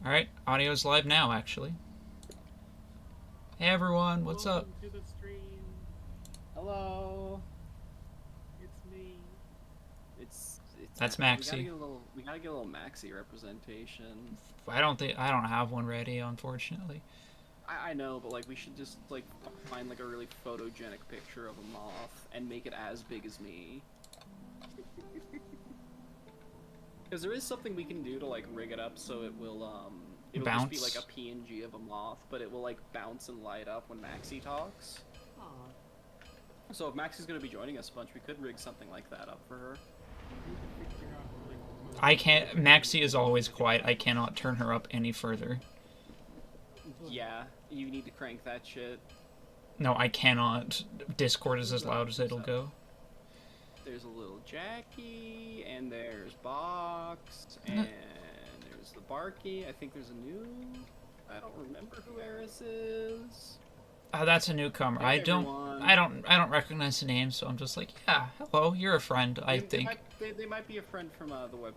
Alright, audio's live now, actually. Hey everyone, what's up? Welcome to the stream. Hello. It's me. It's That's we gotta Maxi. get a little Maxi representation. I don't have one ready, unfortunately. I know, but like we should just like find like a really photogenic picture of a moth and make it as big as me. Because there is something we can do to like rig it up so it'll just be like a Bounce. PNG of a moth, but it will like bounce and light up when Maxi talks. Aw, So if Maxi's gonna be joining us a bunch, we could rig something like that up for her. we need to figure out like the most I can't. appropriate Maxi is always quiet. I cannot turn her up any further. Yeah, you need to crank that shit. No, I cannot. Discord is as loud as it'll So, go. there's a little Jackie, and there's Box, and there's the Barky. I think there's a new. I don't remember who Eris is. That's a newcomer. Hey everyone. I don't recognize the name, so I'm just like, yeah, hello, you're a friend. I think. They might be a friend from the web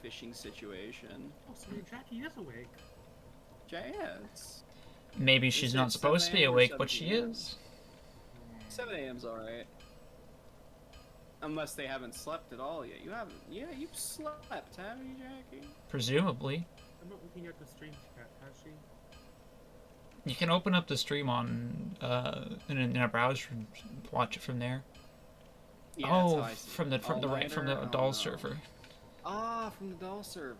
fishing situation. Oh, so Jackie is awake. Yes. Maybe Is she's it not supposed to be 7 a.m. or awake, 7 but she p.m.? is. 7 a.m.'s alright. Unless they haven't slept at all yet. You haven't. Yeah, you've slept, haven't you, Jackie? Presumably. I'm not looking at the stream chat. Has she? You can open up the stream on in a browser and watch it from there. Yeah, that's Oh, how I see from it. the right from the All-nighter? Oh, doll no. server. Ah, from the doll server.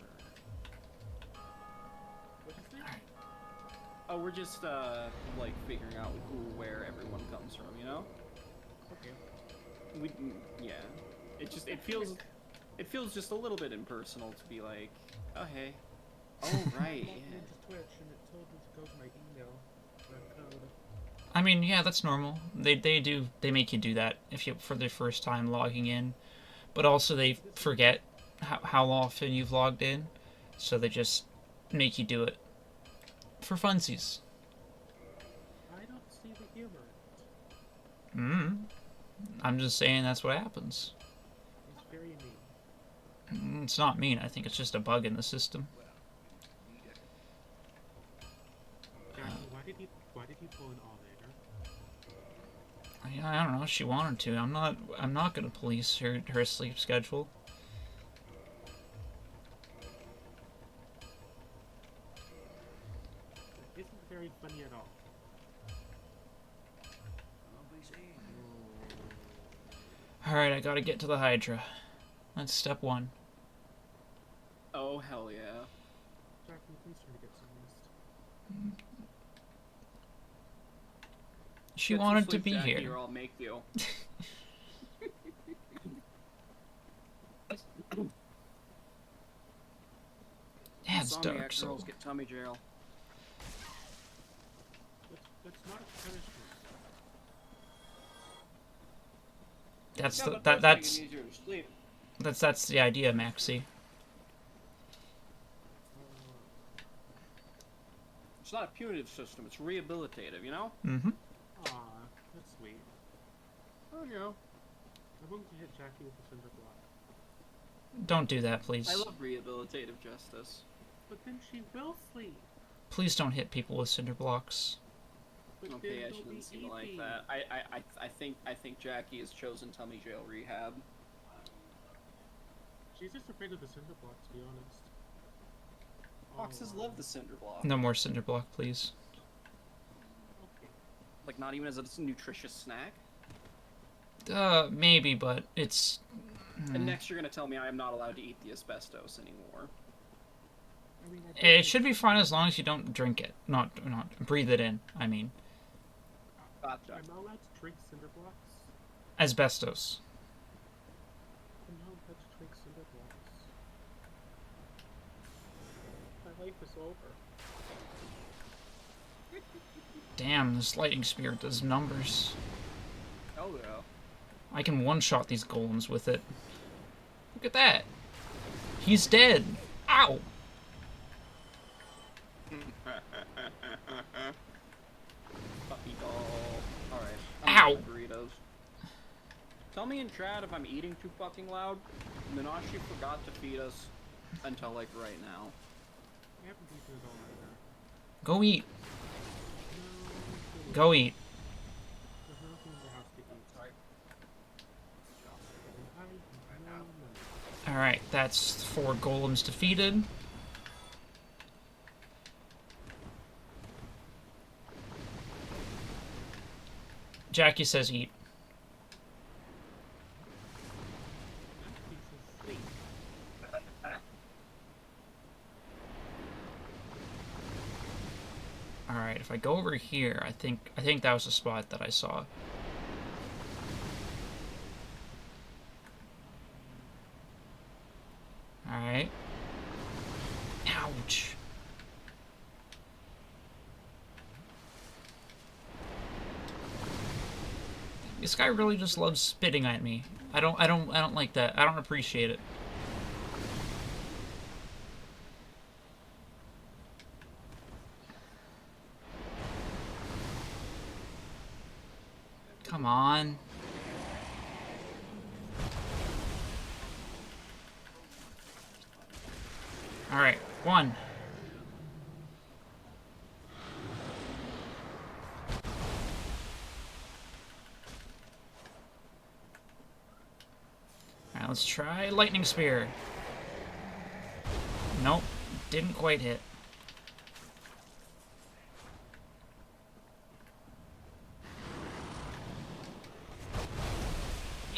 What is it? Oh, we're just like figuring out where everyone comes from, you know? Okay. Yeah. It feels just a little bit impersonal to be like, oh hey, oh right, I logged yeah. into Twitch and it told me to go to my email for a code. I mean, yeah, that's normal. They make you do that if you for the first time logging in, but also they forget how often you've logged in, so they just make you do it for funsies. I don't see the humor. Hmm. I'm just saying that's what happens. It's very mean. It's not mean. I think it's just a bug in the system. Jackie, why did he pull an all-nighter? I don't know. She wanted to. I'm not gonna police her sleep schedule. That isn't very funny at all. All right, I gotta get to the Hydra. That's step one. Oh hell yeah. Jackie, please try to get some rest. She Get some wanted to sleep, be Jackie, here. or I'll make you. Yeah, it's Insomniac dark, so girls get tummy jail. That's not a punishment. that's Yeah, the but that that's that's making it easier to sleep. that's the idea, Maxi. It's not a punitive system, it's rehabilitative, you know? Mm-hmm. Aw, that's sweet. Oh, you know. I'm going to hit Jackie with a cinder block. Don't do that, I please. love rehabilitative justice. But then she will sleep. Please don't hit people with cinder blocks. But Okay, then I they'll be shouldn't seem like eating. that. I think Jackie has chosen tummy jail rehab. She's just afraid of the cinder block, to be honest. Foxes Oh, love the cinder block. No more cinder block, please. okay. Like, not even as a nutritious snack. Maybe, but it's. And next you're gonna tell me I am not allowed to eat the asbestos anymore. I mean, It should be fine as long as you don't drink it, not breathe it in. I mean, Gotcha. I'm not allowed to drink cinder blocks. asbestos. I'm not allowed to drink cinder blocks. My life is over. Damn, this lightning spear does numbers. Oh yeah. I can one-shot these golems with it. Look at that. He's dead. Ow. Puppy doll. Alright. Ow. Burritos. Tell me in chat if I'm eating too fucking loud. Minashi forgot to feed us until like right now. I have to do it all right now. Go eat. No, Go eat. there's nothing in the house to eat. I have no money. Alright, that's 4 golems defeated. Jackie says eat. That piece of sleep. Alright, if I go over here, I think that was a spot that I saw. Alright. Ouch. This guy really just loves spitting at me. I don't like that. I don't appreciate it. Come on. Alright, 1. Alright, let's try Lightning Spear. Nope, didn't quite hit.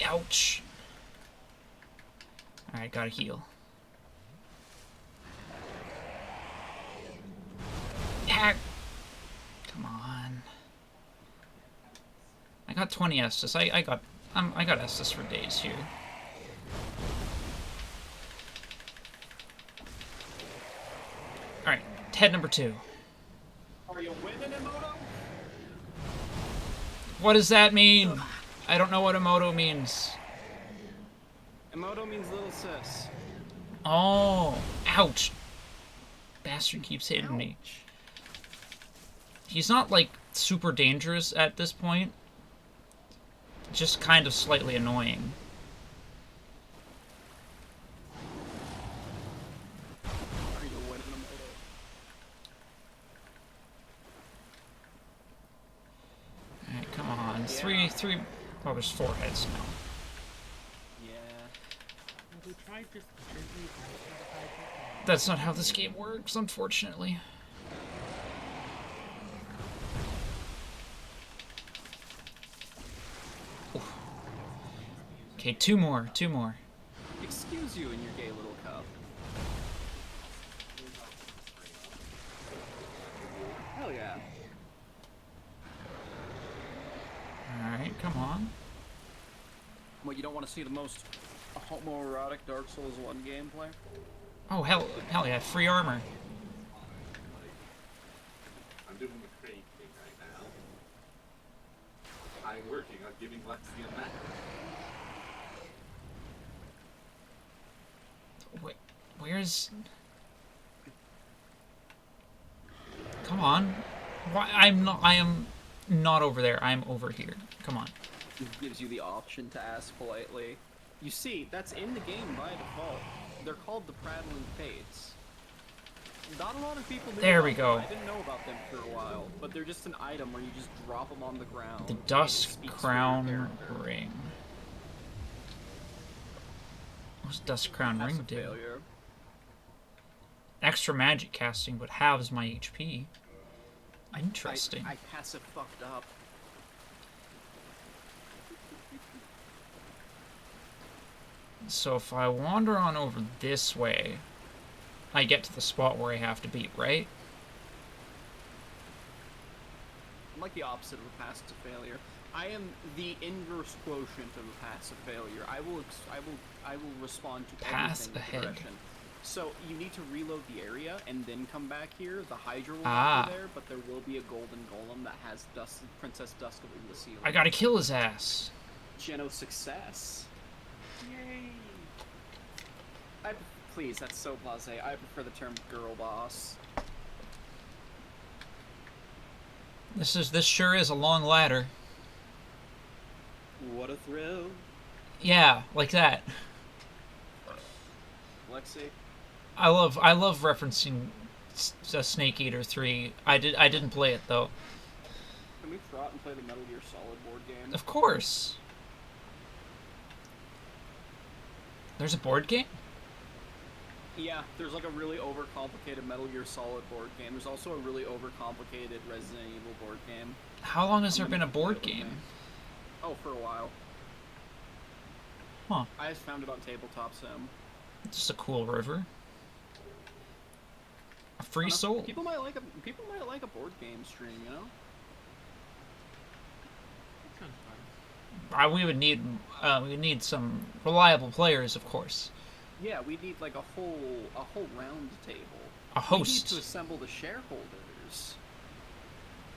Ouch. Alright, gotta heal. Ah. Come on. I got 20 Estus. I got Estus for days here. Alright, head number 2. Are you winning, Emoto? What does that mean? I don't know what Emoto means. Emoto means little sis. Oh, ouch. Bastard keeps hitting me. He's not, like, super dangerous at this point. Just kind of slightly annoying. Are you winning, Emoto? Alright, come on. Three. Oh, there's 4 heads now. Yeah. Well, we tried just gently sabotage it. That's not how this game works, unfortunately. Oof. Okay, 2 more. Excuse you and your gay little cup. Hell yeah. Alright, come on. What, you don't want to see the most homoerotic Dark Souls 1 gameplay? Oh, hell yeah, free armor. I'm doing the crate thing right now. I'm working on giving Lexi a map. Wait, where's... Come on. Why, I am not over there. I'm over here. Come on. It gives you the option to ask politely. You see, that's in the game by default. They're called the Prattling Fates. Not a lot of people knew There about we go. them. I didn't know about them for a while, but they're just an item where you just drop them on the ground. The and it Dusk speaks for your Crown character. Ring. What's Dusk Crown That's Ring a do? failure. Extra magic casting, but halves my HP. Interesting. I passive fucked up. So if I wander on over this way, I get to the spot where I have to be, right? I'm like the opposite of a passive failure. I am the inverse quotient of a passive failure. I will respond to Pass everything with ahead. aggression. So you need to reload the area and then come back here. The Hydra will Ah. not be there, but there will be a golden golem that has Princess Dusk of Elysium. I gotta kill his ass. Geno success. Yay! Please, that's so blasé. I prefer the term girl boss. This sure is a long ladder. What a thrill. Yeah, like that. Lexi. I love referencing Snake Eater 3. I didn't play it though. Can we trot and play the Metal Gear Solid board game? Of course. There's a board game? Yeah, there's like a really overcomplicated Metal Gear Solid board game. There's also a really overcomplicated Resident Evil board game. How long has there been a board game? Oh, for a while. Huh. I just found it on Tabletop Sim. Just a cool river. A free soul. People might like a board game stream, you know? That sounds fun. We would need some reliable players, of course. Yeah, we need like a whole round table. A We need host. to assemble the shareholders.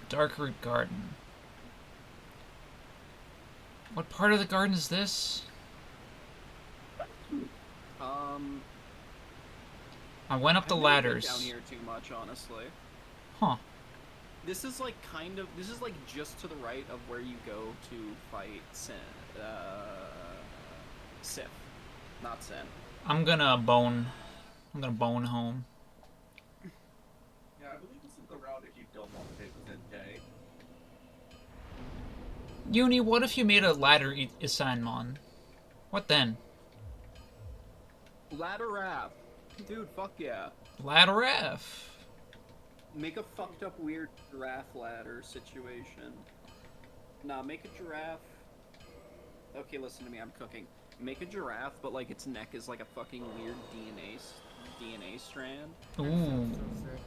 Darkroot Garden. What part of the garden is this? I went up the I've never been ladders. down here too much, honestly. Huh. This is like just to the right of where you go to fight Sif, not Sin. I'm gonna bone home. Yeah, I believe this is the route if you don't want to take the 10K. Uni, what if you made a ladder Isanmon? What then? Ladder Raft. Dude, fuck yeah. Ladder F. Make a fucked up weird giraffe ladder situation. Nah, make a giraffe. Okay, listen to me, I'm cooking. Make a giraffe, but like its neck is like a fucking weird DNA strand. That Ooh. sounds so sick.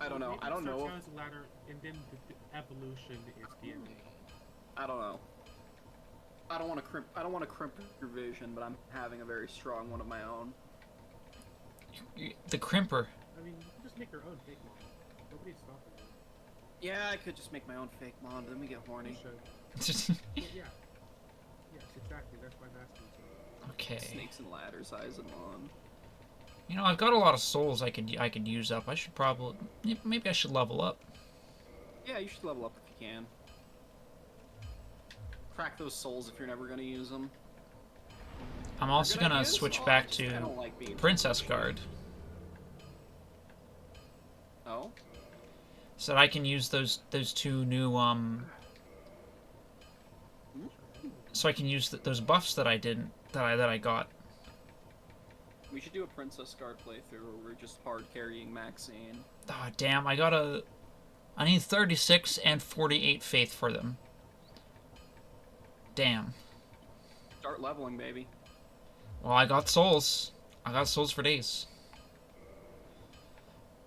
I don't know. Maybe I don't starts know. out as a ladder, and then the evolution is DNA. I don't know. I don't want to crimp your vision, but I'm having a very strong one of my own. The crimper. I mean, you can just make your own fake model. Nobody's stopping you. Yeah, I could just make my own fake mod, then we get You horny. should. Well, yeah. Yes, exactly. That's why I'm asking you. Okay. Snakes and ladders, eyes and on. You know, I've got a lot of souls I could use up. I should probably maybe I should level up. Yeah, you should level up if you can. Crack those souls if you're never gonna use them. I'm also Good gonna ideas? switch Oh, I back just- I to don't like being Princess pushy. Guard Oh? so that I can use those two new so I can use those buffs that I got. We should do a Princess Guard playthrough where we're just hard carrying Maxine. Oh damn! I need 36 and 48 faith for them. Damn. Start leveling, baby. Well, I got souls. I got souls for days.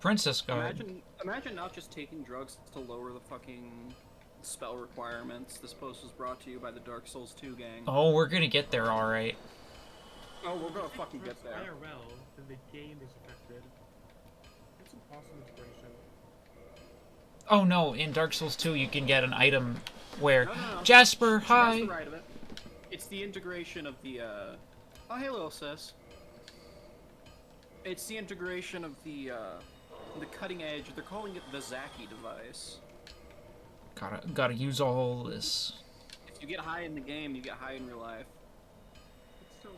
Princess Guard. Imagine not just taking drugs to lower the fucking spell requirements. This post was brought to you by the Dark Souls 2 gang. Oh, we're gonna get there, all right. Oh, we're gonna Take fucking drugs get there. IRL, then the game is affected. That's some awesome integration. Oh no! In Dark Souls 2, you can get an item where No. Jasper, She has hi. the right of it. It's the integration of the, Oh, hey, little sis. It's the integration of the cutting edge. They're calling it the Zaki device. Gotta use all this. If you get high in the game, you get high in real life. It's so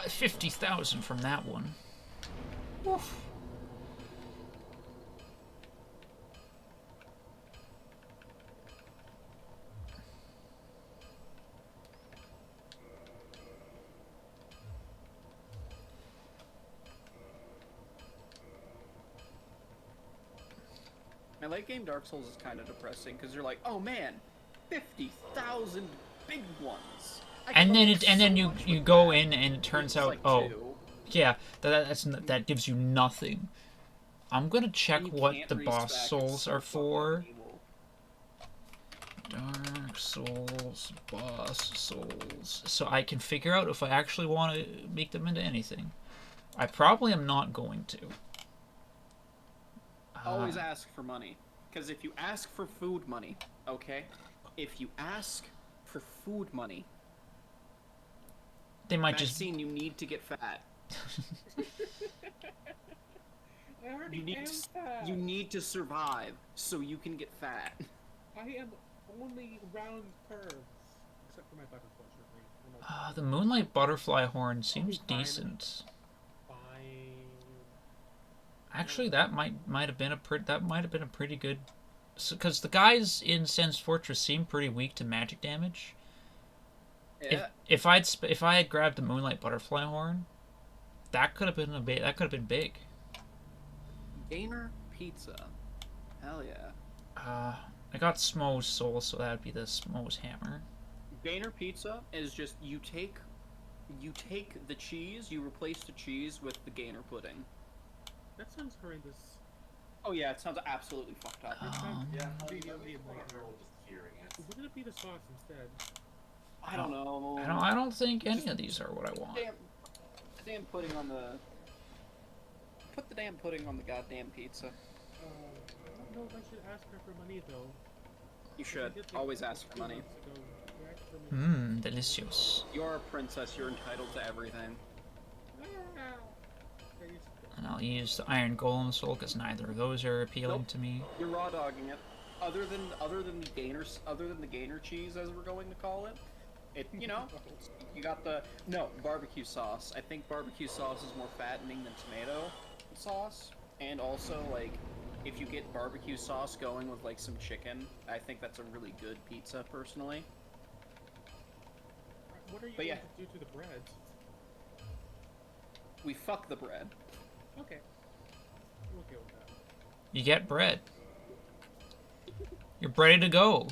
50,000 from that one. Woof. My late game Dark Souls is kind of depressing because you're like, oh man, 50,000 big ones. I And then can and then so you much you with go that. in and it turns It's out like oh two. yeah that gives you nothing. I'm gonna check And you what can't the boss respec, it's souls so are fucking for. evil. Dark Souls boss souls, so I can figure out if I actually want to make them into anything. I probably am not going to. Always ask for money. Because if you ask for food money, okay? If you ask for food money, They might just Maxine, you need to get fat. I already You need am to, fat. you need to survive so you can get fat. I am only round curves. Except for my butt, unfortunately. the Moonlight Butterfly horn seems fine. decent. Fine. Actually, that might have been a pretty good. Because the guys in Sen's Fortress seem pretty weak to magic damage. Yeah. If I had grabbed the Moonlight Butterfly Horn, that could have been big. Gainer Pizza. Hell yeah. I got Smo's Soul, so that would be the Smo's Hammer. Gainer Pizza is just you take the cheese, you replace the cheese with the Gainer pudding. That sounds horrendous. Oh yeah, it sounds absolutely fucked up. Yeah, Really, that really makes me nightmare. uncomfortable just hearing it. Wouldn't it be the sauce instead? I don't know. I don't think any of these are what I want. The damn pudding on the. Put the damn pudding on the goddamn pizza. I don't know if I should ask her for money though. You 'Cause I should did, like, always a ask for few money. months ago. She asked for money. Mmm, delicious. You're a princess. You're entitled to everything. There you go. And I'll use the Iron Golem Soul because neither of those are appealing Nope. to me. You're raw dogging it. Other than the gainer cheese, as we're going to call it, you know, you got the barbecue sauce. I think barbecue sauce is more fattening than tomato sauce, and also like if you get barbecue sauce going with like some chicken, I think that's a really good pizza personally. What are you But going yeah. to do to the bread? We fuck the bread. Okay. I'm okay with that. You get bread. You're ready to go.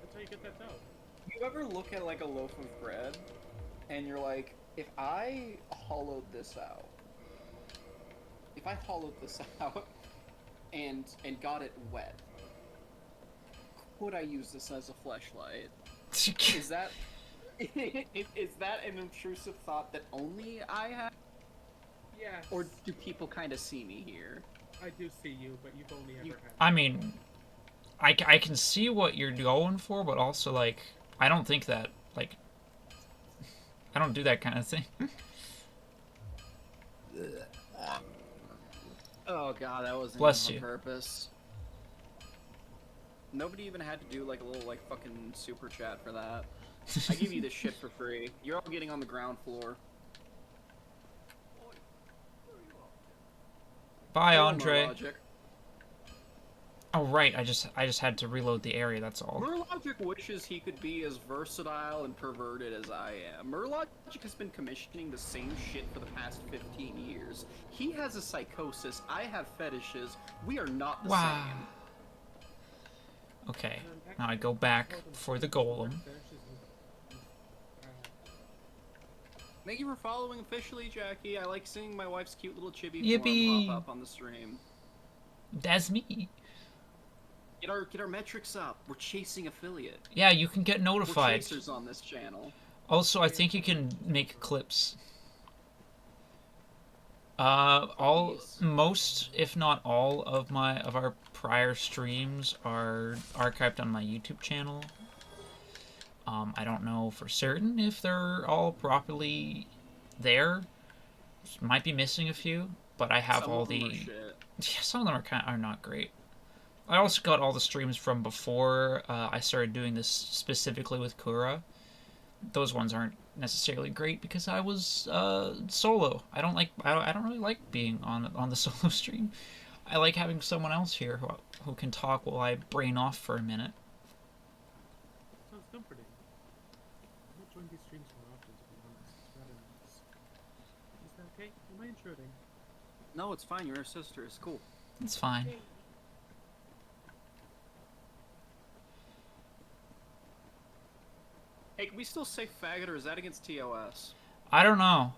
That's how you get that dough. You ever look at like a loaf of bread, and you're like, if I hollowed this out, and got it wet, could I use this as a fleshlight? Is that is that an intrusive thought that only I have, Yes. or do people kind of see me here? I do see you, but you've only ever had. I mean, I can see what you're going for, but also, like, I don't think that, like, I don't do that kind of thing. Oh god, that wasn't Bless even you. on purpose. Nobody even had to do like a little like fucking super chat for that. I give you this shit for free. You're all getting on the ground floor. Bye, Hello, Andre. Murlogic. Oh, right, I just had to reload the area, that's all. Murlogic wishes he could be as versatile and perverted as I am. Murlogic has been commissioning the same shit for the past 15 years. He has a psychosis, I have fetishes. We are not the Wow. same. Okay, now I go back for the golem. Thank you for following officially, Jackie. I like seeing my wife's cute little chibi Yippee. form pop up on the stream. That's me. Get our metrics up. We're chasing affiliate. Yeah, you can get We're notified. chasers on this channel. Also, I think you can make clips. Most, if not all, of our prior streams are archived on my YouTube channel. I don't know for certain if they're all properly there. Might be missing a few, but I have Some all of them are the. shit. Yeah, some of them are not great. I also got all the streams from before I started doing this specifically with Kura. Those ones aren't necessarily great because I was solo. I don't really like being on the solo stream. I like having someone else here who can talk while I brain off for a minute. Sounds comforting. I don't join these streams more often, to be honest. It's rather nice. Is that okay? Am I intruding? No, it's fine. You're her sister. It's cool. It's fine. Hey. Hey, can we still say faggot, or is that against TOS? I don't know.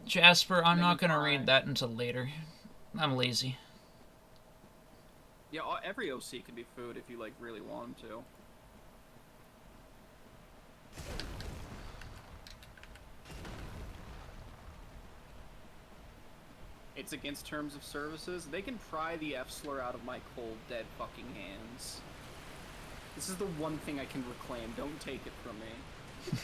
Jasper, I'm Maybe not gonna try. read that until later. I'm lazy. Yeah, every OC can be food if you like really want them to. It's against terms of services. They can pry the F slur out of my cold, dead fucking hands. This is the one thing I can reclaim. Don't take it from me.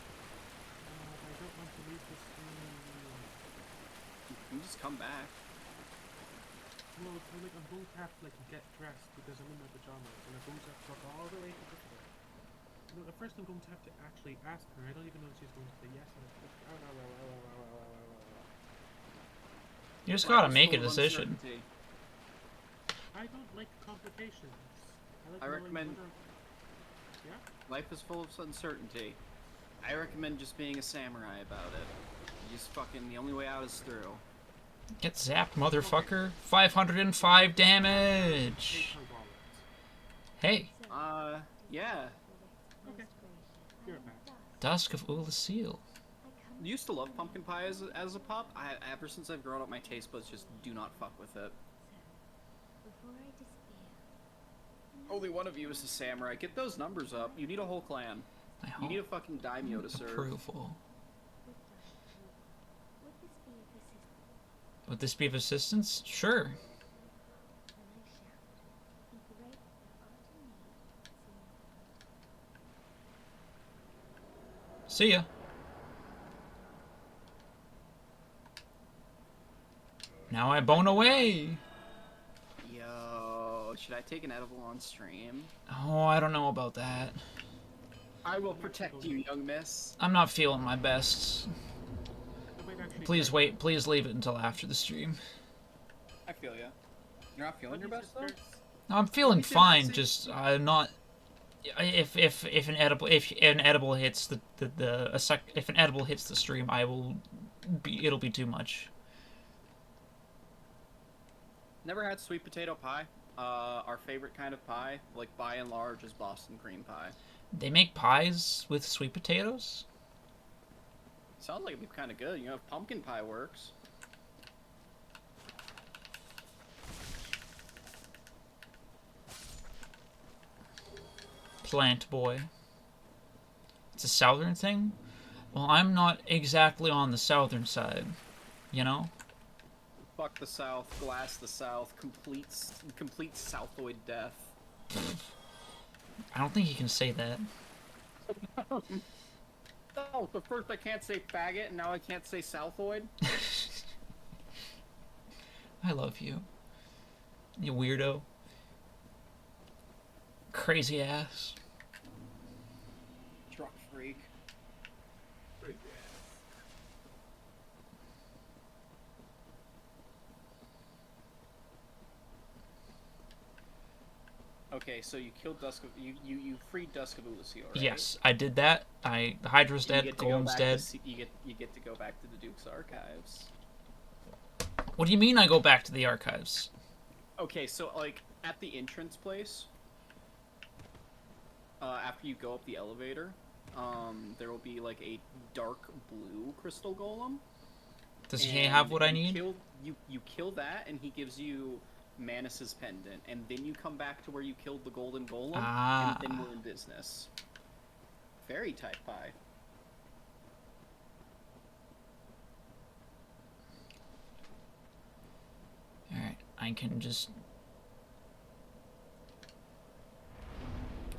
I don't want to leave this room. You can just come back. No, it's like I'm going to have to like get dressed because I'm in my pajamas and I'm going to have to walk all the way to the floor. No, at first I'm going to have to actually ask her. I don't even know if she's going to say yes. You just Life gotta is make a full of decision. uncertainty. I don't like complications. I like I knowing recommend- whether- Yeah? Life is full of uncertainty. I recommend just being a samurai about it. You just fucking, the only way out is through. Get zapped, motherfucker. 505 Take damage. my wallet. Hey, Yeah. Okay. Be right back. Dusk of Ulasil. Used to love pumpkin pie as a pup. Ever since I've grown up, my taste buds just do not fuck with it. Only one of you is a samurai. Get those numbers up. You need a whole clan. I You need a hope fucking daimyo to serve. approval. Would this be of assistance? Sure. See ya. Now I bone away. Yo, should I take an edible on stream? Oh, I don't know about that. I will protect you, young miss. I'm not feeling my best. I might actually Please start- wait. Please leave it until after the stream. I feel ya. You're not feeling Let your me best just though? start- No, I'm feeling Me too, fine. see? Just I'm not. If an edible hits if an edible hits the stream, it'll be too much. Never had sweet potato pie. Our favorite kind of pie, like by and large, is Boston cream pie. They make pies with sweet potatoes? Sounds like it'd be kind of good. You know, if pumpkin pie works. Plant boy. It's a southern thing? Well, I'm not exactly on the southern side, you know? Fuck the South, glass the South, complete Southoid death. I don't think you can say that. Oh, but first I can't say faggot, and now I can't say Southoid. I love you. You weirdo. Crazy ass. Truck freak. Okay, so you killed Dusk of you freed Dusk of Ulasil, right? Yes, I did that. The Hydra's You dead, get to go Golem's back dead. to you get to go back to the Duke's archives. What do you mean I go back to the archives? Okay, so like at the entrance place, after you go up the elevator, there will be like a dark blue crystal golem. Does he and have what I you need? You kill that, and he gives you Manus's pendant, and then you come back to where you killed the golden golem, Ah. and then we're in business. Fairy type pie. Alright, I can just...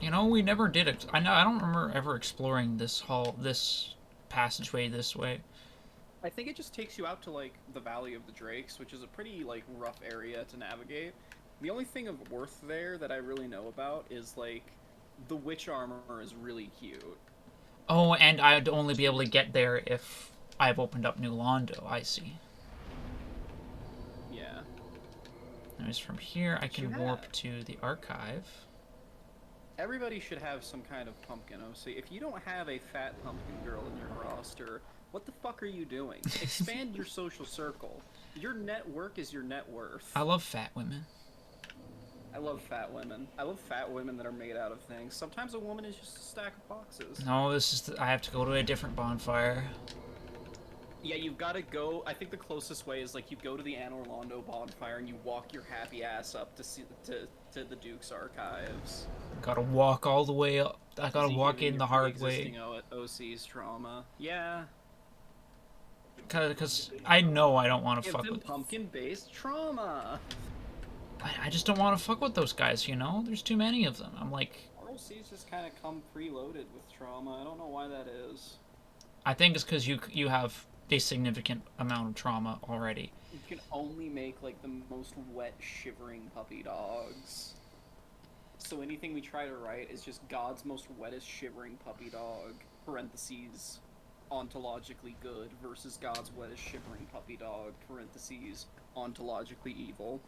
You know, we never did it. I don't remember ever exploring this passageway this way. I think it just takes you out to like the Valley of the Drakes, which is a pretty like rough area to navigate. The only thing of worth there that I really know about is like the witch armor is really cute. Oh, and I'd only be able to get there if I've opened up New Londo. I see. Yeah. Anyways, from here I can You warp have. to the archive. Everybody should have some kind of pumpkin OC. If you don't have a fat pumpkin girl in your roster, what the fuck are you doing? Expand your social circle. Your network is your net worth. I love fat women. I love fat women. I love fat women that are made out of things. Sometimes a woman is just a stack of boxes. No, I have to go to a different bonfire. Yeah, you've got to go. I think the closest way is like you go to the Anor Londo bonfire and you walk your happy ass up to see to the Duke's archives. Gotta walk all the way up. I gotta See walk given in your the hard way. pre-existing OC's trauma. Yeah. Cause I know I don't want to Give fuck them with. pumpkin-based trauma. I just don't want to fuck with those guys. You know, there's too many of them. I'm like, ROC's just kind of come preloaded with trauma. I don't know why that is. I think it's because you have a significant amount of trauma already. You can only make like the most wet, shivering puppy dogs. So anything we try to write is just God's most wettest shivering puppy dog, parentheses, ontologically good, versus God's wettest shivering puppy dog, parentheses, ontologically evil.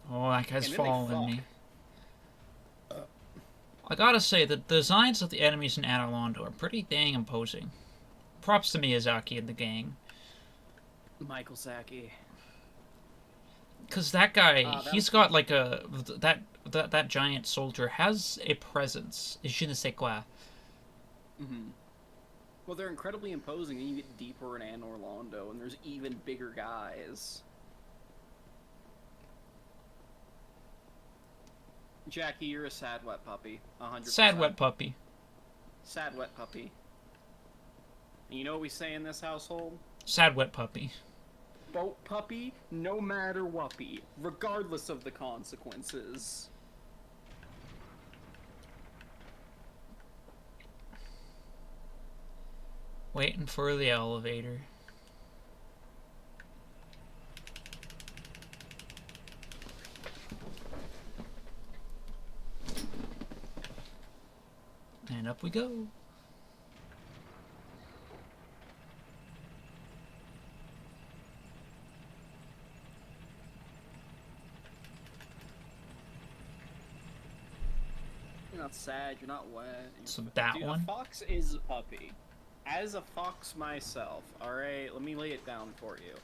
Oh, that guy's And then they following me. fuck. I gotta say, the designs of the enemies in Anor Londo are pretty dang imposing. Props to Miyazaki and the gang. Michael Saki. Because that guy, that he's was- got like a... That giant soldier has a presence. Je ne sais quoi. Mm-hmm. Well, they're incredibly imposing, and you get deeper in Anor Londo, and there's even bigger guys. Jackie, you're a sad wet puppy. 100%. Sad wet puppy. Sad wet puppy. And you know what we say in this household? Sad wet puppy. Boat puppy, no matter whuppy, regardless of the consequences. Waiting for the elevator. And up we go. You're not sad, you're not wet. So that Dude, one? A fox is a puppy. As a fox myself, alright, let me lay it down for you.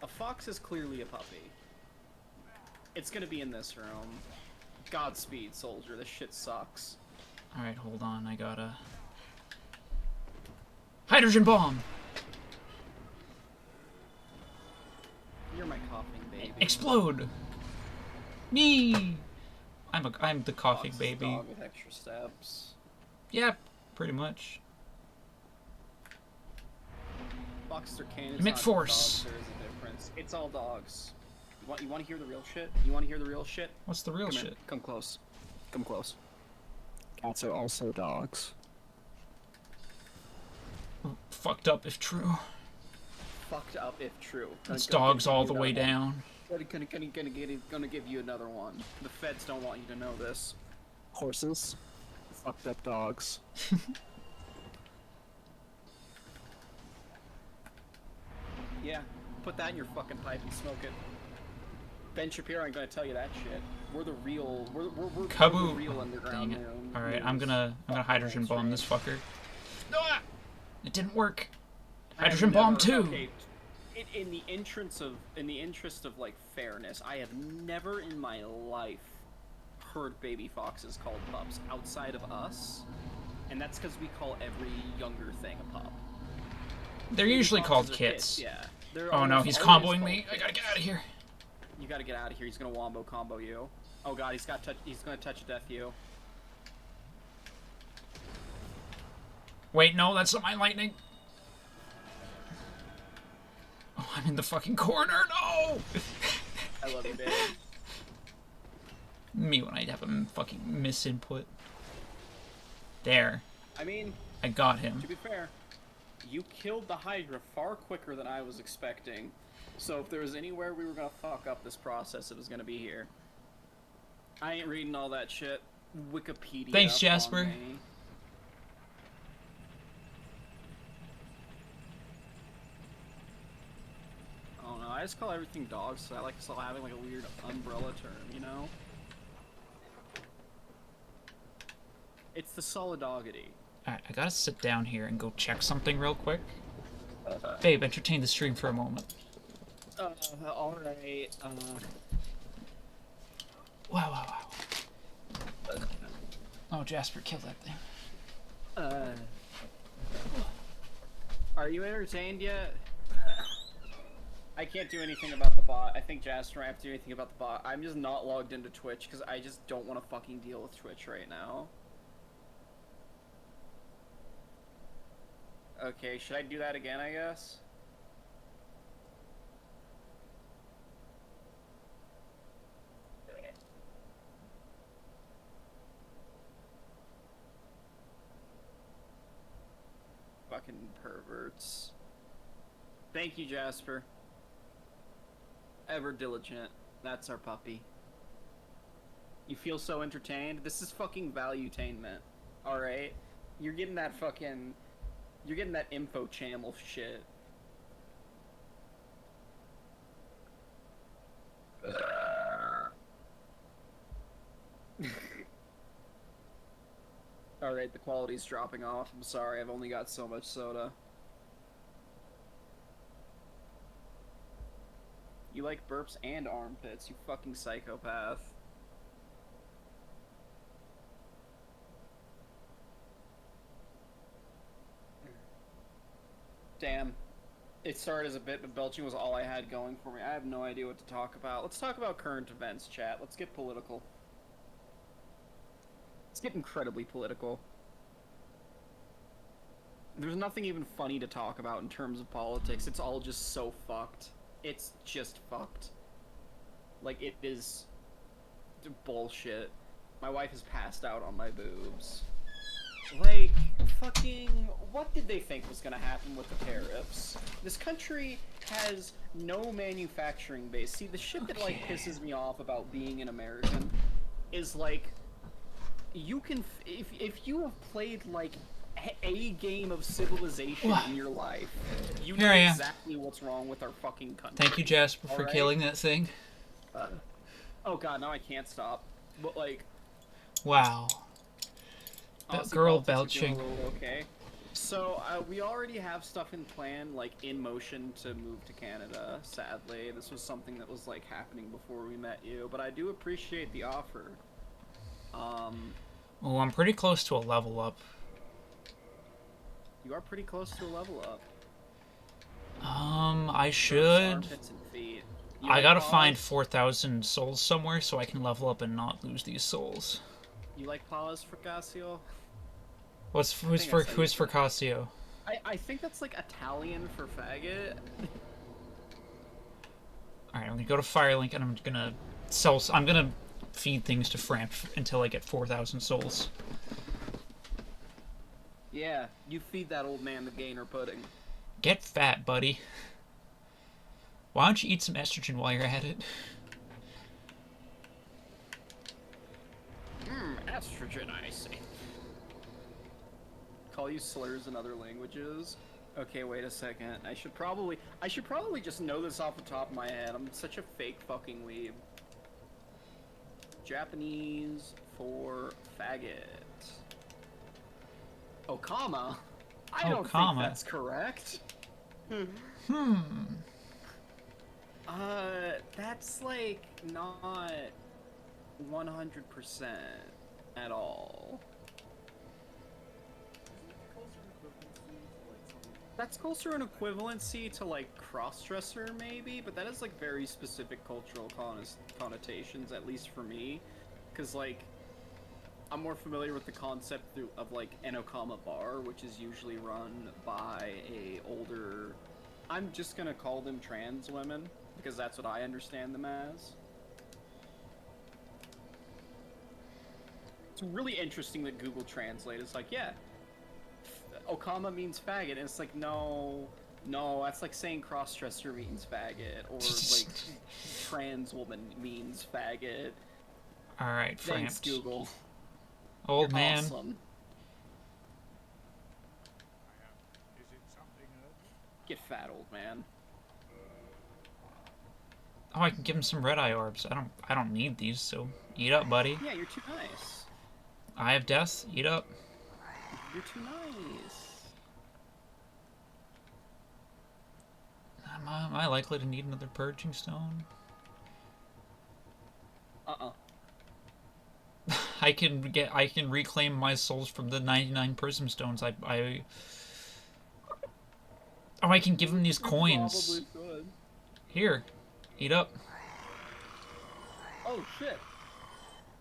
A fox is clearly a puppy. It's gonna be in this room. Godspeed, soldier, this shit sucks. Alright, hold on, I gotta... Hydrogen bomb! You're my coughing baby. Explode! Me! I'm the coughing Fox is a baby. dog with extra steps. Yeah, pretty much. Fox or cane is Emit not force. dogs, there is a difference. It's all dogs. You want to hear the real shit? You want to hear the real shit? What's the real Come here. shit? Come close. Come close. Cats are also dogs. Fucked up if true. Fucked up if true. It's Gonna dogs give all you the way another one. down. Gonna give you another one. The feds don't want you to know this. Horses. Fucked up dogs. Yeah, put that in your fucking pipe and smoke it. Ben Shapiro ain't gonna tell you that shit. We're the real. We're the Kaboo! real underground. Dang it. news. Alright, I'm gonna hydrogen bomb this fucker. Ah! It didn't work. I have Hydrogen bomb never- too. Okay, in the interest of like fairness, I have never in my life heard baby foxes called pups outside of us, and that's because we call every younger thing a pup. They're Baby usually called foxes are kits. Yeah. They're Oh no, almost he's always comboing called me. I kits. gotta get out of here. You gotta get out of here. He's gonna wombo combo you. Oh god, he's gonna touch death you. Wait, no, that's not my lightning. Oh, I'm in the fucking corner. No! I love you, babe. Me when I have a fucking misinput. There. I mean, I got him. to be fair, you killed the Hydra far quicker than I was expecting. So if there was anywhere we were gonna fuck up this process, it was gonna be here. I ain't reading all that shit. Wikipedia. Thanks, on Jasper. me. I don't know. I just call everything dogs, so I like still having like a weird umbrella term, you know? It's the solidogity. Alright, I gotta sit down here and go check something real quick. Babe, entertain the stream for a moment. Alright, Wow, wow, wow. Oh, Jasper, kill that thing. Are you entertained yet? I can't do anything about the bot. I think Jasper might have to do anything about the bot. I'm just not logged into Twitch because I just don't want to fucking deal with Twitch right now. Okay, should I do that again, I guess? Fucking perverts. Thank you, Jasper. Ever diligent. That's our puppy. You feel so entertained? This is fucking valuetainment. Alright? You're getting that fucking... You're getting that info channel shit. Alright, the quality's dropping off. I'm sorry, I've only got so much soda. You like burps and armpits, you fucking psychopath. Damn. It started as a bit, but belching was all I had going for me. I have no idea what to talk about. Let's talk about current events, chat. Let's get political. Let's get incredibly political. There's nothing even funny to talk about in terms of politics. It's all just so fucked. It's just fucked. Like, it is bullshit. My wife has passed out on my boobs. Like, fucking, what did they think was gonna happen with the tariffs? This country has no manufacturing base. See, the shit that, like, pisses me off about being an American is, like, you can, if you have played, like, a game of Civilization in your life, you know exactly what's wrong with our fucking country. Thank you, Jasper, for killing that thing. Oh god, now I can't stop. But, like... Wow. That girl belching. Okay. So, we already have stuff in plan, like, in motion to move to Canada, sadly. This was something that was, like, happening before we met you, but I do appreciate the offer. Oh, I'm pretty close to a level up. You are pretty close to a level up. I should. I gotta find 4,000 souls somewhere so I can level up and not lose these souls. You like Paula's Fracasio? Who's Fracasio? I think that's like Italian for faggot. Alright, I'm gonna go to Firelink and I'm gonna sell. I'm gonna feed things to Framp until I get 4,000 souls. Yeah, you feed that old man the gainer pudding. Get fat, buddy. Why don't you eat some estrogen while you're at it? Estrogen, I see. Call you slurs in other languages? Okay, wait a second. I should probably just know this off the top of my head. I'm such a fake fucking weeb. Japanese for faggot. Okama? I don't think that's correct. That's like not 100% at all. That's closer in equivalency to like cross-dresser maybe, but that is like very specific cultural connotations, at least for me, because like I'm more familiar with the concept of like an Okama bar, which is usually run by a older, I'm just gonna call them trans women, because that's what I understand them as. It's really interesting that Google Translate is like, yeah, Okama means faggot, and it's like, no, that's like saying cross-dresser means faggot, or like trans woman means faggot. Alright, Thanks, Google. Old You're man. Awesome. Get fat, old man. Oh, I can give him some red-eye orbs. I don't need these, so eat up, buddy. Yeah, you're too nice. Eye of Death, eat up. You're too nice. Am I likely to need another purging stone? I can reclaim my souls from the 99 prism stones. Oh, I can give him these coins. Probably could. Here, eat up. Oh shit.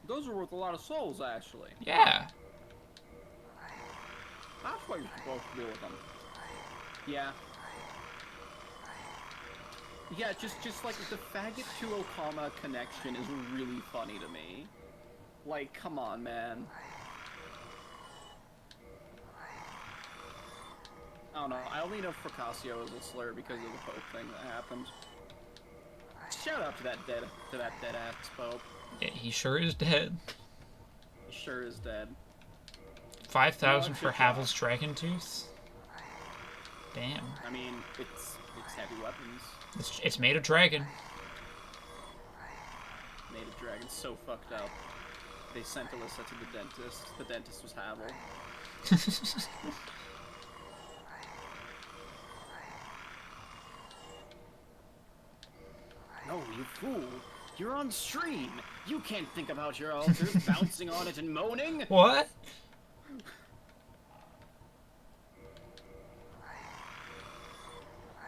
Those are worth a lot of souls, actually. Yeah. That's what you're supposed to do with them. Yeah. Yeah, just like the faggot to Okama connection is really funny to me. Like, come on, man. I don't know. I only know Fracasio is a slur because of the Pope thing that happened. Shout out to that dead ass Pope. Yeah, he sure is dead. He sure is dead. 5,000 No, for good job. Havel's Dragon Tooth? Damn. I mean, it's heavy weapons. It's made of dragon. Made of dragons, so fucked up. They sent Alyssa to the dentist. The dentist was Havel. No, you fool! You're on stream! You can't think about your altars bouncing on it and moaning! What?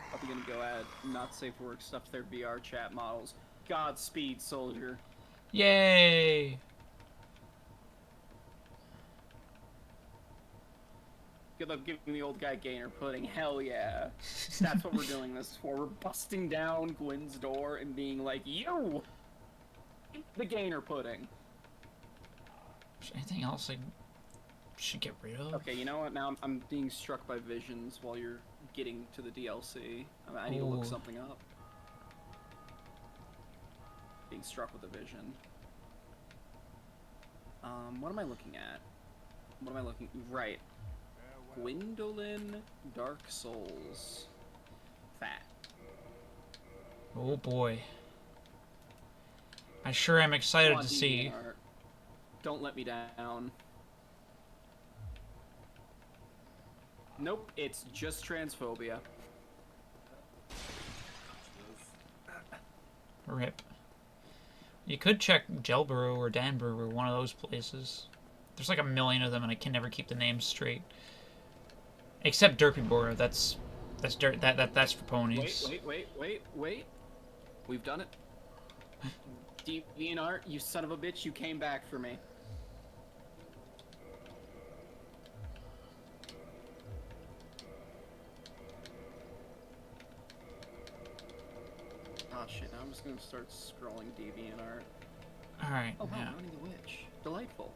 Probably gonna go add not safe for work stuff to their VR chat models. Godspeed, soldier. Yay! Good luck giving the old guy gainer pudding. Hell yeah. That's what we're doing this for. We're busting down Gwen's door and being like, you! Eat the gainer pudding. Is there anything else I should get rid of? Okay, you know what? Now I'm being struck by visions while you're getting to the DLC. I need to look Ooh. something up. Being struck with a vision. What am I looking at? What am I looking... Right. Gwendolyn Dark Souls. Fat. Oh boy. I sure am excited Come on, to see. DeviantArt. Don't let me down. Nope, it's just transphobia. Rip. You could check Gelburu or Danburu, one of those places. There's like a million of them, and I can never keep the names straight. Except Derpybora. That's for ponies. Wait. We've done it. DeviantArt, you son of a bitch, you came back for me. Oh shit, now I'm just gonna start scrolling DeviantArt. All right. Oh wow, Now, Mounting the Witch. Delightful.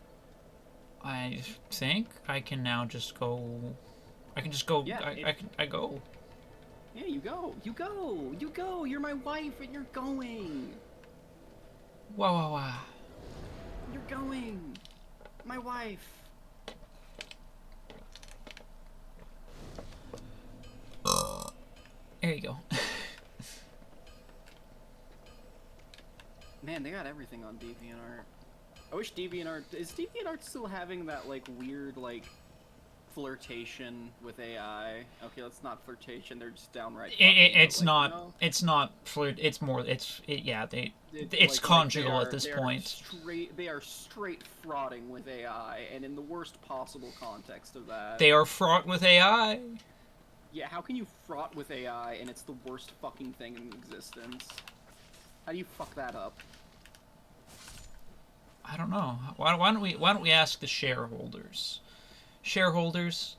I think I can now just go. I can just go. Yeah, I go. Yeah, you go. You go. You go. You're my wife and you're going. Wow, wow, wow. You're going. My wife. There you go. Man, they got everything on DeviantArt. I wish DeviantArt... Is DeviantArt still having that, like, weird, like, flirtation with AI? Okay, that's not flirtation, they're just downright fucking, It's but, like, not. you know, It's not flirt. It's more. Yeah. It's like, conjugal they at this are point. They are straight frauding with AI, and in the worst possible context of that. They are fraught with AI. Yeah, how can you fraught with AI and it's the worst fucking thing in existence? How do you fuck that up? I don't know. Why don't we ask the shareholders? Shareholders,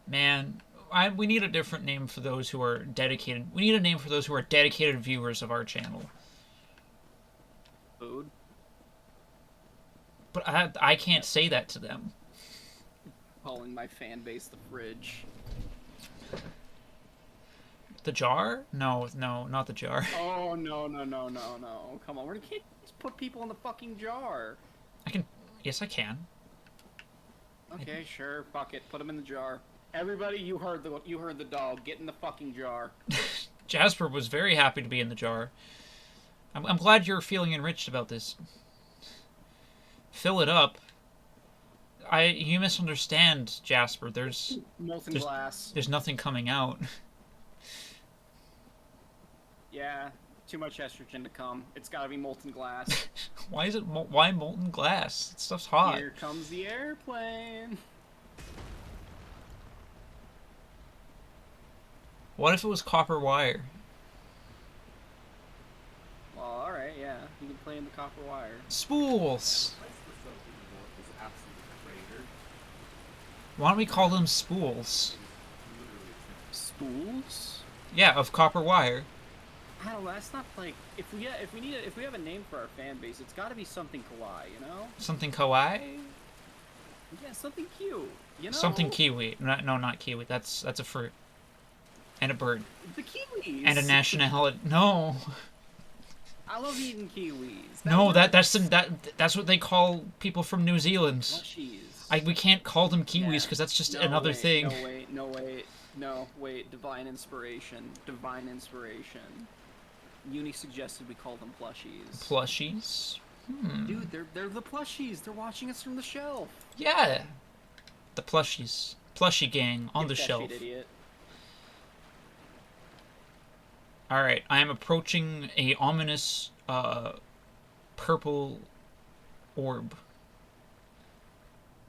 man, we need a different name for those who are dedicated. We need a name for those who are dedicated viewers of our channel. Food? But I can't say that to them. Calling my fan base the fridge. The jar? No, not the jar. Oh, no. Come on, we can't just put people in the fucking jar. I can. Yes, I can. Okay, sure, fuck it, put them in the jar. Everybody, you heard the dog, get in the fucking jar. Jasper was very happy to be in the jar. I'm glad you're feeling enriched about this. Fill it up. You misunderstand, Jasper. There's Molten glass. there's nothing coming out. Yeah, too much estrogen to come. It's gotta be molten glass. Why is it? Why molten glass? That stuff's hot. Here comes the airplane. What if it was copper wire? Well, alright, yeah. You can play in the copper wire. Spools. Price for something north is absolutely cratered. Why don't we call them spools? Literally, Spools? Yeah, of copper wire. I don't know, that's not like if we have a name for our fan base, it's gotta be something kawaii, you know? Something kawaii? Yeah, something cute. You know? Something kiwi. No, not kiwi. That's a fruit. And a bird. The kiwis. And a nationality. No. I love eating kiwis. No, that's what they call people from New Zealand. Plushies. We can't call them Kiwis Yeah. because that's just No, another wait, thing. No, wait. Divine inspiration. Divine inspiration. Uni suggested we call them plushies. Plushies? Dude, they're the plushies. They're watching us from the shelf. Yeah. The plushies. Plushie gang on the Get that shelf. shit, idiot. Alright, I am approaching a ominous, purple orb.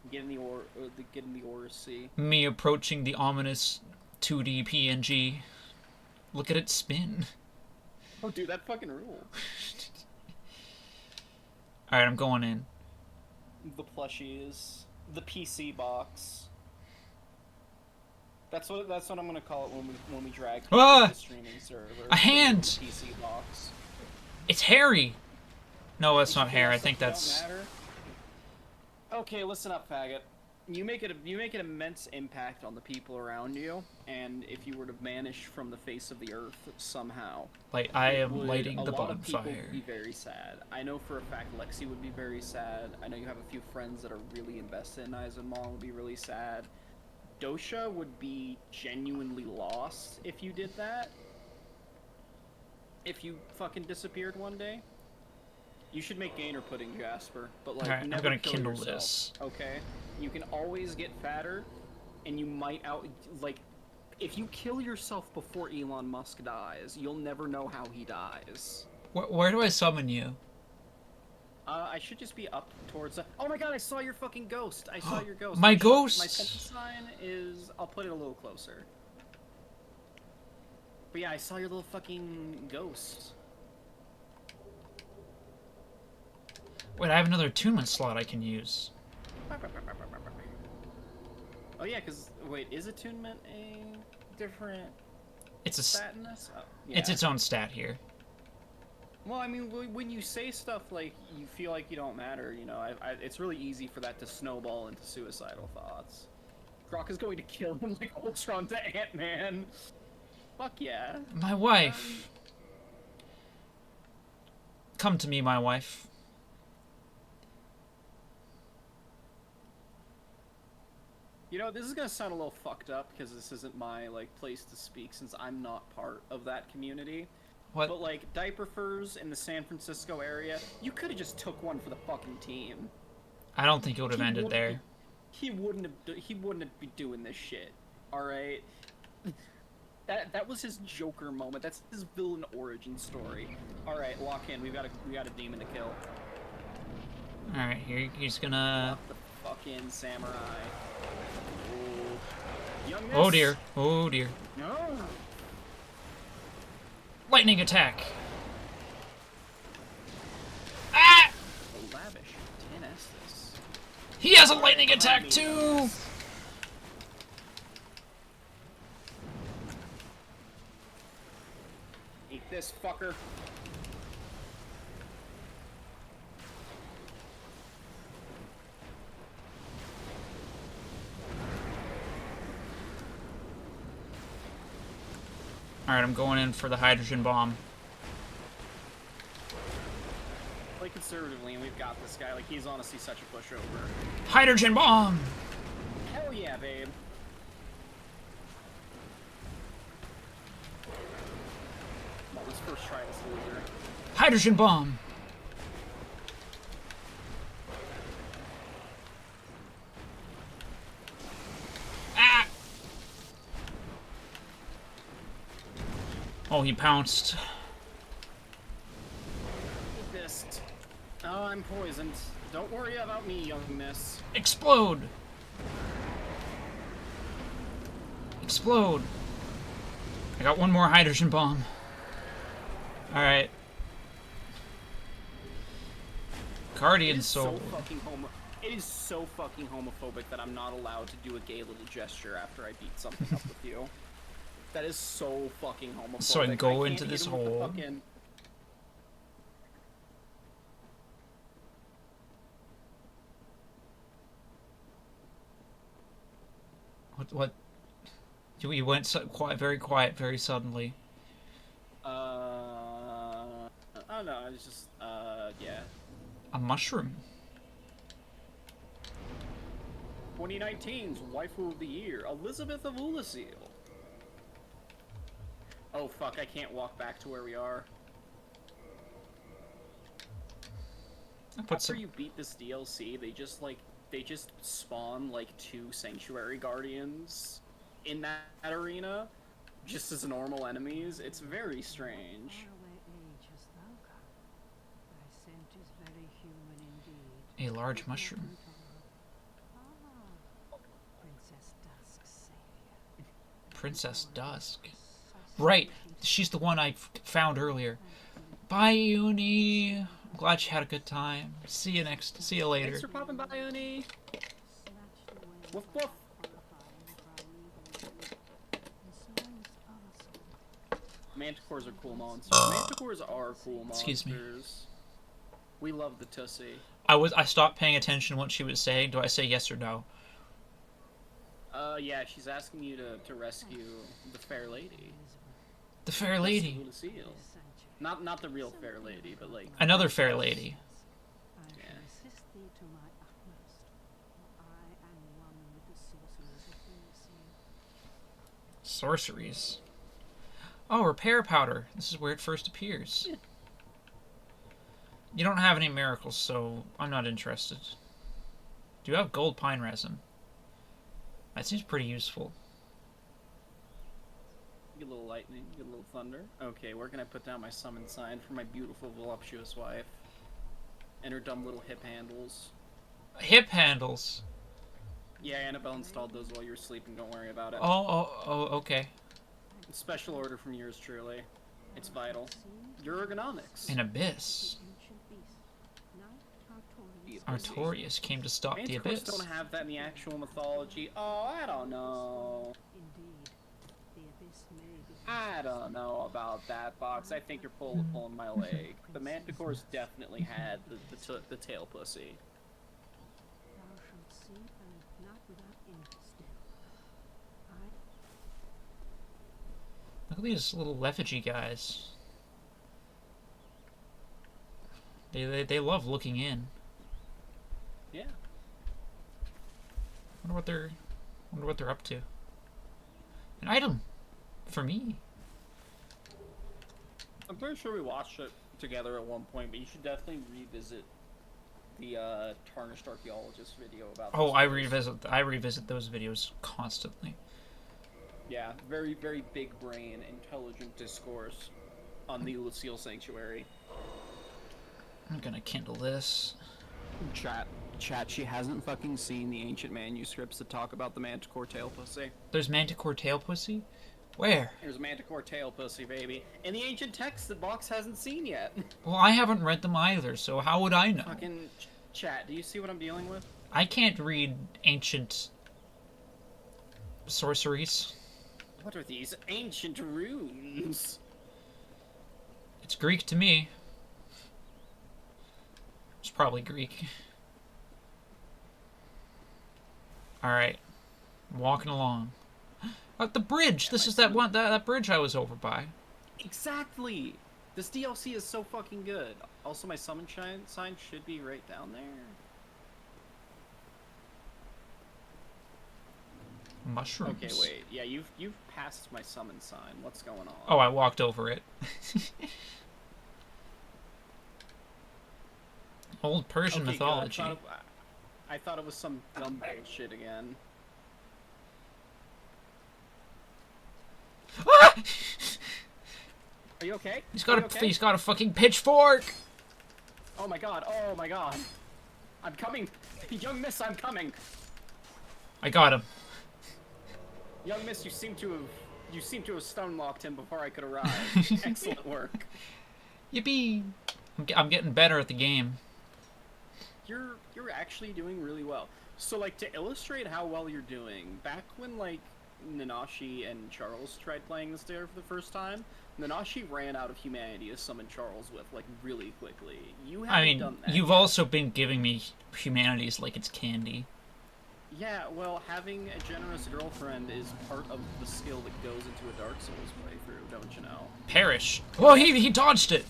Get in the ore sea. Me approaching the ominous 2D PNG. Look at it spin. Oh, dude, that fucking rule. Alright, I'm going in. The plushies. The PC box. That's what I'm gonna call it when we drag people Ah! to the streaming server. A hand! PC box. It's Harry! No, that's not hair. I think Don't that's... matter. Okay, listen up, faggot. You make an immense impact on the people around you, and if you were to vanish from the face of the earth somehow, Like, I it am would- lighting the a lot of people bonfire. would be very sad. I know for a fact Lexi would be very sad. I know you have a few friends that are really invested in Aizenmon would be really sad. Dosha would be genuinely lost if you did that. If you fucking disappeared one day. You should make gainer pudding, Jasper, but like Alright, I'm never gonna kill kindle yourself, this. okay? You can always get fatter, and you might like, if you kill yourself before Elon Musk dies, you'll never know how he dies. Where do I summon you? I should just be up towards the... Oh my god, I saw your fucking ghost! I saw your ghost. My My ghost! sign is... I'll put it a little closer. But yeah, I saw your little fucking ghost. Wait, I have another attunement slot I can use. Oh yeah, because... Wait, is attunement a different It's a... stat in this? Oh, It's yeah. its own stat here. Well, I mean, when you say stuff like you feel like you don't matter, you know, it's really easy for that to snowball into suicidal thoughts. Croc is going to kill him like Ultron to Ant-Man. Fuck yeah. My wife. Come to me, my wife. You know, this is gonna sound a little fucked up because this isn't my like place to speak since I'm not part of that community. What? But like diaper furs in the San Francisco area, you could have just took one for the fucking team. I don't think it would have He ended wouldn't there. He wouldn't be doing this shit. All right. That was his Joker moment. That's his villain origin story. All right, lock in. We got a demon to kill. All right, here he's gonna. Lock the fucking samurai. Ooh. Young Oh miss. dear. Oh dear. No. Lightning attack. Ah! Oh, lavish. 10 Estes. He has a lightning attack too. Eat this fucker. All right, I'm going in for the hydrogen bomb. Play conservatively, and we've got this guy. Like, he's honestly such a pushover. Hydrogen bomb. Hell yeah, babe. Well, let's first try this loser. Hydrogen bomb. Ah! Oh, he pounced. Eat this. Oh, I'm poisoned. Don't worry about me, young miss. Explode. Explode. I got one more hydrogen bomb. Alright. Guardian Soul. It is so fucking homophobic that I'm not allowed to do a gay little gesture after I beat something up with you. That is so fucking homophobic. So I go can't into hit this him with the hole. fucking- What? You went so quiet, very suddenly. Oh no, I was just, yeah. A mushroom. 2019's Waifu of the Year, Elizabeth of Ulasil. Oh fuck, I can't walk back to where we are. After you beat this DLC, they just spawn like 2 Sanctuary Guardians in that arena, just as normal enemies. It's very strange. A large mushroom. Princess Dusk. Right, she's the one I found earlier. Bye, Uni. I'm glad you had a good time. See you later. Thanks for popping by, Uni. Woof woof. Manticores are cool monsters. Manticores are cool monsters. Excuse me. We love the Tussie. I stopped paying attention to what she was saying. Do I say yes or no? Yeah, she's asking you to rescue the Fair Lady. The Fair Lady. Lucille. Not the real Fair Lady, but like Another Fair Lady. Yeah. Sorceries. Oh, repair powder. This is where it first appears. Yeah. You don't have any miracles, so I'm not interested. Do you have gold pine resin? That seems pretty useful. Get a little lightning, get a little thunder. Okay, where can I put down my summon sign for my beautiful, voluptuous wife? And her dumb little hip handles. Hip handles? Yeah, Annabelle installed those while you were sleeping, don't worry about it. Oh, okay. Special order from yours truly. It's vital. Your ergonomics. An abyss. Artorias came to stop the abyss. Manticores don't have that in the actual mythology. Oh, I don't know. I don't know about that, Box. I think you're pulling my leg. The Manticores definitely had the tail pussy. Look at these little effigy guys. They love looking in. Yeah. Wonder what they're up to. An item for me. I'm pretty sure we watched it together at one point, but you should definitely revisit the Tarnished Archaeologist video about. Oh, I revisit those videos constantly. Yeah, very, very big brain, intelligent discourse on the Lucille Sanctuary. I'm gonna kindle this. Chat, she hasn't fucking seen the ancient manuscripts that talk about the Manticore tail pussy. There's Manticore tail pussy? Where? There's Manticore tail pussy, baby. In the ancient texts that Box hasn't seen yet. Well, I haven't read them either, so how would I know? Fucking chat, do you see what I'm dealing with? I can't read ancient sorceries. What are these ancient runes? It's Greek to me. It's probably Greek. Alright. I'm walking along. The bridge! This is that bridge I was over by. Exactly! This DLC is so fucking good. Also, my summon sign should be right down there. Mushrooms. Okay, wait. Yeah, you've passed my summon sign. What's going on? Oh, I walked over it. Old Persian mythology. Good. I thought it was some dumb bullshit again. Ah! Are you okay? He's got a fucking pitchfork. Oh my god! Oh my god! I'm coming, young miss. I'm coming. I got him. Young miss, you seem to have stone locked him before I could arrive. Excellent work. Yippee! I'm getting better at the game. You're actually doing really well. So, like, to illustrate how well you're doing, back when, like, Nanashi and Charles tried playing this there for the first time, Nanashi ran out of humanity to summon Charles with, like, really quickly. You haven't done that you've yet. also been giving me humanities like it's candy. Yeah, well, having a generous girlfriend is part of the skill that goes into a Dark Souls playthrough, don't you know? Perish. Oh, he dodged it.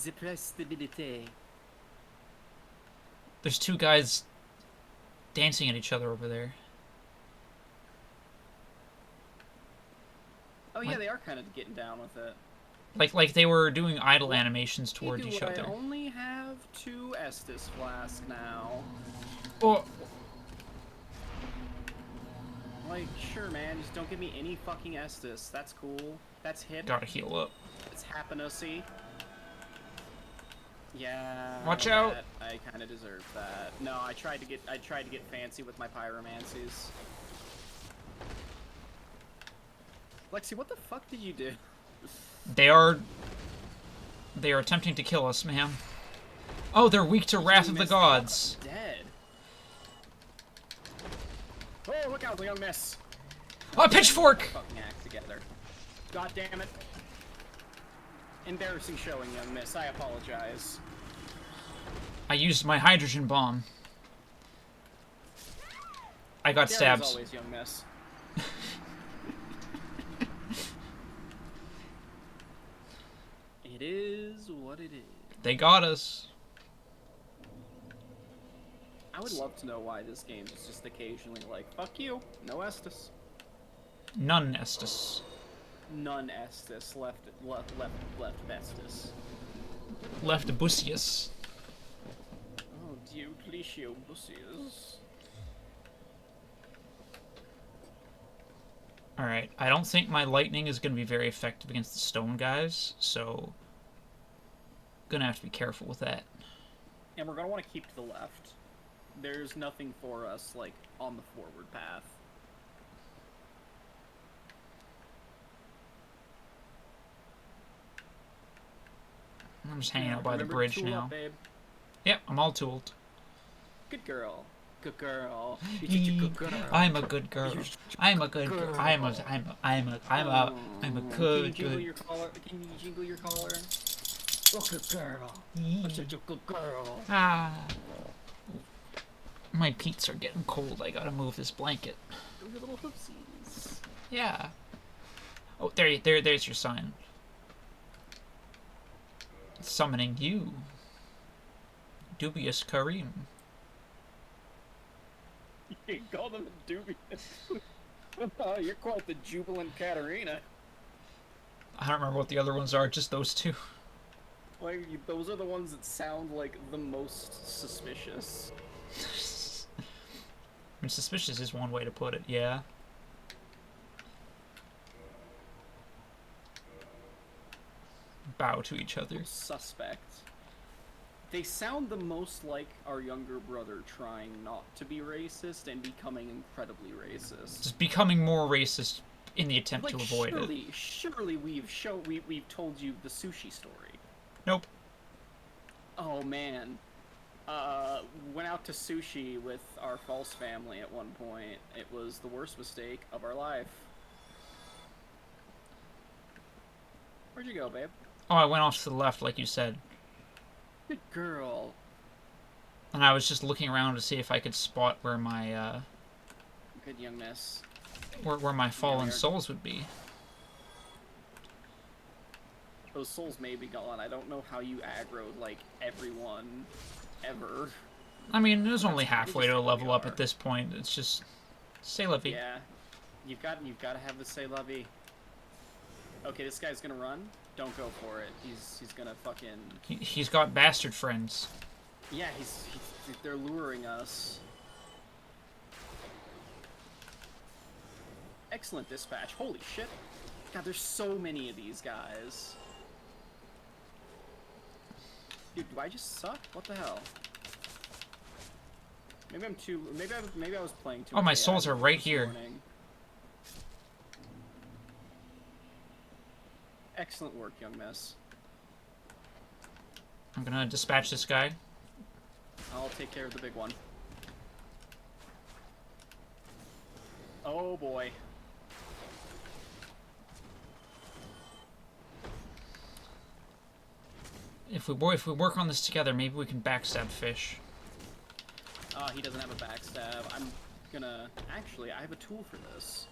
The prestabilité. There's two guys dancing at each other over there. Oh yeah, What? they are kind of getting down with it. Like they were doing idle animations towards Do each I other. only have 2 Estus flasks now. Oh, Like, sure, man, just don't give me any fucking Estus. That's cool. That's hip. gotta heal up. It's happinessy. Yeah. Watch out. I kind of deserve that. No, I tried to get fancy with my pyromancies. Lexi, what the fuck did you do? They are attempting to kill us, ma'am. Oh, they're weak to Wrath of the Miss Gods. Dead. Oh, look out, the young miss. Oh, pitchfork! Fucking act together. God damn it. Embarrassing showing, young miss. I apologize. I used my hydrogen bomb. I got There stabbed. as always, young miss. It is what it is. They got us. I would love to know why this game is just occasionally like, fuck you, no Estus. None Estus. None Estus, left Estus. Left Busius. Oh, Diocletian Busius. Alright, I don't think my lightning is going to be very effective against the stone guys, so gonna have to be careful with that. And we're gonna want to keep to the left. There's nothing for us, like, on the forward path. I'm just hanging out by the Remember to bridge tool now. up, babe. Yep, I'm all tooled. Good girl. Good girl. You're such a good girl. I'm a good girl. You're such I'm a good girl. I'm a good, Can you jingle good. your collar? Can you jingle your collar? Oh, good girl. You're such a good girl. Ah. My peats are getting cold. I gotta move this blanket. Your little hoopsies. Yeah. Oh, there's your sign. Summoning you. Dubious Kareem. You call them dubious. Oh, you're quite the jubilant Katarina. I don't remember what the other ones are, just those two. Like, those are the ones that sound like the most suspicious. I mean, suspicious is one way to put it, yeah. Bow to each other. Suspect. They sound the most like our younger brother trying not to be racist and becoming incredibly racist. Just becoming more racist in the attempt Like, to avoid it. surely we've told you the sushi story. Nope. Oh man. Went out to sushi with our false family at one point. It was the worst mistake of our life. Where'd you go, babe? Oh, I went off to the left, like you said. Good girl. And I was just looking around to see if I could spot where my, Good young miss. where my fallen are- souls would be. Those souls may be gone. I don't know how you aggroed, like, everyone ever. I mean, it was only That's halfway to a just level what up we at this point. It's just... Say la vie. Yeah. You've got to have the say la vie. Okay, this guy's gonna run. Don't go for it. He's gonna fucking... He's got bastard friends. Yeah, they're luring us. Excellent dispatch. Holy shit. God, there's so many of these guys. Dude, do I just suck? What the hell? Maybe I'm too... Maybe I was playing too Oh, my much souls AI are right this here. morning. Excellent work, young miss. I'm gonna dispatch this guy. I'll take care of the big one. Oh boy. If we work on this together, maybe we can backstab fish. He doesn't have a backstab. I'm gonna... Actually, I have a tool for this.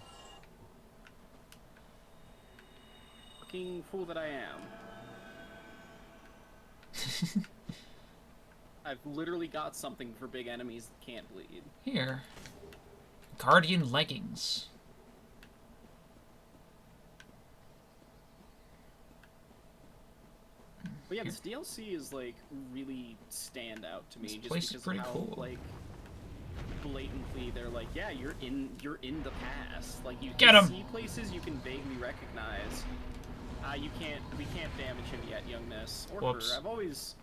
Fucking fool that I am. I've literally got something for big enemies that can't bleed. Here. Guardian leggings. But yeah, this DLC is like really stand out to me This just place is because pretty of how cool. like blatantly they're like, yeah, you're in the past. Like you Get can 'em! see places you can vaguely recognize. We can't damage him yet, young miss. Or Whoops. her. I've always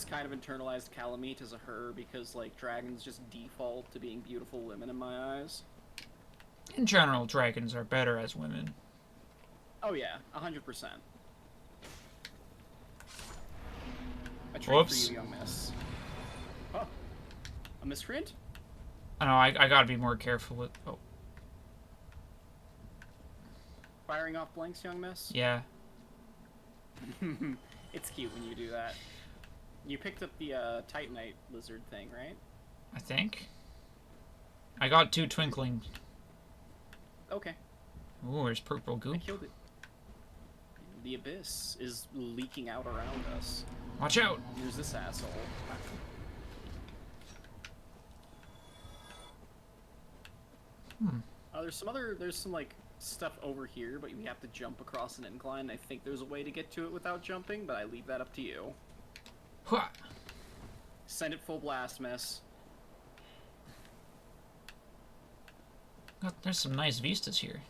kind of internalized Calamite as a her because like dragons just default to being beautiful women in my eyes. In general, dragons are better as women. Oh yeah, 100%. A treat Whoops. for you, young miss. Oh, a miscreant? I know, I gotta be more careful with... Oh, Firing off blanks, young miss? yeah. It's cute when you do that. You picked up the Titanite lizard thing, right? I think. I got 2 twinkling. Okay, Ooh, there's purple I goop. killed it. The abyss is leaking out around us. Watch out! Here's this asshole. There's some like stuff over here, but we have to jump across an incline. I think there's a way to get to it without jumping, but I leave that up to you. Hua! Send it full blast, miss. God, there's some nice vistas here.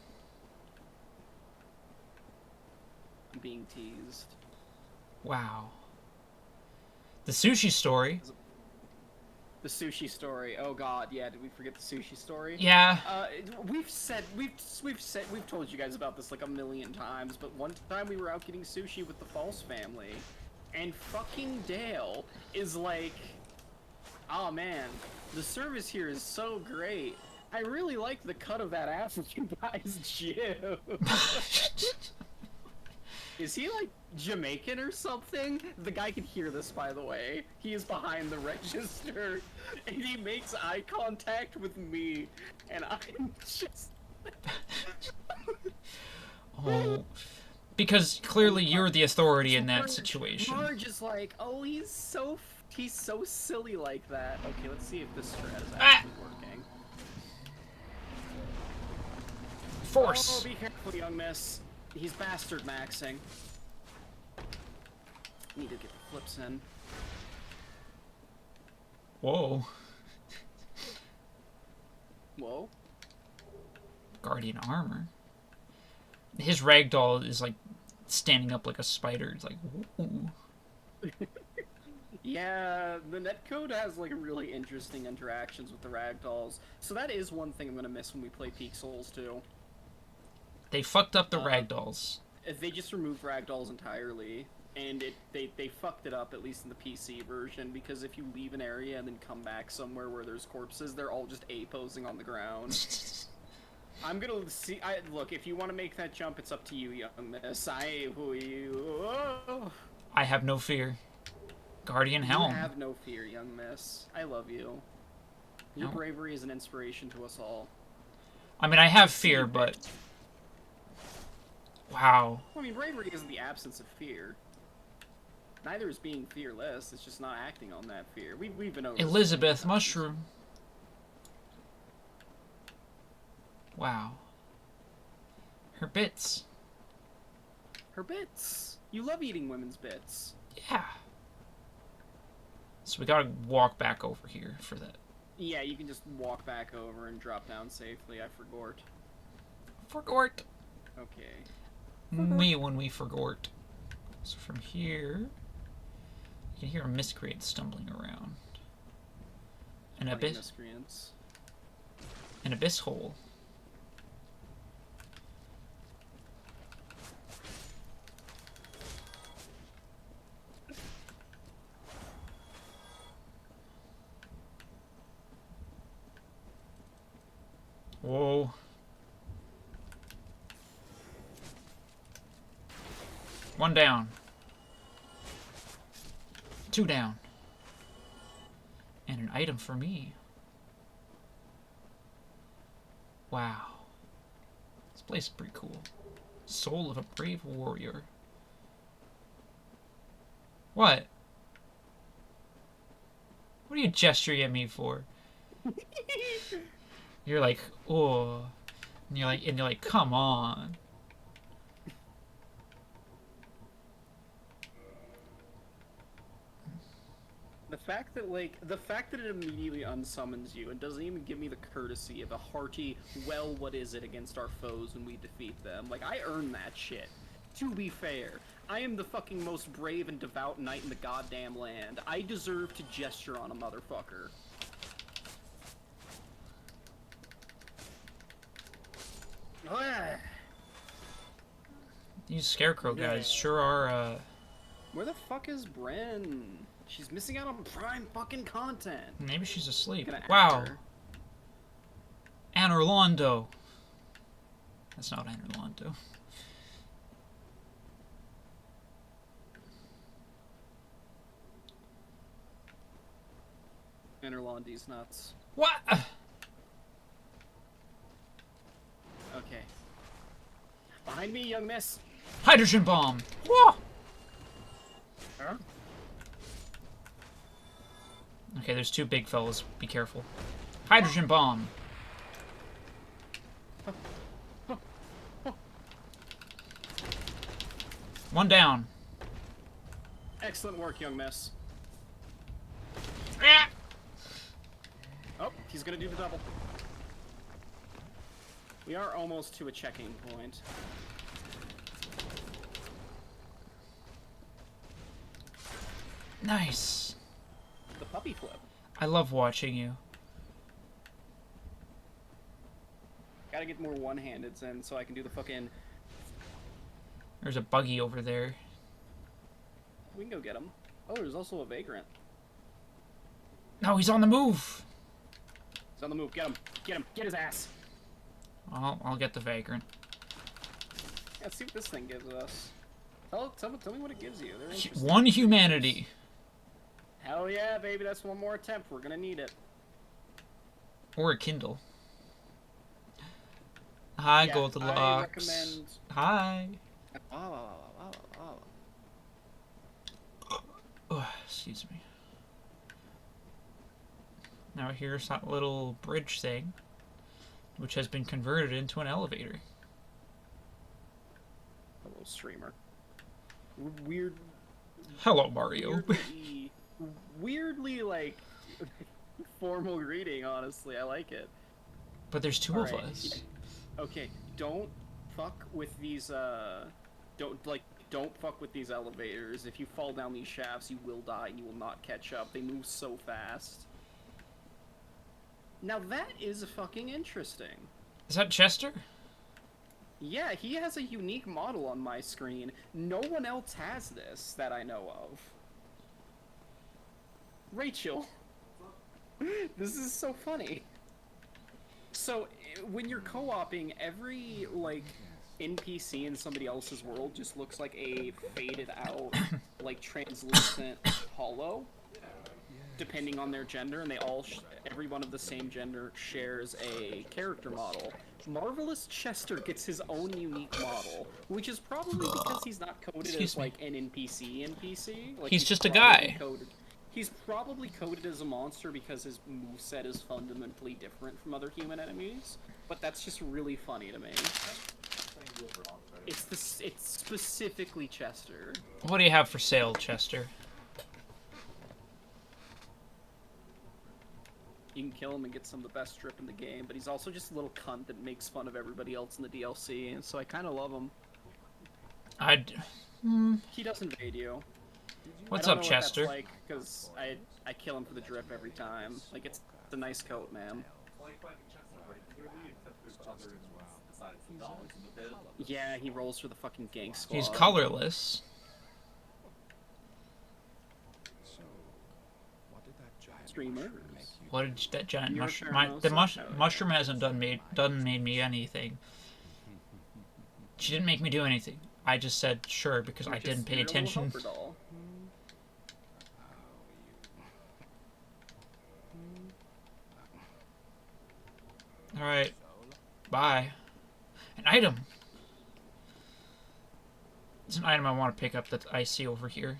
I'm being teased. Wow. The sushi story. The sushi story. Oh god, yeah, did we forget the sushi story? Yeah. We've told you guys about this like a million times, but one time we were out getting sushi with the False family, and fucking Dale is like, oh man, the service here is so great. I really like the cut of that African guy's jib. Is he like Jamaican or something? The guy can hear this, by the way. He is behind the register, and he makes eye contact with me, and I'm just... Oh. Because clearly you're the authority in that situation. Marge is like, oh, he's so silly like that. Okay, let's see if this strat is Ah! actually working. Force! Oh, be careful, young miss. He's bastard maxing. Need to get the flips in. Whoa. Whoa. Guardian armor. His ragdoll is like standing up like a spider. It's like, ooh. Yeah, the netcode has like really interesting interactions with the ragdolls. So that is one thing I'm gonna miss when we play Peak Souls 2. They fucked up the ragdolls. They just removed ragdolls entirely, and they fucked it up, at least in the PC version, because if you leave an area and then come back somewhere where there's corpses, they're all just A-posing on the ground. I'm gonna see. Look, if you want to make that jump, it's up to you, young miss. Oh. I have no fear. Guardian Helm. You have no fear, young miss. I love you. Your No. bravery is an inspiration to us all. I mean, I have fear, but... Wow. I mean, bravery isn't the absence of fear. Neither is being fearless. It's just not acting on that fear. We've been over this Elizabeth many times. Mushroom. Wow. Her bits. Her bits. You love eating women's bits. Yeah. So we gotta walk back over here for that. Yeah, you can just walk back over and drop down safely. I forgot. Forgort. Okay. Me when we forgort. So from here, you can hear a miscreant stumbling around. An Funny abyss, miscreants. an abyss hole. Whoa. One down. 2 down. And an item for me. Wow. This place is pretty cool. Soul of a brave warrior. What? What are you gesturing at me for? You're like, oh. And you're like, come on. The fact that it immediately unsummons you and doesn't even give me the courtesy of a hearty, well, what is it against our foes when we defeat them? Like, I earned that shit. To be fair, I am the fucking most brave and devout knight in the goddamn land. I deserve to gesture on a motherfucker. These scarecrow guys sure are, Where the fuck is Bren? She's missing out on prime fucking content. maybe she's asleep. Gonna Wow. add her. Anne Orlando. That's not Anne Orlando. And her Londy's nuts. What? Okay. Behind me, young miss. Hydrogen bomb. Whoa. Huh? Okay, there's two big fellas. Be careful. Hydrogen bomb. One down. Excellent work, young miss. Ah! Oh, he's gonna do the double. We are almost to a checking point. Nice. The puppy flip. I love watching you. Gotta get more one-handeds in so I can do the fucking... There's a buggy over there. We can go get him. Oh, there's also a vagrant. No, he's on the move. He's on the move. Get him. Get him. Get his ass. I'll get the vagrant. Yeah, let's see what this thing gives us. Tell me what it gives you. They're interesting. One humanity. Hell yeah, baby. That's one more attempt. We're gonna need it. Or a Kindle. Hi, Yeah, Goldilocks. I recommend... Hi. Oh. Oh, excuse me. Now here's that little bridge thing, which has been converted into an elevator. Hello, streamer. Weird... Hello, Mario. weirdly, like, formal greeting, honestly. I like it. But there's two of Alright, us. Okay, don't fuck with these, don't fuck with these elevators. If you fall down these shafts, you will die and you will not catch up. They move so fast. Now that is fucking interesting. Is that Chester? Yeah, he has a unique model on my screen. No one else has this that I know of. Rachel. This is so funny. So, when you're co-oping, every, like, NPC in somebody else's world just looks like a faded out, like, translucent hollow, depending on their gender, and they all, every one of the same gender shares a character model. Marvelous Chester gets his own unique model, which is probably because he's not coded as, like, an NPC. Like, He's just a guy. He's probably coded as a monster because his moveset is fundamentally different from other human enemies, but that's just really funny to me. It's specifically Chester. What do you have for sale, Chester? You can kill him and get some of the best strip in the game, but he's also just a little cunt that makes fun of everybody else in the DLC, and so I kind of love him. He does invade you. What's I don't up, know Chester? What that's like, because I kill him for the drip every time. Like, it's a nice coat, man. Yeah, he rolls for the fucking gang squad. He's colorless. Streamers. What did that giant Your mushroom? turn, The also. mushroom hasn't done made me anything. She didn't make me do anything. I just said sure because I didn't pay You're a little attention. helper doll. All right, Goodbye. An item! It's an item I want to pick up that I see over here.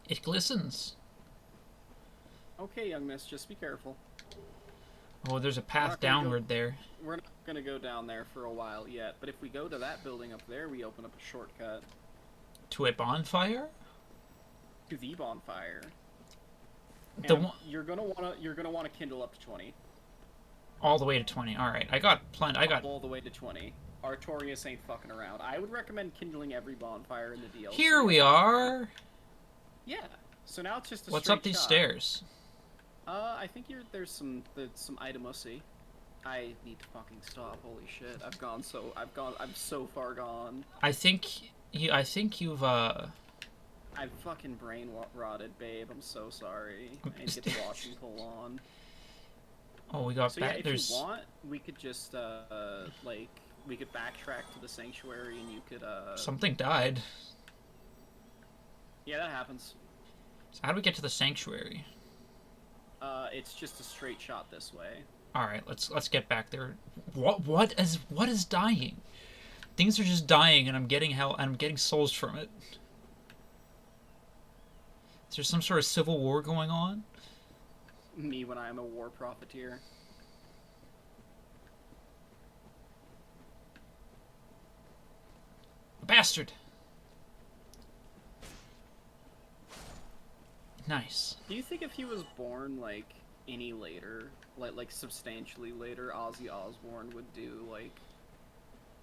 It glistens. Okay, young miss, just be careful. Oh, there's a We're path not gonna go- downward there. We're not gonna go down there for a while yet, but if we go to that building up there, we open up a shortcut To a bonfire? to the bonfire. The And one you're gonna wanna kindle up to 20. all the way to 20. All right, I got plenty. I got. All the way to 20. Artorias ain't fucking around. I would recommend kindling every bonfire in the DLC. Here we are. Yeah. So now it's just a What's straight up these shot. stairs? I think there's some itemousy. I need to fucking stop. Holy shit! I'm so far gone. I think you've I've fucking brain rotted, babe. I'm so sorry. I need to get the washing pole on. Oh, we got So yeah, back. if There's you want, we could just like we could backtrack to the sanctuary, and you could something died. Yeah, that happens. So how do we get to the sanctuary? It's just a straight shot this way. All right, let's get back there. What is dying? Things are just dying, and I'm getting souls from it. Is there some sort of civil war going on? Me when I'm a war profiteer. Bastard. Nice. Do you think if he was born like any later, like substantially later, Ozzy Osbourne would do like,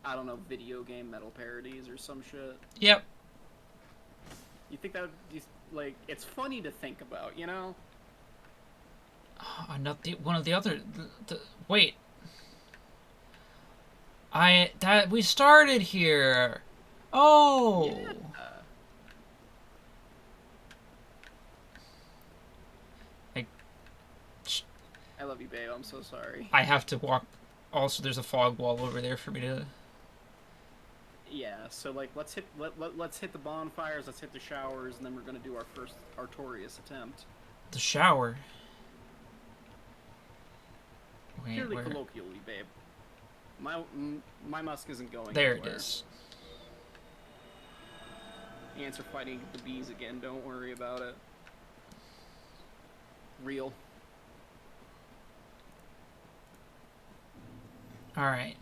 I don't know, video game metal parodies or some shit? Yep. You think that would be like? It's funny to think about, you know? Not the one of the other. Wait. We started here. Oh. Yeah. I love you, babe. I'm so sorry. I have to walk. Also, there's a fog wall over there for me to. Yeah. So like, let's hit the bonfires. Let's hit the showers, and then we're gonna do our first Artorias attempt. The shower. Wait, Purely where? colloquially, babe. My musk isn't going. There it anywhere. is. Ants are fighting the bees again. Don't worry about it. Real. All right.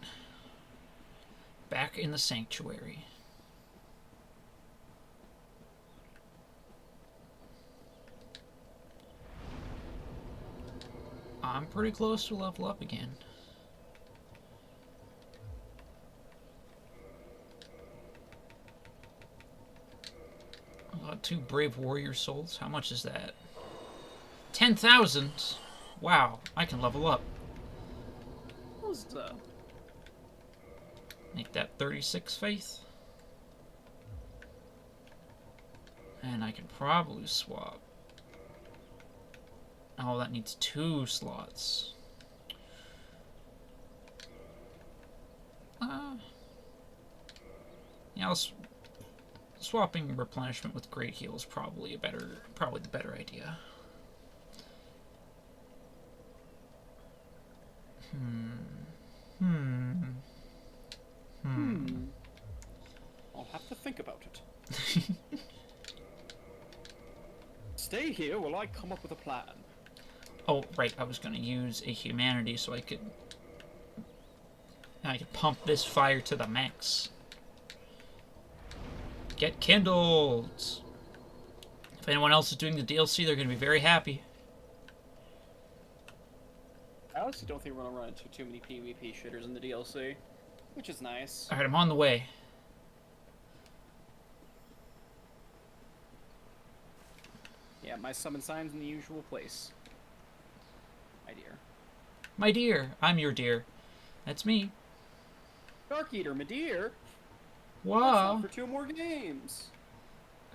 Back in the sanctuary. I'm pretty close to level up again. I got 2 brave warrior souls. How much is that? 10,000. Wow, I can level up. What's up? Make that 36 faith. And I can probably swap. Oh, that needs 2 slots. Yeah, swapping replenishment with Great Heal is probably the better idea. I'll have to think about it. Stay here while I come up with a plan. Oh, right, I was gonna use a humanity so I could pump this fire to the max. Get kindled! If anyone else is doing the DLC, they're gonna be very happy. I honestly don't think we're gonna run into too many PvP shitters in the DLC, which is nice. Alright, I'm on the way. Yeah, my summon sign's in the usual place. My dear. My dear, I'm your dear. That's me. Dark Eater, my dear. Wow. For 2 more games.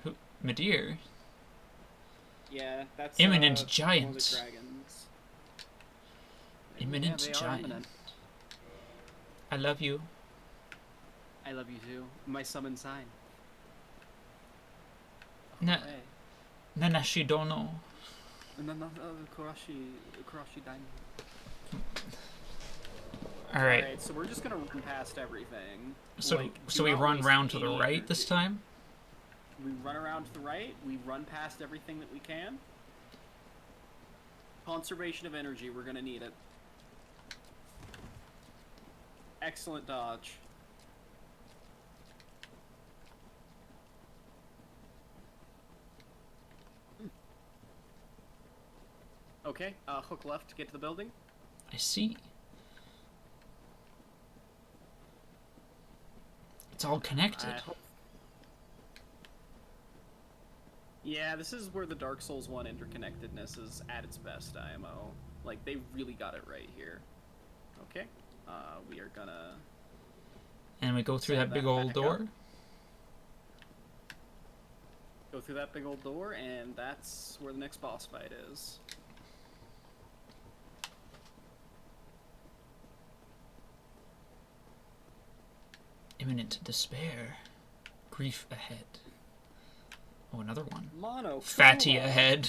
Who, my dear? Yeah, that's Imminent one of the giant. dragons. Imminent Yeah, they are giant. imminent. I love you. I love you too. My summon sign. Na- Hey. Nanashidono. No, Kurashi Daimon. All right. Alright, so we're just gonna run past everything. So Like, so do we not run waste round to the any right this energy. time. We run around to the right, we run past everything that we can. Conservation of energy, we're gonna need it. Excellent dodge. Okay, hook left to get to the building. I see. It's all connected. Yeah, this is where the Dark Souls 1 interconnectedness is at its best, IMO. Like, they really got it right here. Okay, we are gonna... And we go through Send that big that old back door. Go through that big old door, and that's where the next boss fight is. Imminent despair. Grief ahead. Oh, another one. Mono. Fatty ahead.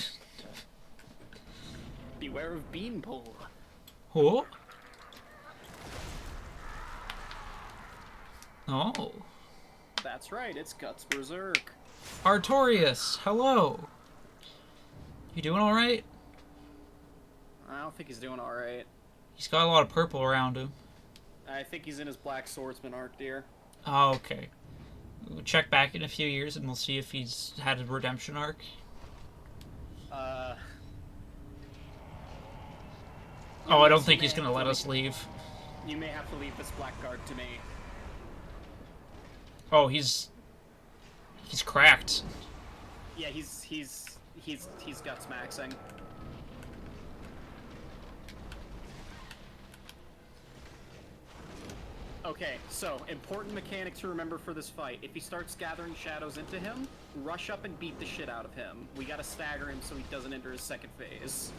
Beware of Beanpole. Oh. Oh. That's right, it's Guts Berserk. Artorias, hello. You doing all right? I don't think he's doing alright. He's got a lot of purple around him. I think he's in his Black Swordsman arc, dear. Oh, okay. We'll check back in a few years and we'll see if he's had a redemption arc. Oh, I don't think he's gonna let us leave. You may have to leave this Blackguard to me. Oh, he's cracked. Yeah, he's Guts maxing. Okay, so, important mechanic to remember for this fight. If he starts gathering shadows into him, rush up and beat the shit out of him. We gotta stagger him so he doesn't enter his second phase.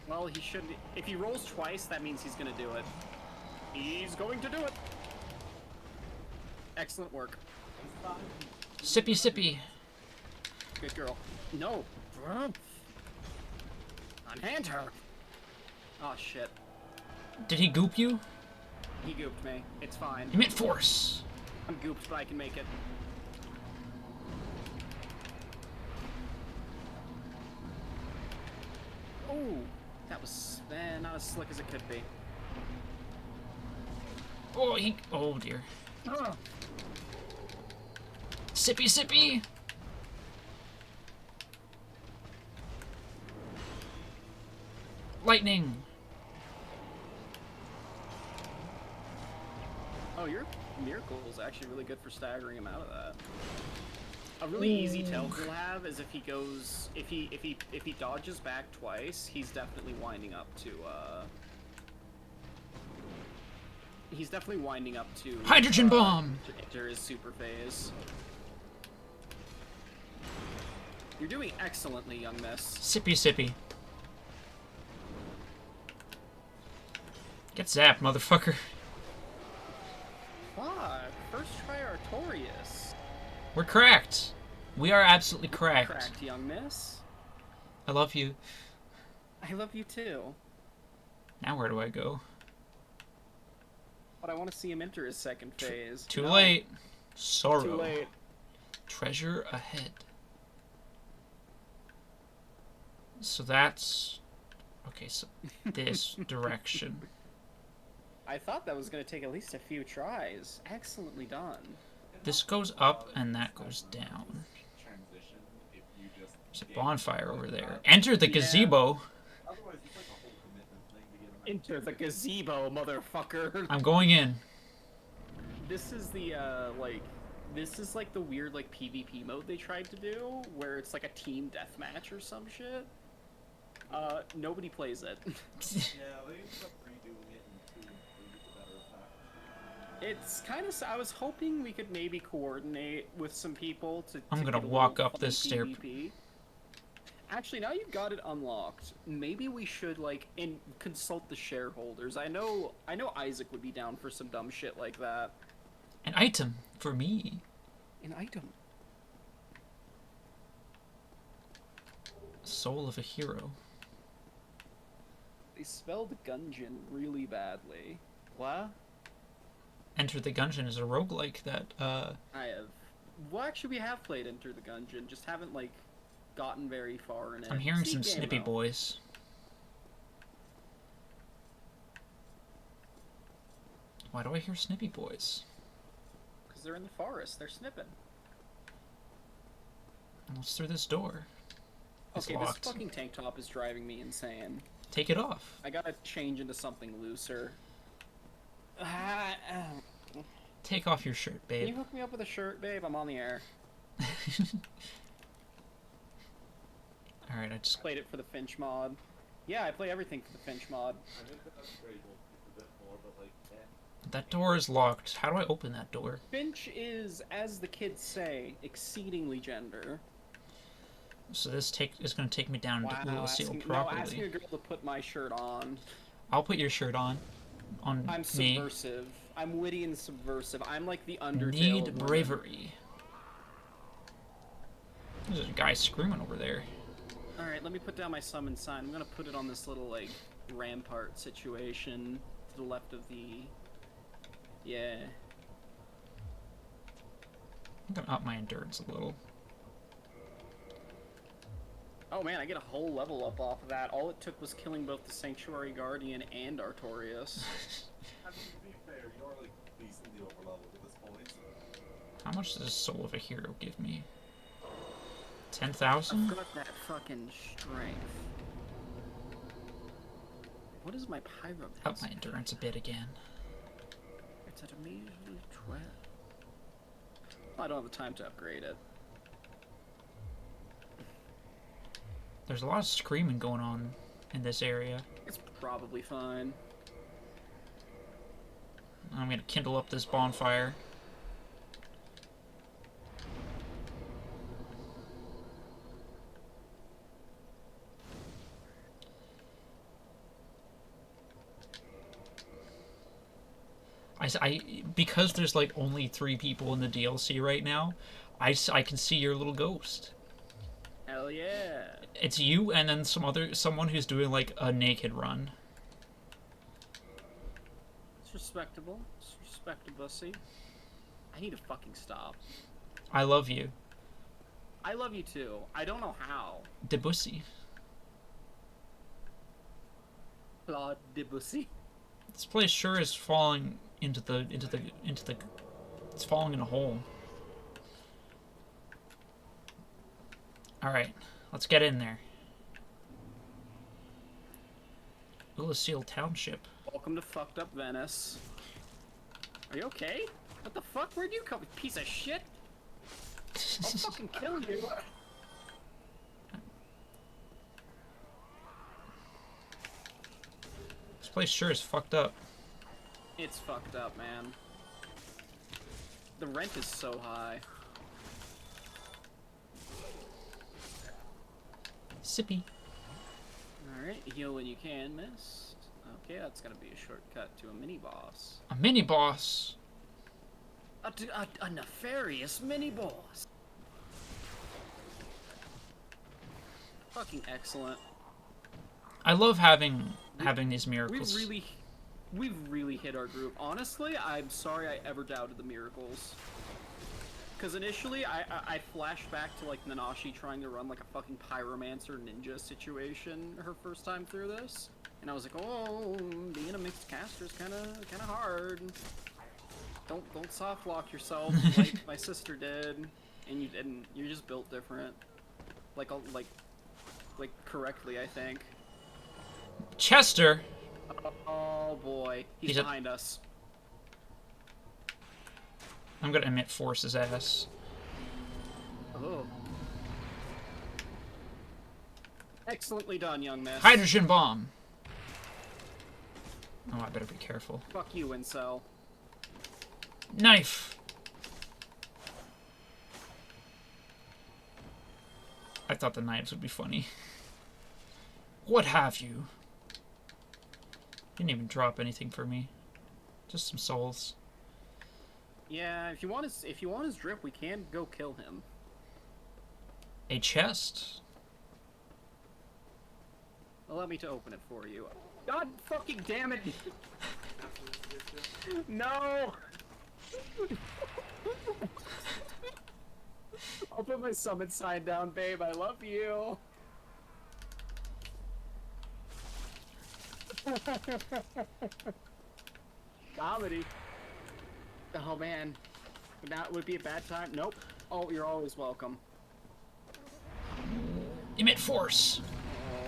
Well, he should... If he rolls twice, that means he's gonna do it. He's going to do it! Excellent work. Sippy sippy. Good girl. No! Unhand her! Oh shit. Did he goop you? He gooped me. It's fine. You meant force. I'm gooped, but I can make it. Ooh! That was not as slick as it could be. Oh, oh dear. Sippy sippy. Lightning. Oh, your miracle is actually really good for staggering him out of that. A really easy tell he'll have is if he goes, if he dodges back twice, he's definitely winding up to he's definitely winding up to Hydrogen bomb. to enter his super phase. You're doing excellently, young miss. Sippy sippy. Get zapped, motherfucker. Fuck! First try Artorias. We're cracked. We are absolutely cracked. Cracked, young miss. I love you. I love you too. Now where do I go? But I want to see him enter his second phase. Too No. late. Sorrow. Too late. Treasure ahead. So that's... Okay, so this direction. I thought that was going to take at least a few tries. Excellently done. This goes up and that goes down. Transition if you just There's a gain bonfire like over there. that. Enter the Yeah. gazebo. Otherwise, it's like a whole commitment thing to get them. Enter the gazebo, motherfucker. I'm going in. This is the, this is like the weird, like, PvP mode they tried to do, where it's like a team deathmatch or some shit. Nobody plays it. Yeah, they ended up redoing it to improve the better effect. It's kind of, I was hoping we could maybe coordinate with some people to I'm to gonna get a walk little up fun this stair. PvP. Actually, now you've got it unlocked, maybe we should, like, consult the shareholders. I know Isaac would be down for some dumb shit like that. An item for me. An item. Soul of a hero. They spelled Gungeon really badly. What? Enter the Gungeon is a roguelike that, I have. Well, actually, we have played Enter the Gungeon, just haven't, like, gotten very far in it. I'm hearing See some game, snippy though. boys. Why do I hear snippy boys? Because they're in the forest, they're snipping. What's through this door? It's Okay, locked. this fucking tank top is driving me insane. Take it off. I gotta change into something looser. Take off your shirt, Can you babe. hook me up with a shirt, babe? I'm on the air. Alright, I just... Played it for the Finch mod. Yeah, I play everything for the Finch mod. I think that upgrade will be a bit more, but like, That door is locked. How do I open that door? Finch is, as the kids say, exceedingly gender. So this is going to take me down to Little Seal asking properly. a girl to put my shirt on. I'll put your shirt on I'm me. subversive. I'm witty and subversive. I'm like the Undertale. Need of women. bravery. There's a guy screaming over there. Alright, let me put down my summon sign. I'm gonna put it on this little, like, rampart situation to the left of the... Yeah. I'm going to up my endurance a little. Oh man, I get a whole level up off of that. All it took was killing both the Sanctuary Guardian and Artorias. I mean, to be fair, you're like decently overleveled at this point. How much does Soul of a Hero give me? I've 10,000? got that fucking strength. What is my pyro? Up my endurance a bit again. It's at a measly 12. I don't have the time to upgrade it. There's a lot of screaming going on in this area. It's probably fine. I'm going to kindle up this bonfire. Because there's like only 3 people in the DLC right now, I can see your little ghost. Hell yeah. It's you and then someone who's doing like a naked run. It's respectable. It's respectable, see? I need to fucking stop. I love you. I love you too. I don't know how. Debussy. Claude Debussy. This place sure is falling into the it's falling in a hole. Alright, let's get in there. Illusil Township. Welcome to fucked up Venice. Are you okay? What the fuck? Where'd you come? Piece of shit? I'll fucking kill you. This place sure is fucked up. It's fucked up, man. The rent is so high. Sippy. Alright, heal when you can, miss. Okay, that's gonna be a shortcut to a mini-boss. A mini boss. A nefarious mini-boss! Fucking excellent. I love having these We've miracles. really hit our group. Honestly, I'm sorry I ever doubted the miracles. Because initially, I flashed back to, like, Nanashi trying to run, like, a fucking pyromancer ninja situation her first time through this. And I was like, oh, being a mixed caster is kinda hard. Don't soft lock yourself like my sister did. And you didn't. You're just built different. Like correctly, I think. Chester. Oh boy, he's a- behind us. I'm gonna emit force his ass. Oh. Excellently done, young miss. Hydrogen bomb. Oh, I better be careful. Fuck you, incel. Knife. I thought the knives would be funny. What have you? Didn't even drop anything for me. Just some souls. Yeah, if you want his drip, we can go kill him. A chest. Allow me to open it for you. God fucking damn it! No! I'll put my summon sign down, babe. I love you. Comedy. Oh man. That would be a bad time. Nope. Oh, you're always welcome. Emit force.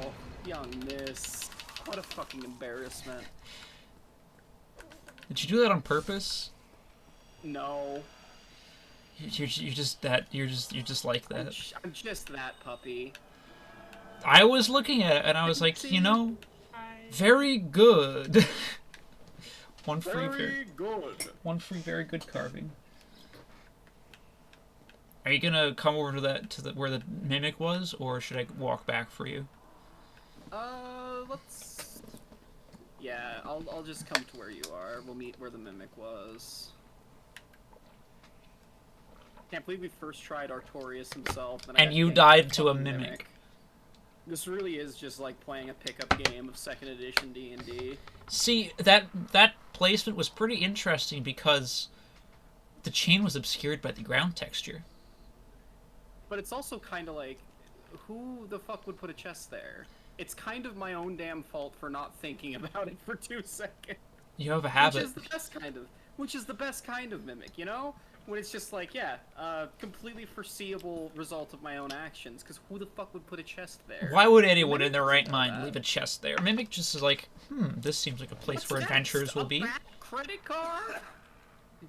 Oh, young miss. What a fucking embarrassment. Did you do that on purpose? No. You're just like that. I'm just that puppy. I was looking at it and I was like, you know, very good. One free very good carving. Are you gonna come over to where the mimic was, or should I walk back for you? Let's. Yeah, I'll just come to where you are. We'll meet where the mimic was. Can't believe we first tried Artorias himself, And you died to a mimic. This really is just like playing a pickup game of 2nd edition D&D. See, that placement was pretty interesting because the chain was obscured by the ground texture. But it's also kind of like, who the fuck would put a chest there? It's kind of my own damn fault for not thinking about it for 2 seconds. You have a habit. Which is the best kind of mimic, you know? When it's just like, yeah, completely foreseeable result of my own actions, because who the fuck would put a chest there? Why would anyone in their right mind leave a chest there? Mimic just is like, this seems like a place where adventurers will be. Credit card?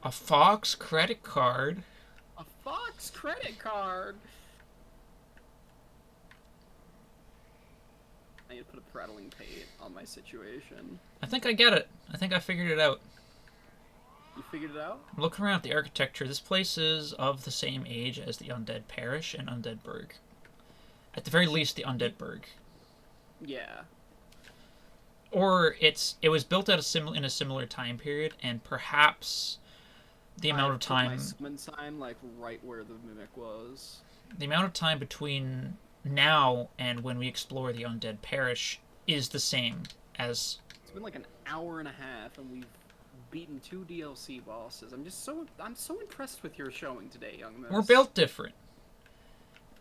A Fox credit card? A Fox credit card? I need to put a prattling pate on my situation. I think I get it. I think I figured it out. You figured it out? I'm looking around at the architecture. This place is of the same age as the Undead Parish and Undead Burg. At the very least, the Undead Burg. Yeah. Or it was built at in a similar time period, and perhaps the amount of time. My summon sign like right where the mimic was. The amount of time between now and when we explore the Undead Parish is the same as. It's been like an hour and a half, and we've beaten 2 DLC bosses. I'm so impressed with your showing today, young miss. We're built different.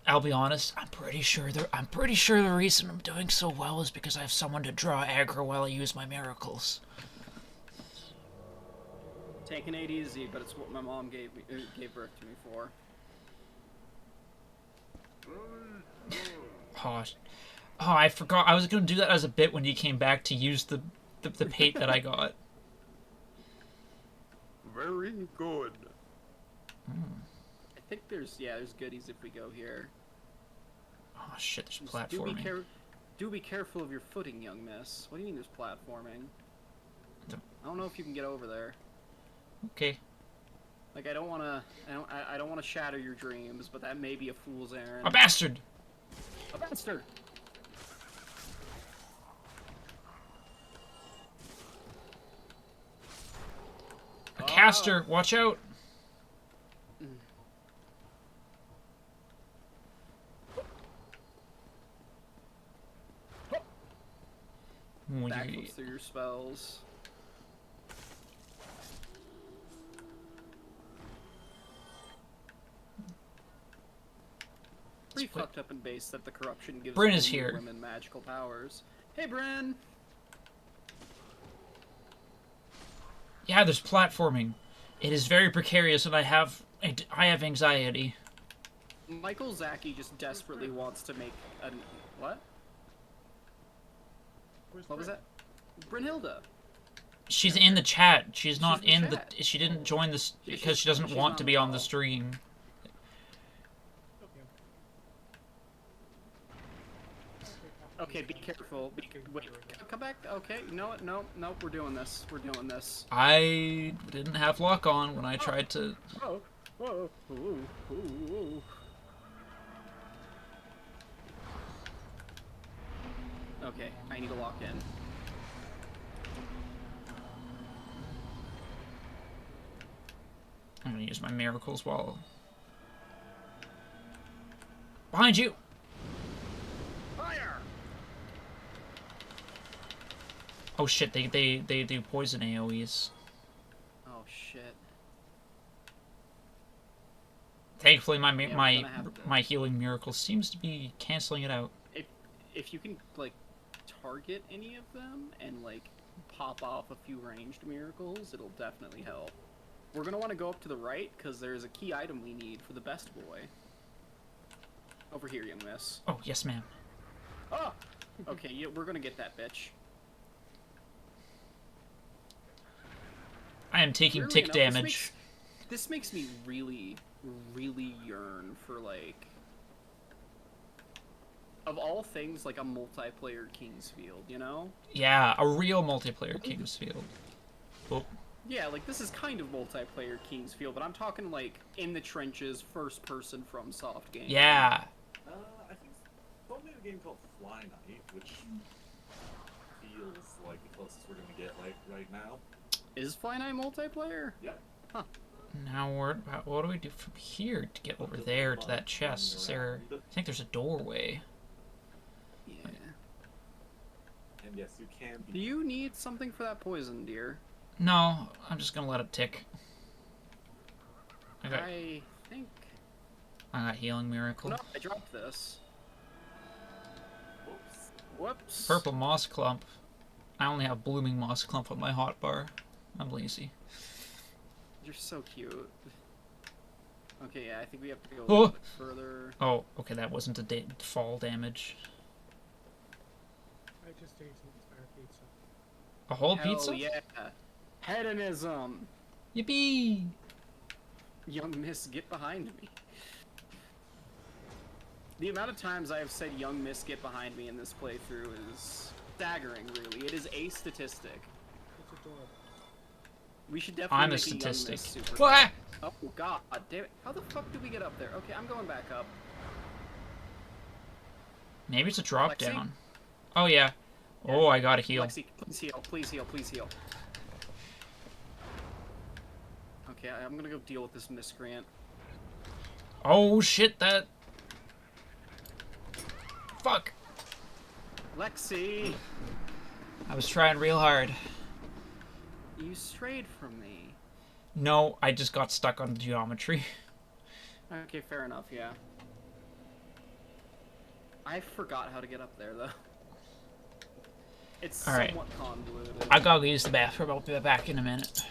I'll be honest. I'm pretty sure the reason I'm doing so well is because I have someone to draw aggro while I use my miracles. Taking it easy, but it's what my mom gave birth to me for. Oh, I forgot. I was gonna do that as a bit when you came back to use the pate that I got. Very good. I think there's goodies if we go here. Oh shit, there's Just platforming. Do be careful of your footing, young miss. What do you mean there's platforming? I don't know if you can get over there. Okay. Like I don't wanna shatter your dreams, but that may be a fool's errand. A bastard! A bastard! A caster, watch out! Backflips through your spells. Pretty fucked up in base that the corruption gives Bryn is here. women magical powers. Hey, Bryn! Yeah, there's platforming. It is very precarious, and I have anxiety. Michael Zaki just desperately wants to make a what? What was that? Brynhilda. She's in the chat. She's not in the in chat. the. She didn't join this because she doesn't want to be on the stream. Okay, be careful. Wait, come back. Okay, you know what? No, we're doing this. We're doing this. I didn't have luck on when I tried to. Oh, whoa, ooh, ooh, ooh. Okay, I need to lock in. I'm gonna use my miracles while. Behind you! Fire! Oh shit, they do poison AoEs. Oh shit. Thankfully, my Yeah, we're my gonna have to- my healing miracle seems to be canceling it out. If you can like target any of them and like pop off a few ranged miracles, it'll definitely help. We're gonna want to go up to the right because there's a key item we need for the best boy. Over here, young miss. Oh yes, ma'am. Oh! Okay, yeah, we're gonna get that bitch. I am taking Weirdly tick enough, damage. This makes me really, really yearn for like, of all things, like a multiplayer Kingsfield, you know? Yeah, a real multiplayer Kingsfield. Oh, Yeah, like this is kind of multiplayer Kingsfield, but I'm talking like in the trenches, first person from soft game. yeah. I think someone made a game called Fly Night, which feels like the closest we're gonna get right now. Is Fly Night multiplayer? Yep. Now what do we do from here to get over there to that chest? Is there? I think there's a doorway. Yeah. And yes, you can Do be. you need something for that poison, dear? No, I'm just gonna let it tick. I I think. got healing miracle. No, I dropped this. Whoops. Whoops. Purple moss clump. I only have blooming moss clump on my hotbar. I'm lazy. You're so cute. Okay, yeah, I think we have to go a Oh. little bit further. Oh, okay, that wasn't a fall damage. I just ate some entire pizza. A whole Hell pizza? yeah. Hedonism. Yippee! Young Miss, get behind me. The amount of times I have said Young Miss, get behind me in this playthrough is staggering, really. It is a statistic. It's adorable. We should definitely I'm a make Young Miss statistic. super What? Oh god damn it. How the fuck do we get up there? Okay, I'm going back up. Maybe it's a drop Lexi? down. Oh yeah. Oh, I gotta heal. Lexi, please heal, please heal, please heal. Okay, I'm gonna go deal with this miscreant. Oh shit, that. Fuck. Lexi! I was trying real hard. You strayed from me. No, I just got stuck on the geometry. Okay, fair enough, yeah. I forgot how to get up there, though. It's Alright. somewhat convoluted. I gotta use the bathroom. I'll be back in a minute.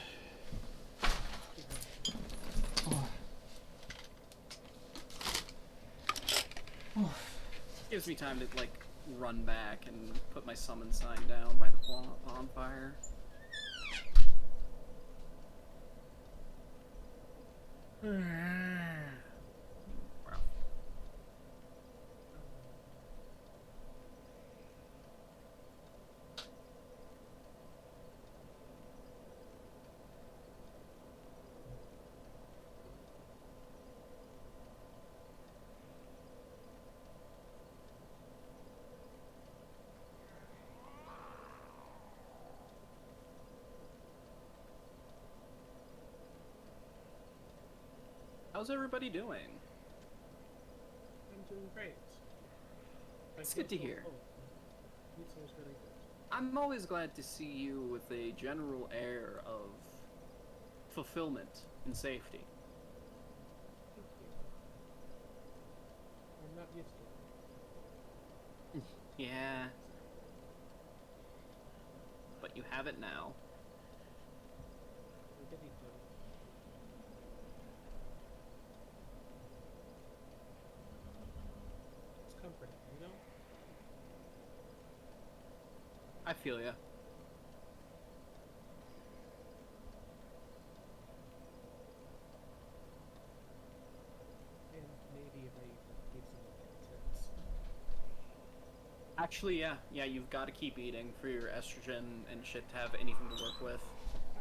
Gives me time to, like, run back and put my summon sign down by the bonfire. Wow. How's everybody doing? I'm doing great. It's good to hear. Pizza was really good. I'm always glad to see you with a general air of fulfillment and safety. Thank you. I'm not used to it. Yeah. But you have it now. We did eat good. It's comforting, you know? I feel ya. And maybe if I eat that pizza, I'll get tits. Actually, yeah. Yeah, you've got to keep eating for your estrogen and shit to have anything to work with.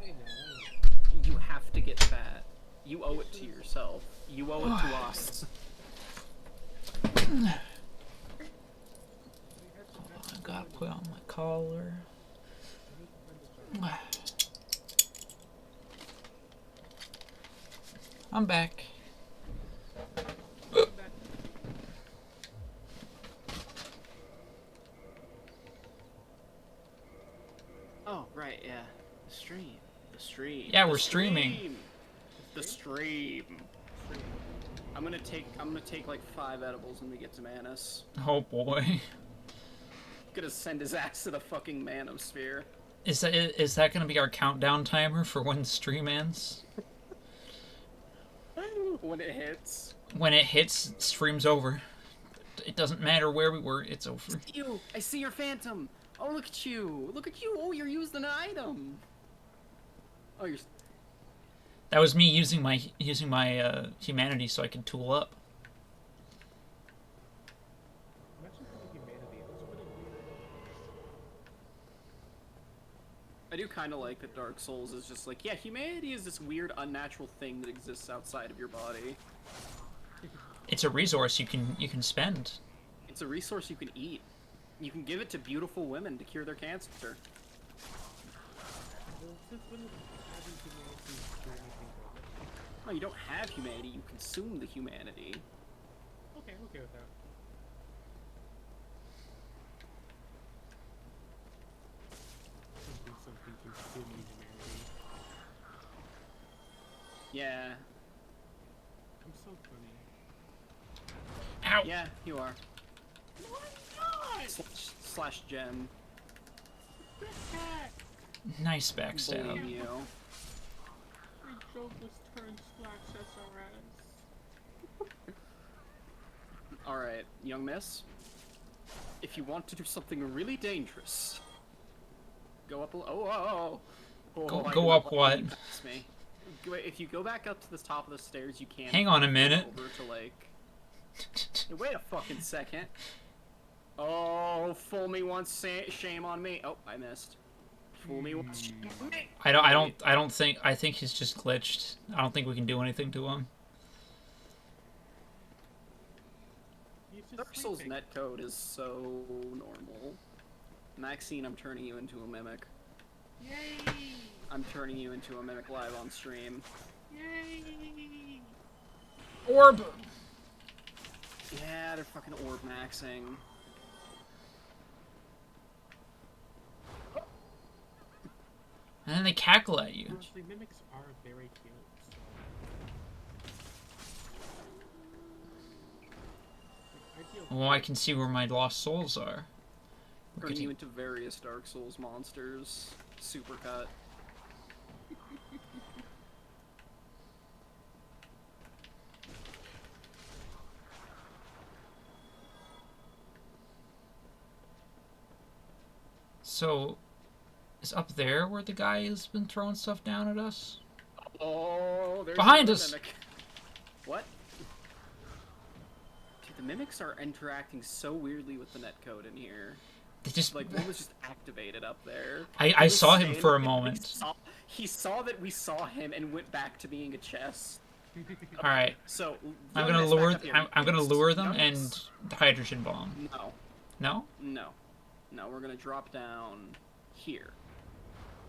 I know. You have to get fat. You owe it to yourself. You owe it to us. We had some I extra gotta food. put on my collar. I need to find a job. I'm back. Back. Oh, right, yeah. The stream. The stream. Yeah, The we're streaming. stream! The stream. I'm gonna take like 5 edibles when we get to Manus. Oh boy. Gonna send his ass to the fucking manosphere. Is that gonna be our countdown timer for when the stream ends? When it hits. When it hits, stream's over. It doesn't matter where we were, it's over. You! I see your phantom! Oh, look at you! Look at you! Oh, you're using an item! Oh, you're... That was me using my humanity so I could tool up. Imagine having humanity. That's really weird. I do kind of like that Dark Souls is just like, yeah, humanity is this weird, unnatural thing that exists outside of your body. It's a resource you can spend. It's a resource you can eat. You can give it to beautiful women to cure their cancer. Well, since when is having humanity do anything with it? No, you don't have humanity, you consume the humanity. Okay, I'm okay with that. Something consuming humanity. Yeah. I'm so funny. Ow! Yeah, you are. Slash gem. Nice backstab. Bullying you. My joke was turned slash SRS. Alright, young miss. If you want to do something really dangerous, go up a Go up what? Me. If you go back up to the top of the stairs, you can't. Hang on a minute. Over to like. Hey, wait a fucking second. Oh, fool me once, shame on me. Oh, I missed. Fool me once, shame on me. I think he's just glitched. I don't think we can do anything to him. He's just Dark Souls sleeping. netcode is so normal. Maxine, I'm turning you into a mimic. Yay! I'm turning you into a mimic live on stream. Yay! Orb! Yeah, they're fucking orb maxing. And then they cackle at you. Honestly, mimics are very cute. So. Like, I feel Well, I can see where my lost souls are. We're Turning you getting- into various Dark Souls monsters. Supercut. So, is up there where the guy has been throwing stuff down at us? Oh, there's Behind another us! Mimic. What? Dude, the mimics are interacting so weirdly with the netcode in here. They just Like, one was just activated up there. I He was saw him staying for a there, moment. He saw that we saw him and went back to being a chest. All right, So I'm young gonna miss, back lure. up here. I'm gonna Young lure them miss. and the hydrogen bomb. No, No? no, no. We're gonna drop down here.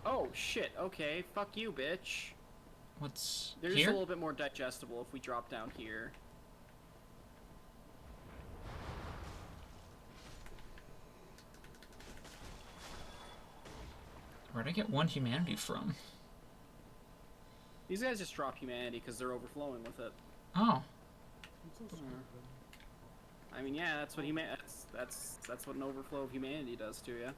Oh shit. Okay. Fuck you, bitch. What's They're just a here? little bit more digestible if we drop down here. Where'd I get one humanity from? These guys just drop humanity because they're overflowing with it. Oh, I'm so stupid. I mean, yeah, that's what that's what an overflow of humanity does to you. I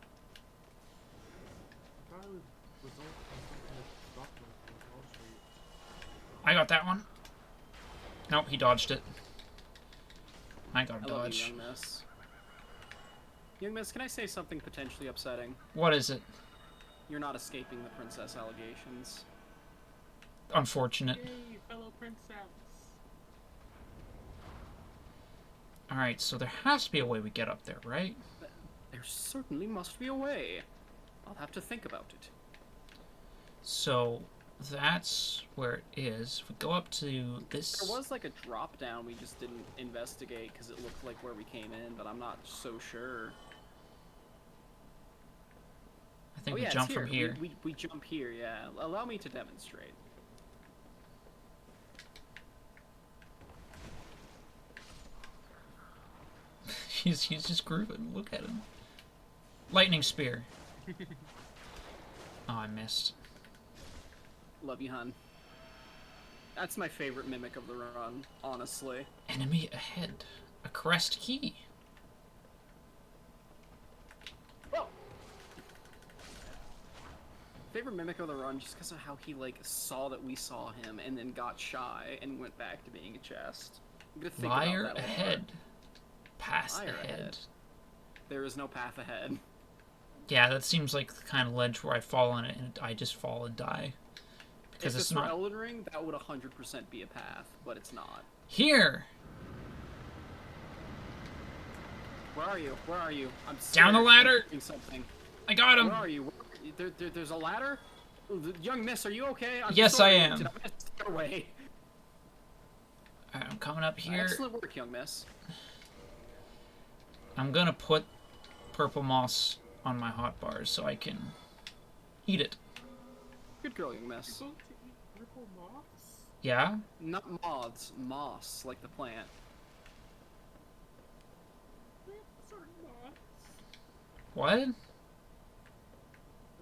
thought it would result in some kind of stock market on Wall Street. I got that one. Nope, he dodged it. I got a I love you, dodge. young miss. Young miss, can I say something potentially upsetting? What is it? You're not escaping the princess allegations. Unfortunate. Yay, fellow princess! Alright, so there has to be a way we get up there, right? There certainly must be a way. I'll have to think about it. So that's where it is. If we go up to this. There was like a drop down we just didn't investigate because it looked like where we came in, but I'm not so sure. I think Oh we yeah, jump it's from here. We jump here, yeah. Allow me to demonstrate. he's just grooving. Look at him. Lightning spear. Oh, I missed. Love you, hun. That's my favorite mimic of the run, honestly. Enemy ahead. A crest key. Favorite mimic of the run just because of how he like saw that we saw him and then got shy and went back to being a chest. I'm gonna think Liar about that a lot. ahead. Pass Liar ahead. ahead. There is no path ahead. Yeah, that seems like the kind of ledge where I fall on it and I just fall and die. Because If it's this were not Elden Ring, that would 100% be a path, but it's not. here. Where are you? Where are you? I'm Down the scared. ladder. I'm doing something. I got him. Where are you? There's a ladder? Young miss, are you okay? I'm Yes, sorry. I am. Did I miss your way? Alright, I'm coming up here. Excellent work, young miss. I'm gonna put purple moss on my hot bars so I can eat it. Good girl, young miss. Going to eat purple moths? Yeah? Not moths, moss, like the plant. Plants are moths. What? I'm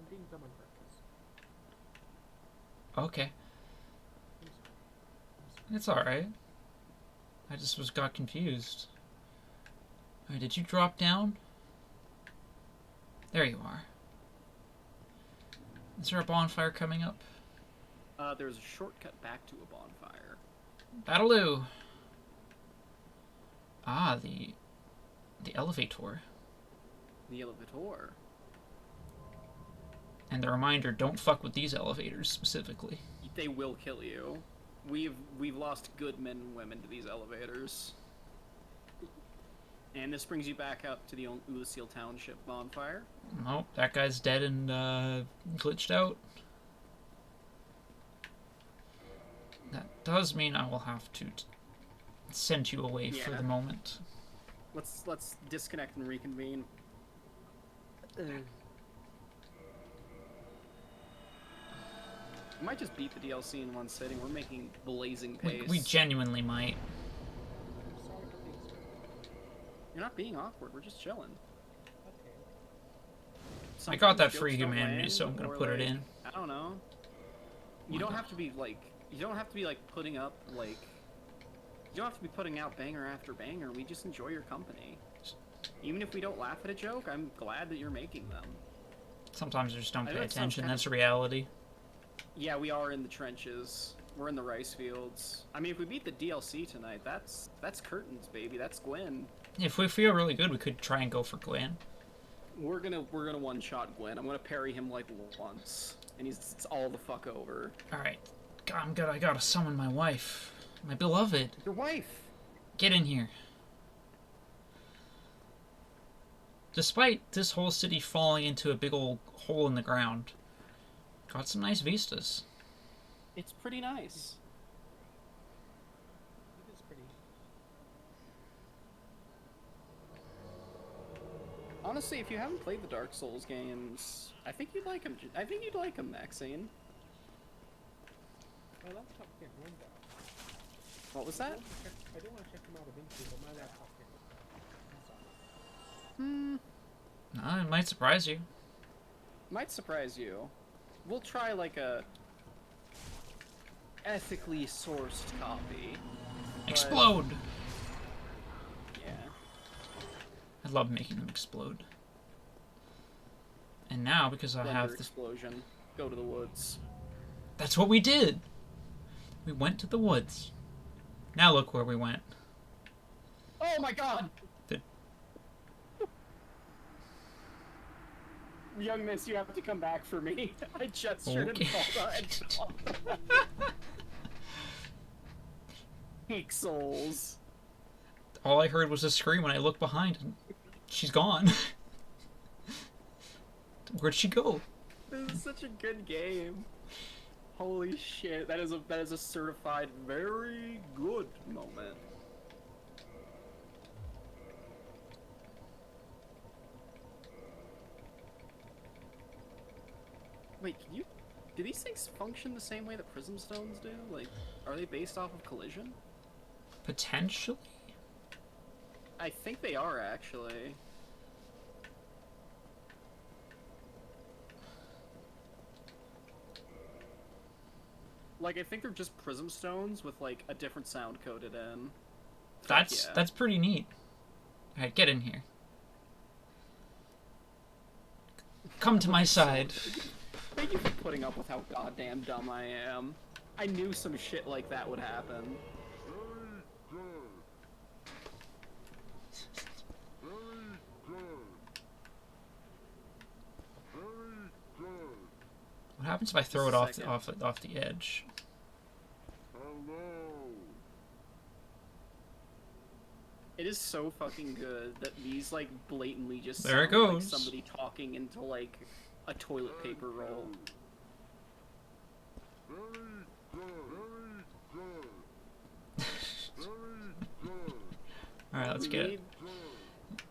being dumb on purpose. Okay. I'm sorry. It's alright. I just got confused. Alright, did you drop down? There you are. Is there a bonfire coming up? There's a shortcut back to a bonfire. Battleoo! Ah, the elevator. The elevator. And the reminder, don't fuck with these elevators specifically. They will kill you. We've lost good men and women to these elevators. And this brings you back up to the Lucille Township bonfire. Nope, that guy's dead and glitched out. That does mean I will have to send you away for Yeah. the moment. Let's disconnect and reconvene. We might just beat the DLC in one sitting. We're making blazing pace. We genuinely might. I'm sorry for being so. You're not being awkward. We're just chilling. Okay. I got that Sometimes free jokes don't humanity, land, so I'm gonna or, put it like, in. I don't know. You Why don't not? have to be like. You don't have to be like putting up like. You don't have to be putting out banger after banger. We just enjoy your company. Even if we don't laugh at a joke, I'm glad that you're making them. Sometimes I just don't I pay know it sounds attention. kinda- That's reality. Yeah, we are in the trenches. We're in the rice fields. I mean, if we beat the DLC tonight, that's curtains, baby. That's Gwen. If we feel really good, we could try and go for Gwen. We're gonna one shot Gwen. I'm gonna parry him like once, and it's all the fuck over. Alright. God, I gotta summon my wife. My beloved. Your wife. Get in here. Despite this whole city falling into a big old hole in the ground, got some nice vistas. It's pretty nice. It is pretty. Honestly, if you haven't played the Dark Souls games, I think you'd like them. I think you'd like them, Maxine. My laptop can't run that. What was that? I don't want to check them out eventually, but my laptop can't run that. I'm sorry. Hmm. It might surprise you. Might surprise you. We'll try like a ethically sourced copy. but- Explode! Yeah. I love making them explode. And now, because I Thunder have this... explosion. Go to the woods. That's what we did! We went to the woods. Now look where we went. Oh my god! The- Young miss, you have to come back for me. I gestured Okay. and called out. Peak souls. All I heard was a scream when I looked behind, and she's gone. Where'd she go? This is such a good game. Holy shit, that is a certified very good moment. Wait, do these things function the same way that prism stones do? Like, are they based off of collision? Potentially? I think they are, actually. like, I think they're just prism stones with, like, a different sound coded in. That's yeah. pretty neat. Alright, get in here. Come to my side. Thank you for putting up with how goddamn dumb I am. I knew some shit like that would happen. What happens if I throw it off the edge? It is so fucking good that these, like, blatantly just There it sound like goes. somebody talking into, like, a toilet paper roll. Alright, let's get it.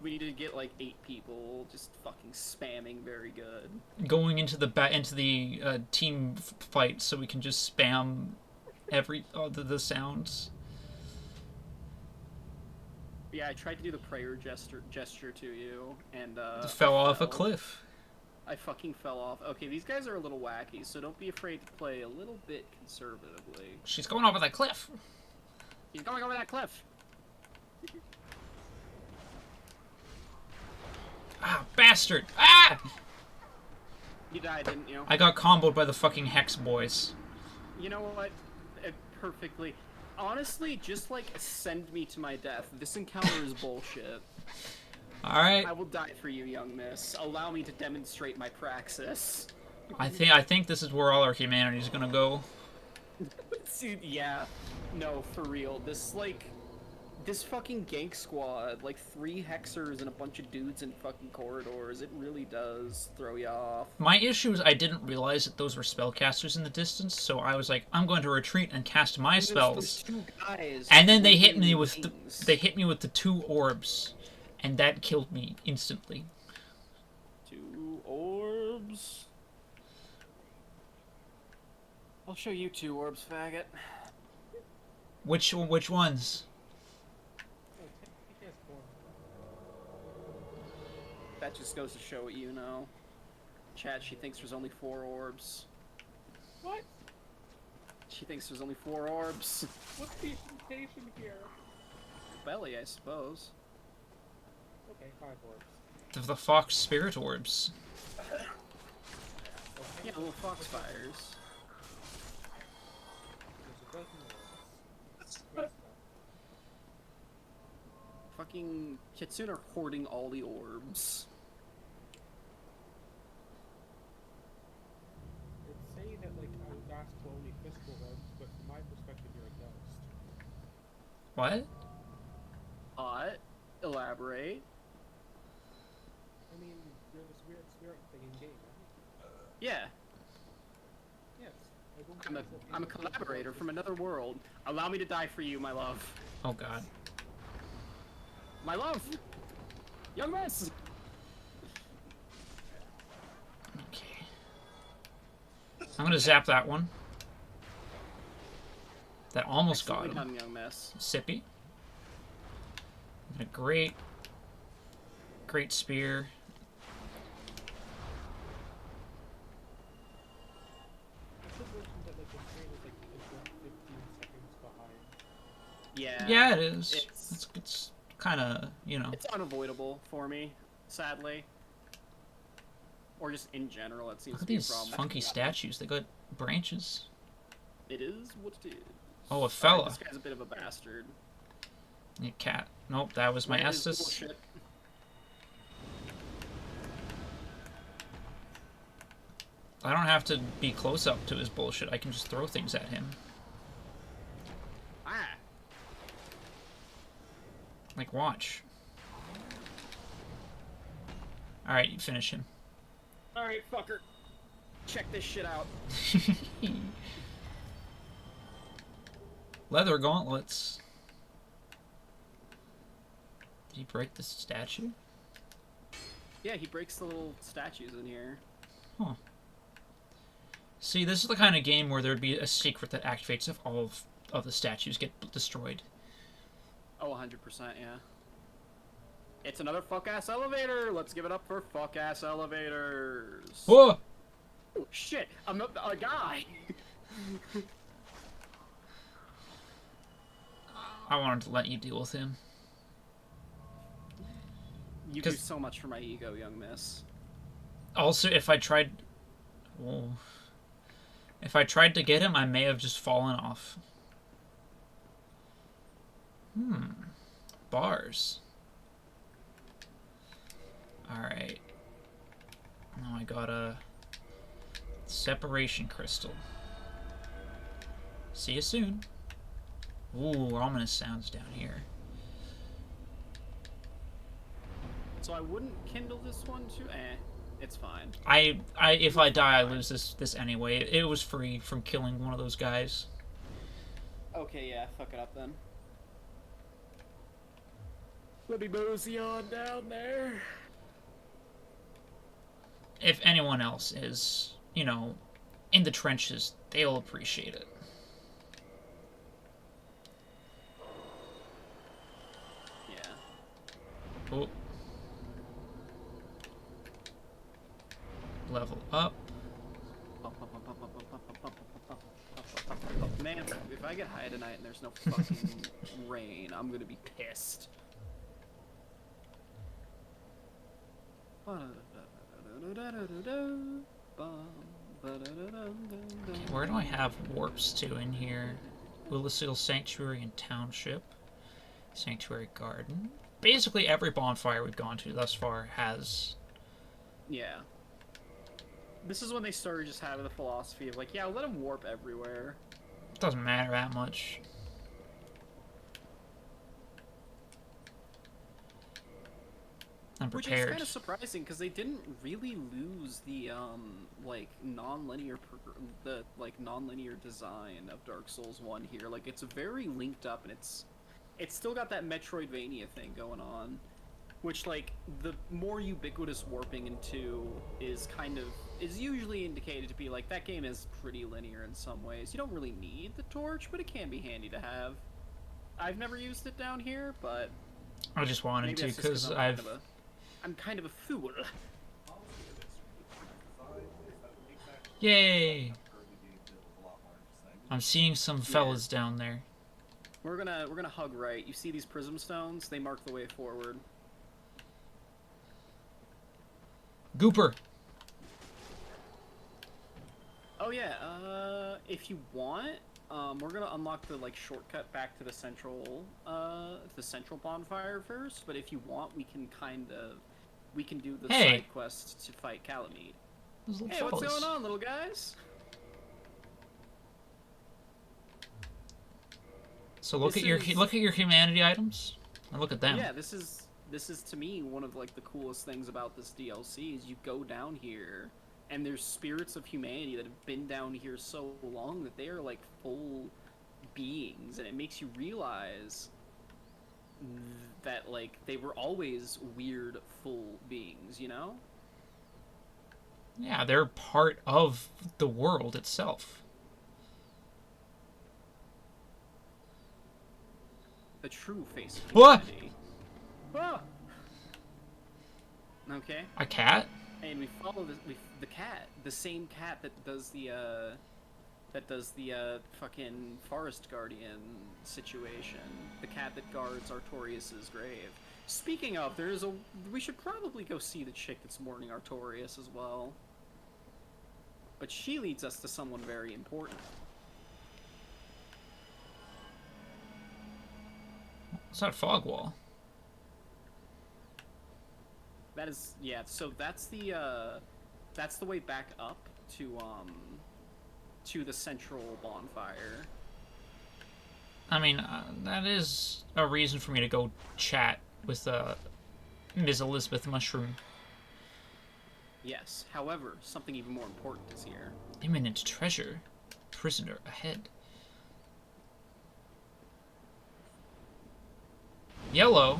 We need to get, like, 8 people just fucking spamming very good. Going into the team fight so we can just spam the sounds. Yeah, I tried to do the prayer gesture to you, and, Fell off a cliff. I fucking fell off. Okay, these guys are a little wacky, so don't be afraid to play a little bit conservatively. She's going over that cliff. He's going over that cliff! Ah, bastard! Ah! You died, didn't you? I got comboed by the fucking Hex boys. You know what? Perfectly. Honestly, just, like, send me to my death. This encounter is bullshit. Alright. I will die for you, young miss. Allow me to demonstrate my praxis. I think this is where all our humanity is gonna go. Dude, yeah. No, for real. This fucking gank squad, like 3 hexers and a bunch of dudes in fucking corridors, it really does throw you off. My issue is I didn't realize that those were spellcasters in the distance, so I was like, I'm going to retreat and cast my spells. Those 2 guys And then they hit me with wings. the 2 orbs, and that killed me instantly. 2 orbs. I'll show you 2 orbs, faggot. Which ones? That just goes to show what you know. Chad, she thinks there's only 4 orbs. What? She thinks there's only 4 orbs. What's the implication here? Belly, I suppose. Okay, 5 orbs. The Fox Spirit orbs. Yeah, little foxfires. There's a dozen orbs. Fucking Kitsune are hoarding all the orbs. It's saying that, like, I was asked for only physical orbs, but from my perspective, you're a ghost. What? Elaborate. I mean, you're the spirit thing in game, right? Yeah, Yes. I'm a collaborator from another world. Allow me to die for you, my love. Oh god. My love! Young miss! Okay. I'm gonna zap that one. That almost got Excellently him. done, young miss. Sippy. And a great spear. I should mention that, like, the stream is, like, a good 15 seconds behind. Yeah. Yeah, it is. It's It's kind of, you know. it's unavoidable for me, sadly. Or just in general, it seems Look to at be a these problem. funky statues. They got branches. It is what it is. Oh, a Alright, fella. this guy's a bit of a bastard. Yeah, cat. Nope, that was my That is Estus. bullshit. I don't have to be close up to his bullshit. I can just throw things at him. Ah! Like, watch. Alright, you finish him. Alright, fucker. Check this shit out. Leather gauntlets. Did he break the statue? Yeah, he breaks the little statues in here. Huh. See, this is the kind of game where there'd be a secret that activates if all of the statues get destroyed. Oh, 100%, yeah. It's another fuck-ass elevator! Let's give it up for fuck-ass elevators! Whoa! Oh, shit! I'm a guy! I wanted to let you deal with him. You do 'Cause- so much for my ego, young miss. Also, if I tried... Whoa. If I tried to get him, I may have just fallen off. Bars. Alright. Now I got a separation crystal. See you soon. Ooh, ominous sounds down here. So I wouldn't kindle this one too. It's fine. If I die, I lose this anyway. It was free from killing one of those guys. Okay, yeah, fuck it up then. Let me mosey on down there. If anyone else is, you know, in the trenches, they'll appreciate it. Yeah. Oh. Level up. Man, if I get high tonight and there's no fucking rain, I'm gonna be pissed. Okay, where do I have warps to in here? Ulyssil Sanctuary and Township. Sanctuary Garden. Basically every bonfire we've gone to thus far has... Yeah. This is when they started just having the philosophy of like, yeah, let them warp everywhere. Doesn't matter that much. I'm Which is prepared. kind of surprising because they didn't really lose the like non-linear design of Dark Souls 1 here. Like it's very linked up and it's still got that Metroidvania thing going on, which like the more ubiquitous warping in 2 is usually indicated to be like that game is pretty linear in some ways. You don't really need the torch, but it can be handy to have. I've never used it down here, but I just wanted maybe to that's just 'cause because I'm kind of a fool. Yay! I'm seeing some fellas down there. We're gonna hug right. You see these prism stones? They mark the way forward. Gooper! Oh yeah, if you want, we're gonna unlock the like shortcut back to the central bonfire first. But if you want, we can do the Hey. side quest to fight Calamite. Those little Hey, what's fellas. going on, little guys? So look This at your is- look at your humanity items, and look at them. Yeah, this is to me one of like the coolest things about this DLC is you go down here and there's spirits of humanity that have been down here so long that they are like full beings, and it makes you realize that like they were always weird full beings, you know? Yeah, they're part of the world itself. The true face of What? humanity. Ah! Okay. A cat? And we follow the cat, the same cat that does the fucking forest guardian situation, the cat that guards Artorias's grave. Speaking of, we should probably go see the chick that's mourning Artorias as well. But she leads us to someone very important. What's that fog wall? That is, yeah. So that's the way back up to the central bonfire. I mean, that is a reason for me to go chat with Ms. Elizabeth Mushroom. Yes. However, something even more important is here. Imminent treasure. Prisoner ahead. Yellow.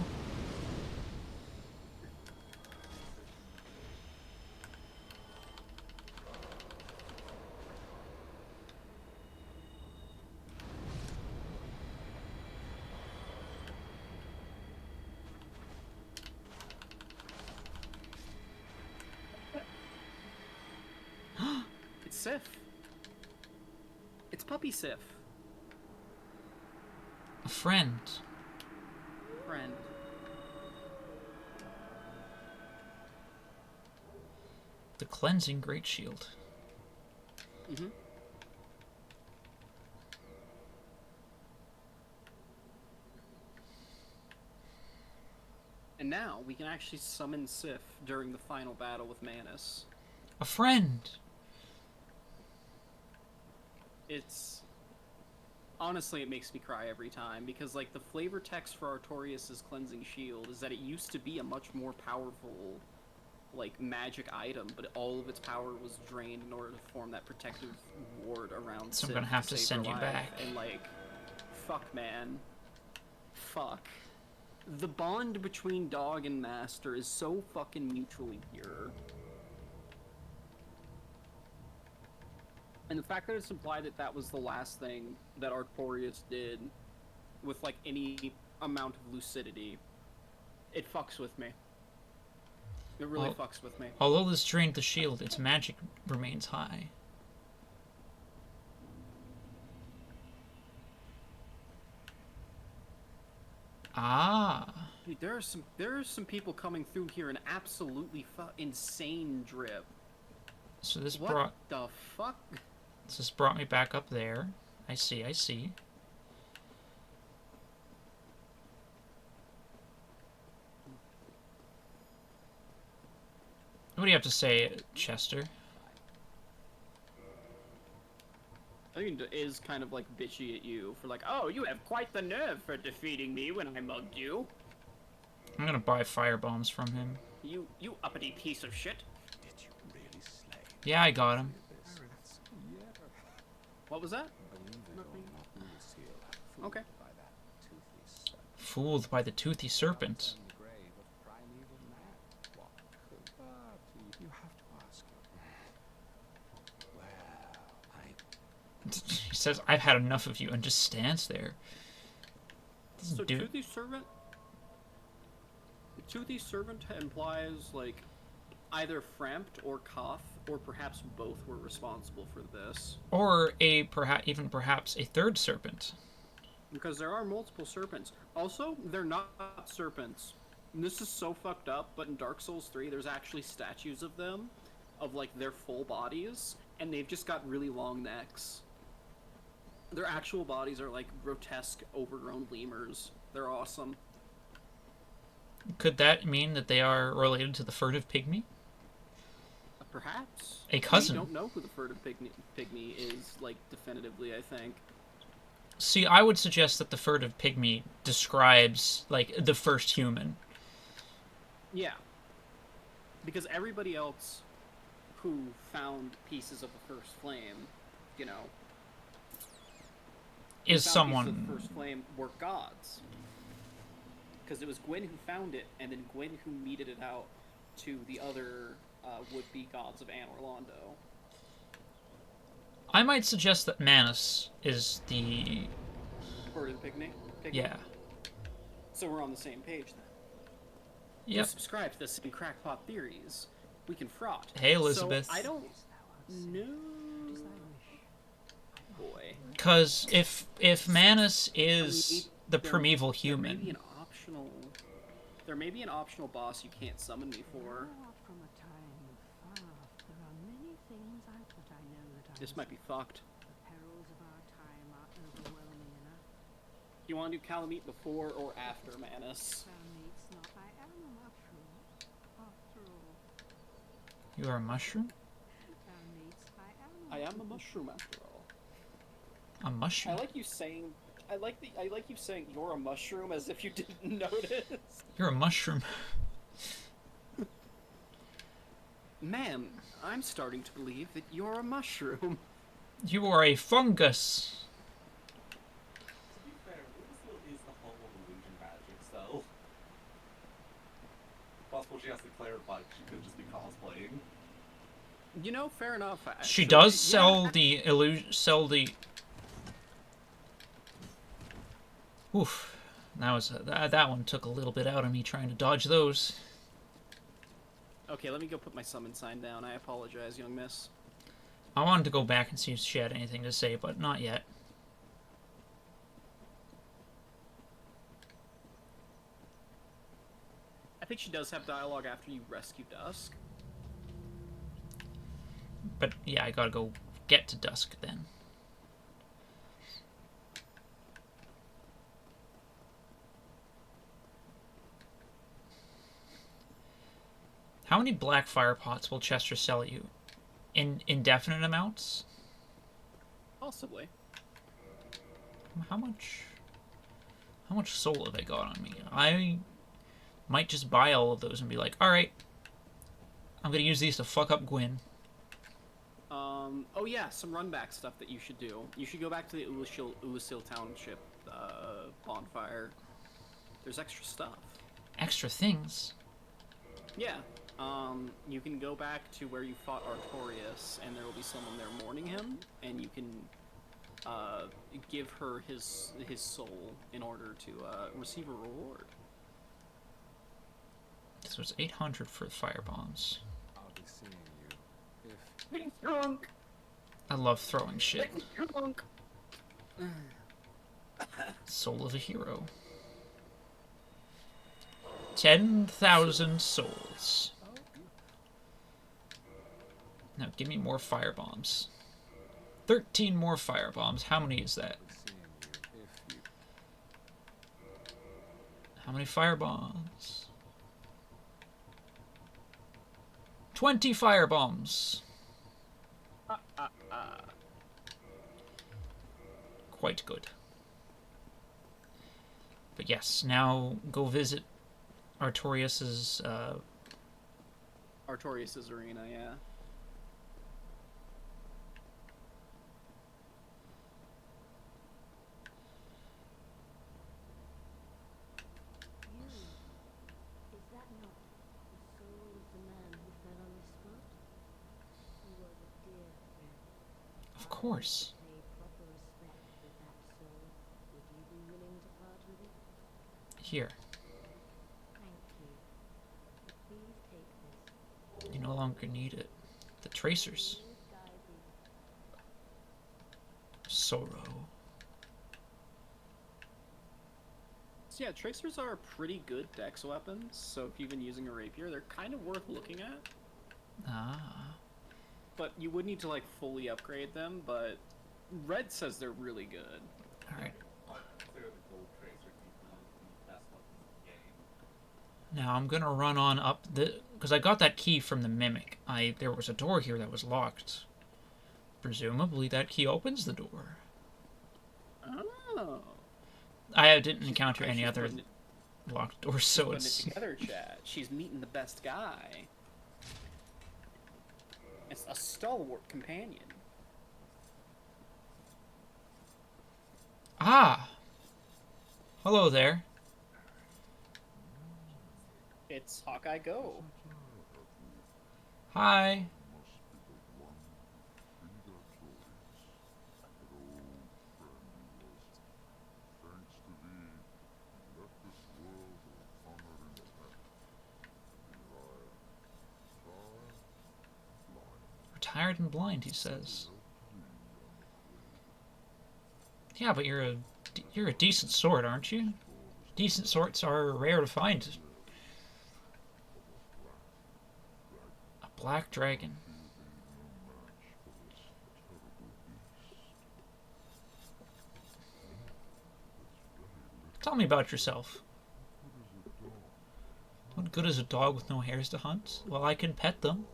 It's Sif. It's Puppy Sif. A friend. Friend. The cleansing great shield. Mm-hmm. And now we can actually summon Sif during the final battle with Manus. A friend. It's honestly, it makes me cry every time because like the flavor text for Artorias' cleansing shield is that it used to be a much more powerful like magic item, but all of its power was drained in order to form that protective ward around So I'm Sif gonna have to save send her you life. back. And like, fuck man. Fuck. The bond between dog and master is so fucking mutually pure. And the fact that it's implied that that was the last thing that Artorias did with, like, any amount of lucidity, it fucks with me. It really Well, fucks with me. Although this drained the shield, its magic remains high. Ah. Dude, there are some people coming through here in absolutely insane drip. So this What brought the fuck? this brought me back up there. I see, I see. What do you have to say, Chester? I think it is kind of like bitchy at you for like, oh, you have quite the nerve for defeating me when I mugged you. I'm gonna buy fire bombs from him. You uppity piece of shit. Did you really slay Yeah, I got him. this? What was that? Believe it Nothing. or not, Lucille, Okay. by that toothy serpent Fooled by the toothy serpent. in the grave of primeval man. What could that be? You have to ask him. Well, He says, I've had enough of you, and just stands there. So Dude. Toothy Servant? Toothy Servant implies, like, either Frampt or Koth, or perhaps both were responsible for this. Or perhaps a third serpent. Because there are multiple serpents. Also, they're not serpents. And this is so fucked up, but in Dark Souls 3, there's actually statues of them, of, like, their full bodies, and they've just got really long necks. Their actual bodies are, like, grotesque, overgrown lemurs. They're awesome. Could that mean that they are related to the furtive pygmy? Perhaps. A cousin. We don't know who the furtive pygmy is, like, definitively, I think. See, I would suggest that the furtive pygmy describes, like, the first human. Yeah. Because everybody else who found pieces of the first flame, you know, Is found pieces of someone... the first flame were gods. Because it was Gwyn who found it, and then Gwyn who meted it out to the other would-be gods of Anor Londo. I might suggest that Manus is the... Furtive pygmy? Yeah. So we're on the same page then. You Yep. subscribe to the same crackpot theories. We can fraught. Hey, Elizabeth. So I don't know. Boy. Because if Manus is the primeval There may be human... an optional. There may be an optional boss you can't summon me for. From a time far off, there are many things I thought I know that I This was might be fucked. The perils of our time are overwhelming enough. You want to do Calamite before or after Manus? Meets not I am a mushroom. After all, You are a mushroom? meets I am a mushroom after all. A I mushroom? like you saying. I like you saying you're a mushroom as if you didn't notice. You're a mushroom. Man, I'm starting to believe that you're a mushroom. You are a fungus. To be fair, Lucille is the home of illusion magic, so possible she has to clarify she could just be cosplaying. You know, fair enough. She actually. does Yeah, sell the Oof. That one took a little bit out of me trying to dodge those. Okay, let me go put my summon sign down. I apologize, young miss. I wanted to go back and see if she had anything to say, but not yet. think she does have dialogue after you rescue Dusk. But yeah, I gotta go get to Dusk then. How many black fire pots will Chester sell you? In indefinite amounts? Possibly. How much soul have I got on me? I might just buy all of those and be like, alright, I'm gonna use these to fuck up Gwyn. Oh yeah, some runback stuff that you should do. You should go back to the Ulasil Township bonfire. There's extra stuff. Extra things? Yeah. You can go back to where you fought Artorias, and there will be someone there mourning him, and you can give her his soul in order to receive a reward. This was 800 for fire bombs. I'll be seeing you if Getting drunk. I love throwing shit. Getting drunk. Soul of a hero. 10,000 souls. Now give me more fire bombs. 13 more fire bombs. How many is that? seeing you if you How many fire bombs? 20 fire bombs. Quite good. But yes, now go visit Artorias's Artorias' arena, yeah. You, is that not the soul of the man who fell on the spot? He was a dear friend. Of course. Pay proper respect with that soul. Would you be willing to part with it? Here. Thank you. But please take this. You no longer need it. The tracers. Please guide me. Sorrow. So yeah, tracers are pretty good dex weapons, so if you've been using a rapier, they're kind of worth looking at. Ah. But you would need to like fully upgrade them, but Red says they're really good. Alright. Clear the gold tracer keep one of the best weapons in the game. Now I'm gonna run on up the... Because I got that key from the Mimic. There was a door here that was locked. Presumably that key opens the door. Oh. I didn't encounter She's any other putting it- locked doors, so putting it's... it together, chat. She's meeting the best guy. It's a stalwart companion. Ah! Hello there. It's Hawkeye Go. Hi. Retired and blind, he says. Yeah, but you're a decent sword, aren't you? Decent swords are rare to find. A black dragon. Tell me about yourself. What good is a dog with no hairs to hunt? Well, I can pet them,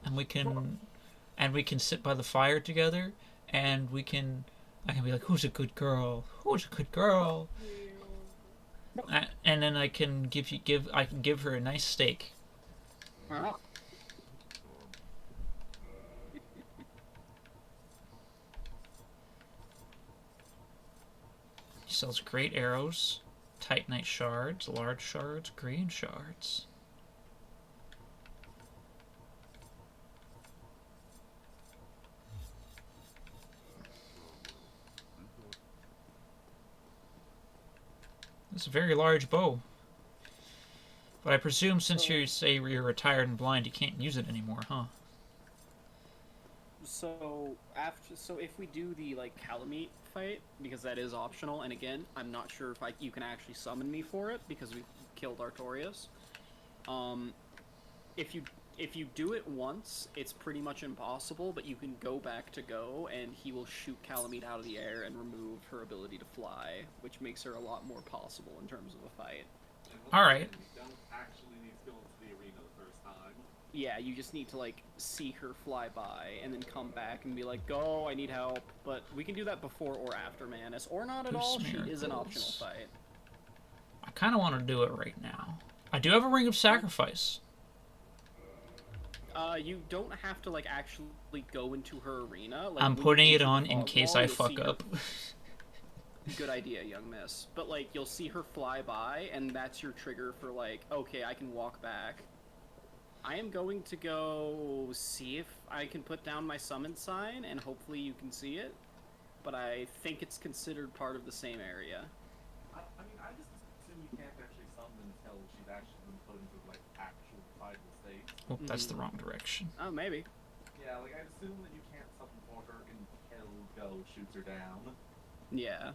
and we can sit by the fire together, and I can be like, who's a good girl? Who's a good girl? And then I can give her a nice steak. He sells great arrows, titanite shards, large shards, green shards. It's a very large bow. But I presume since you say you're retired and blind, you can't use it anymore, huh? So if we do the like Calamite fight, because that is optional, and again, I'm not sure if you can actually summon me for it because we killed Artorias. If you do it once, it's pretty much impossible, but you can go back to go, and he will shoot Calamite out of the air and remove her ability to fly, which makes her a lot more possible in terms of a fight. Alright. You don't actually need to go into the arena the first time. Yeah, you just need to, like, see her fly by, and then come back and be like, go, I need help. But we can do that before or after Manus, or not at all, Boost she is an optional miracles. fight. I kind of want to do it right now. I do have a Ring of Sacrifice. You don't have to, like, actually go into her arena. Like, I'm when you putting it enter the on in fog case wall, I you'll fuck see her- up. Good idea, young miss. But, like, you'll see her fly by, and that's your trigger for, like, okay, I can walk back. I am going to go see if I can put down my summon sign, and hopefully you can see it. But I think it's considered part of the same area. I mean, I just assume you can't actually summon until she's actually been put into, like, actual vital state. Oh, that's the wrong direction. Oh, maybe. Yeah, like, I assume that you can't summon for her until Go shoots her down. Yeah.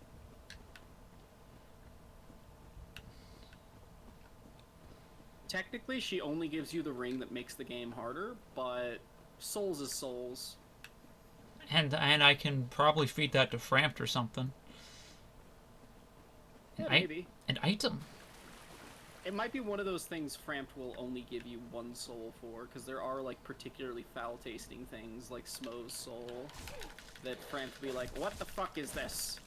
Technically, she only gives you the ring that makes the game harder, but souls is souls. And I can probably feed that to Frampt or something. Yeah, An maybe. An item. It might be one of those things Frampt will only give you one soul for, because there are, like, particularly foul-tasting things, like Smo's soul, that Frampt will be like, what the fuck is this?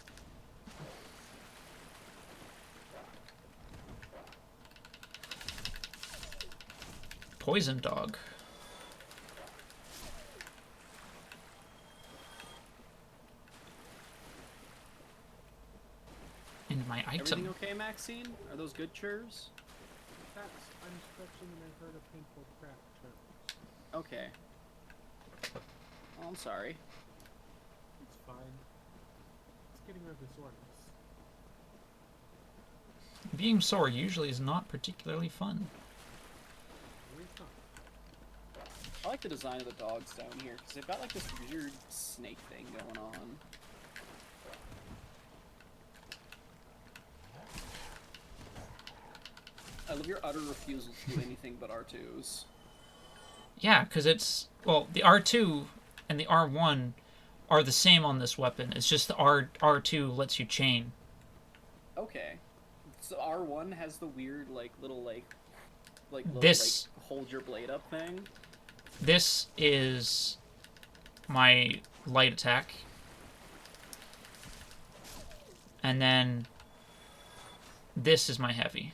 Poison dog. And my item. Everything okay, Maxine? Are those good churs? That's, I'm stretching and I heard a painful crack chirp. Okay. Oh, I'm sorry. It's fine. It's getting rid of the soreness. Being sore usually is not particularly fun. Maybe it's not. I like the design of the dogs down here, because they've got, like, this weird snake thing going on. I love your utter refusal to do anything but R2s. Yeah, because it's... Well, the R2 and the R1 are the same on this weapon. It's just the R2 lets you chain. Okay. So R1 has the weird, like, little, little, This- like, hold your blade up thing. This is my light attack. And then this is my heavy.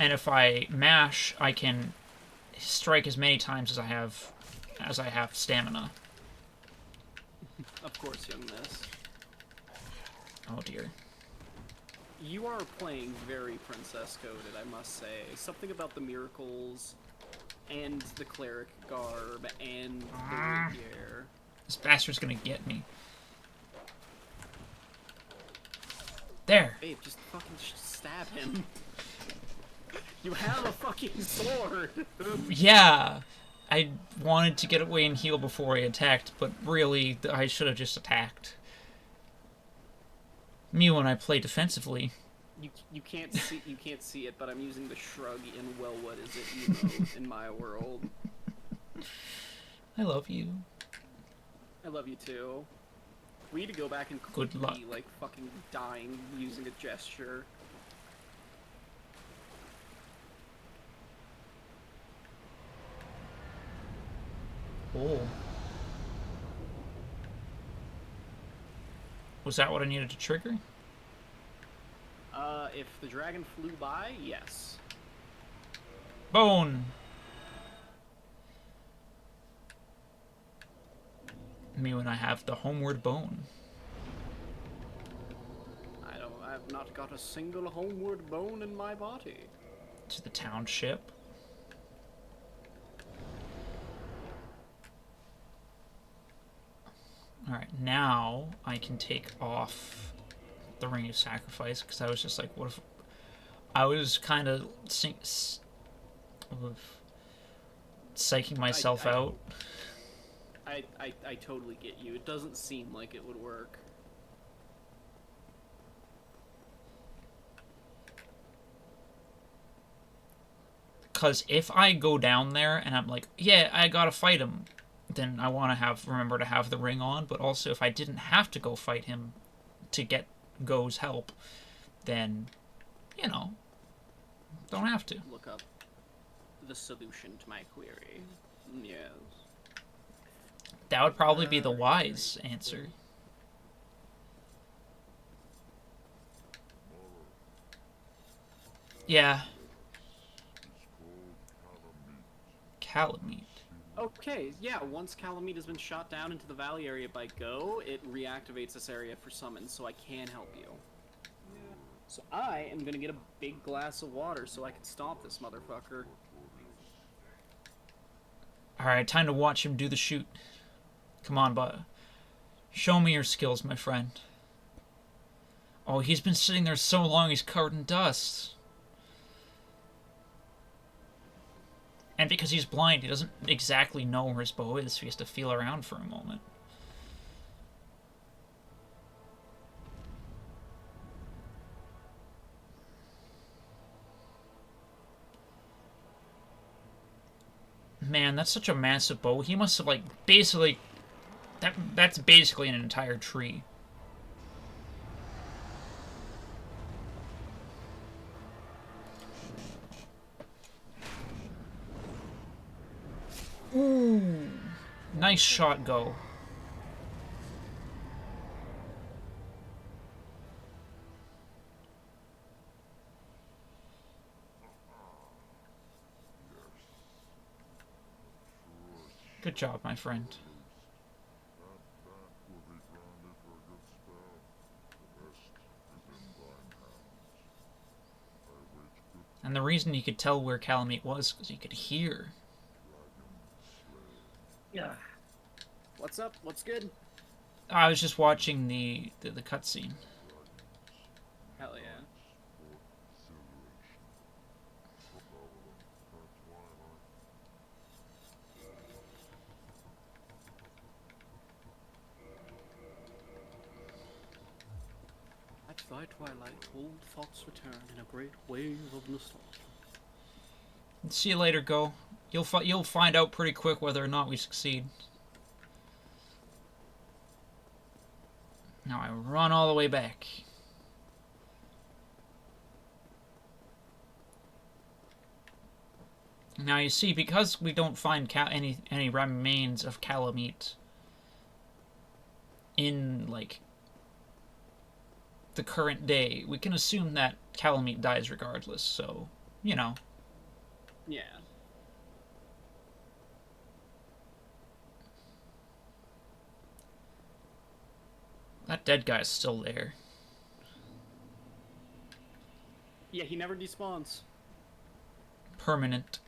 And if I mash, I can strike as many times as I have stamina. Of course, young miss. Oh dear. You are playing very princess-coded, I must say. Something about the miracles, and the cleric garb, and the rapier. This bastard's gonna get me. There. Babe, just fucking stab him. You have a fucking sword! Yeah. I wanted to get away and heal before I attacked, but really, I should have just attacked. Me when I play defensively. You can't see it, but I'm using the shrug in well what is it emote in my world. I love you. I love you too. We need to go back and Good quickly, luck. like, fucking dying using a gesture. Oh. Was that what I needed to trigger? If the dragon flew by, yes. Bone! Me when I have the homeward bone. I've not got a single homeward bone in my body. To the township. Alright, now I can take off the Ring of Sacrifice, because I was just like, what if... I was kind of psyching myself out. I totally get you. It doesn't seem like it would work. Because if I go down there and I'm like, yeah, I gotta fight him, then I want to remember to have the ring on. But also, if I didn't have to go fight him to get Go's help, then, you know, don't have to. Look up the solution to my query. Yes. That would probably be the wise answer. Yeah. Calamite. Okay, yeah, once Calamite has been shot down into the valley area by Go, it reactivates this area for summons, so I can help you. So I am gonna get a big glass of water so I can stomp this motherfucker. Alright, time to watch him do the shoot. Come on, bud. Show me your skills, my friend. Oh, he's been sitting there so long he's covered in dust. And because he's blind, he doesn't exactly know where his bow is, so he has to feel around for a moment. Man, that's such a massive bow. He must have, like, basically... That's basically an entire tree. Ooh. Nice shot, Go. Good job, my friend. And the reason you could tell where Calamite was because you could hear. Yeah. What's up? What's good? I was just watching the cutscene. Hell yeah. At thy twilight, old thoughts return in a great wave of nostalgia. See you later, Go. You'll find out pretty quick whether or not we succeed. Now I run all the way back. Now you see, because we don't find any remains of Calamite in, like, the current day, we can assume that Calamite dies regardless, so, you know. Yeah. That dead guy's still there. Yeah, he never despawns. Permanent.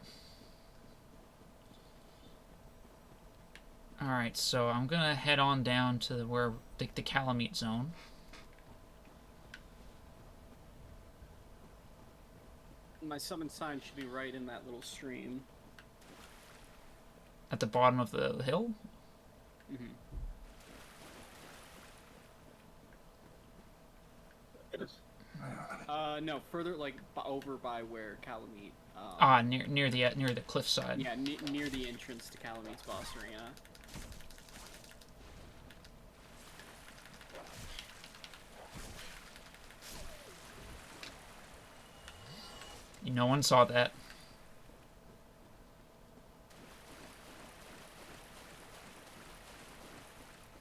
Alright, so I'm gonna head on down to where the Calamite zone. My summon sign should be right in that little stream. At the bottom of the hill? Mm-hmm. No, further, like, over by where Calamite... near the cliffside. Yeah, near the entrance to Calamite's boss arena. No one saw that.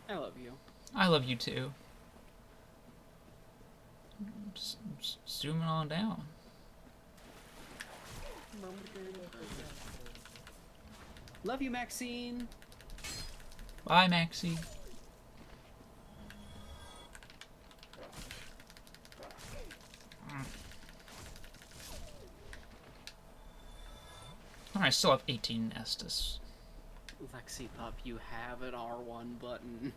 I love you. I love you too. Just zooming on down. Love you, Maxine. Bye, Maxie. I still have 18 Estus. Lexi Pup, you have an R1 button.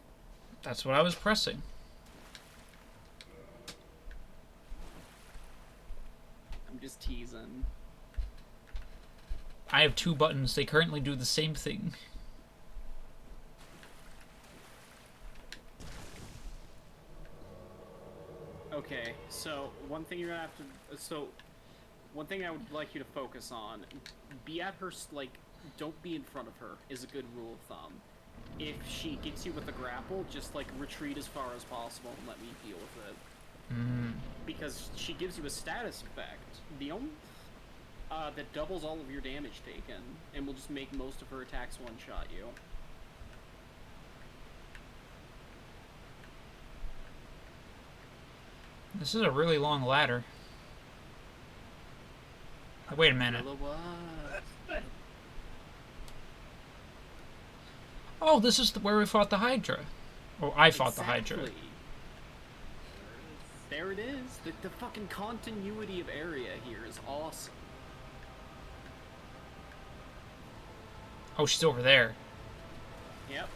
That's what I was pressing. I'm just teasing. I have 2 buttons. They currently do the same thing. Okay, so one thing you're gonna have to... So, one thing I would like you to focus on, be at her, like, don't be in front of her, is a good rule of thumb. If she gets you with a grapple, just, like, retreat as far as possible and let me deal with it. Because she gives you a status effect, that doubles all of your damage taken, and will just make most of her attacks one-shot you. This is a really long ladder. Wait a minute. Oh, this is where we fought the Hydra. Or I fought the Hydra. Exactly. There it is. The fucking continuity of area here is awesome. Oh, she's over there. Yep.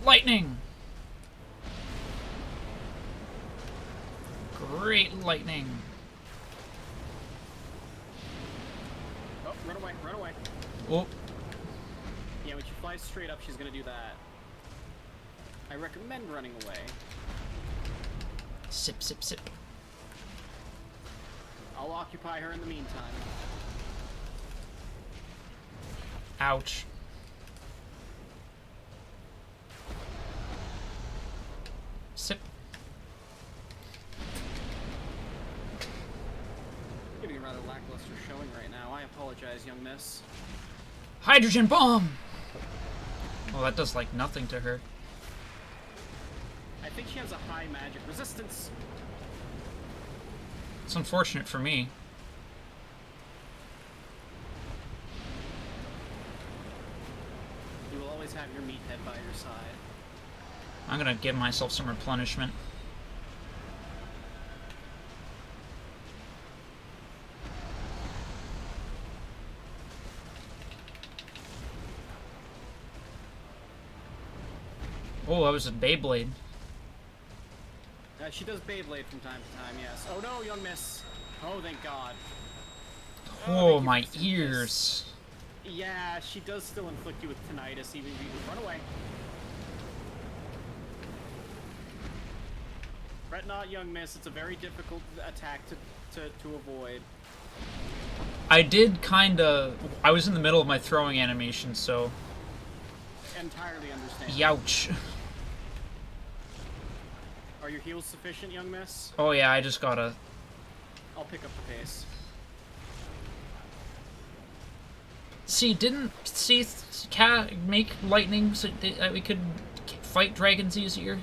Lightning! Great lightning. Oh, run away, run away. Oh, Yeah, when she flies straight up, she's gonna do that. I recommend running away. sip, sip, sip. I'll occupy her in the meantime. Ouch. Sip. Giving a rather lackluster showing right now. I apologize, young miss. Hydrogen bomb! Well, that does, like, nothing to her. I think she has a high magic resistance. It's unfortunate for me. You will always have your meathead by your side. I'm gonna give myself some replenishment. Oh, that was a Beyblade. She does Beyblade from time to time, yes. Oh no, young miss. Oh, thank God. Oh, thank you, my Mr. Miss. ears. Yeah, she does still inflict you with tinnitus, even if you run away. Fret not, young miss. It's a very difficult attack to avoid. I did kinda... I was in the middle of my throwing animation, so... Entirely understand. Youch. Are your heals sufficient, young miss? Oh yeah, I just gotta... I'll pick up the pace. See, didn't Seath make lightning so that we could fight dragons easier?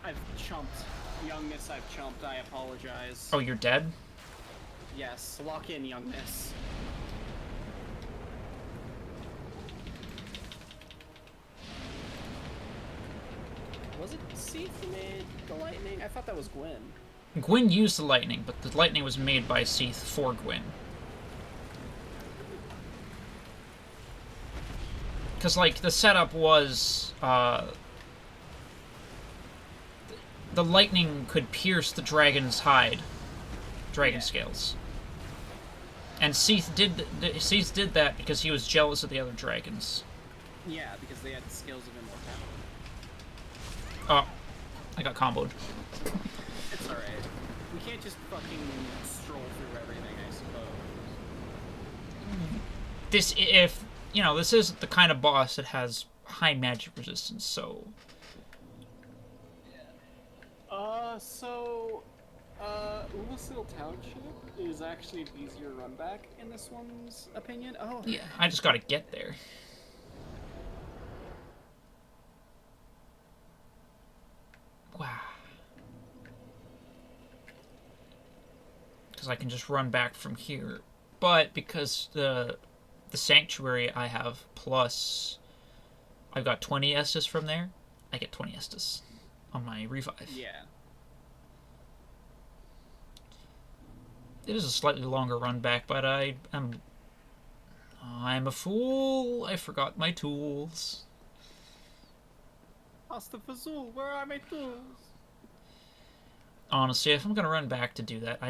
I've chumped. Young miss, I've chumped. I apologize. Oh, you're dead? Yes, lock in, young miss. Was it Seath who made the lightning? I thought that was Gwen. Gwyn used the lightning, but the lightning was made by Seath for Gwyn. Because, like, the setup was, the lightning could pierce the dragon's hide. Dragon scales. And Seath did that because he was jealous of the other dragons. Yeah, because they had the skills of immortality. Oh, I got comboed. It's alright. We can't just fucking stroll through everything, I suppose. This, if, you know, this isn't the kind of boss that has high magic resistance, so... Ullasil Township is actually an easier run back in this one's opinion. Oh, Yeah, I just gotta get there. Wow. Because I can just run back from here. But because the sanctuary I have plus I've got 20 Estus from there, I get 20 Estus on my revive. yeah. It is a slightly longer run back, but I'm a fool. I forgot my tools. Astafazul, where are my tools? Honestly, if I'm gonna run back to do that,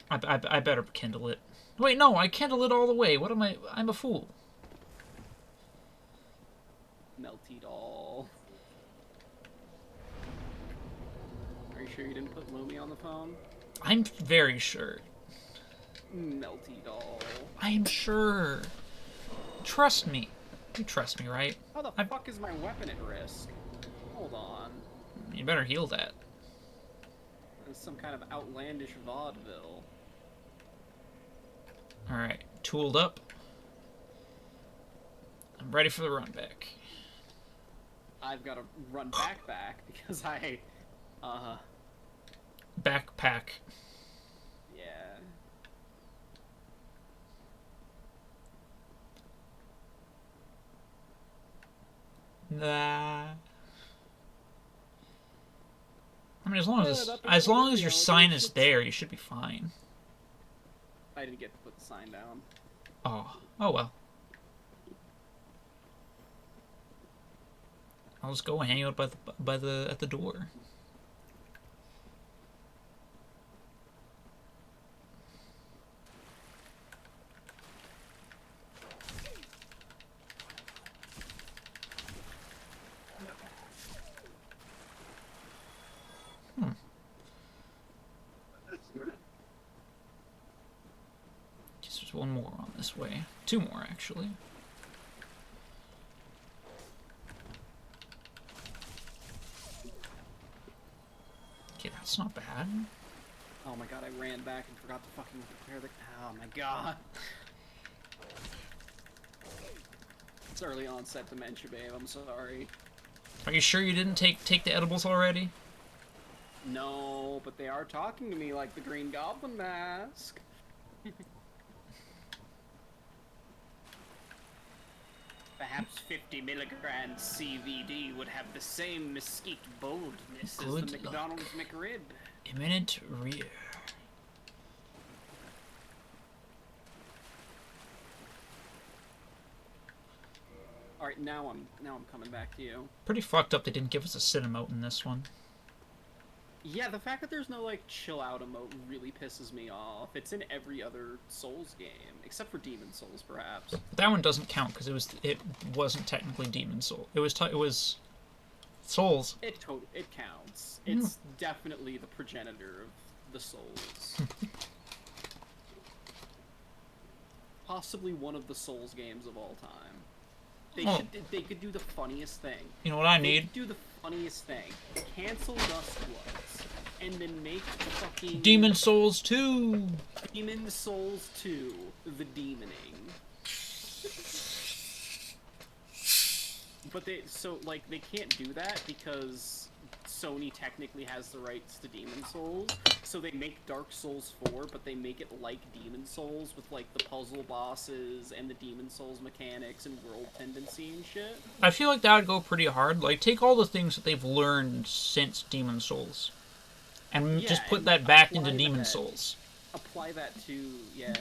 I better kindle it. Wait, no, I kindle it all the way. What am I? I'm a fool. Melty doll. sure you didn't put Lumi on the phone? I'm very sure. Melty doll. I'm sure. Trust me. You trust me, right? How the fuck is my weapon at risk? Hold on. You better heal that. It's some kind of outlandish vaudeville. Alright, tooled up. I'm ready for the run back. I've got to run back because Backpack. yeah. Nah. I mean, as long as your sign is there, you should be fine. I didn't get to put the sign down. Oh well. I'll just go and hang out at the door. Guess there's one more on this way. Two more, actually. Okay, that's not bad. Oh my god, I ran back and forgot to fucking prepare the. Oh my god. It's early onset dementia, babe. I'm sorry. Are you sure you didn't take the edibles already? No, but they are talking to me like the Green Goblin mask. Perhaps 50 milligrams CVD would have the same mesquite boldness as Good the luck. McDonald's McRib. Imminent rear. Alright, now I'm coming back to you. Pretty fucked up they didn't give us a sit emote in this one. Yeah, the fact that there's no, like, chill out emote really pisses me off. It's in every other Souls game, except for Demon Souls, perhaps. But that one doesn't count because it wasn't technically Demon Soul. It was Souls. It counts. It's definitely the progenitor of the Souls. Possibly one of the Souls games of all time. They could do the funniest thing. You know what I They need? could do the funniest thing. Cancel Dustbloods, and then make fucking Demon Souls 2! Demon Souls 2, the demoning. But they can't do that because Sony technically has the rights to Demon Souls, so they make Dark Souls 4, but they make it like Demon Souls with like the puzzle bosses and the Demon Souls mechanics and world tendency and shit. I feel like that would go pretty hard. Like, take all the things that they've learned since Demon Souls, and just put and that back apply into Demon that. Souls. Apply that to, yeah.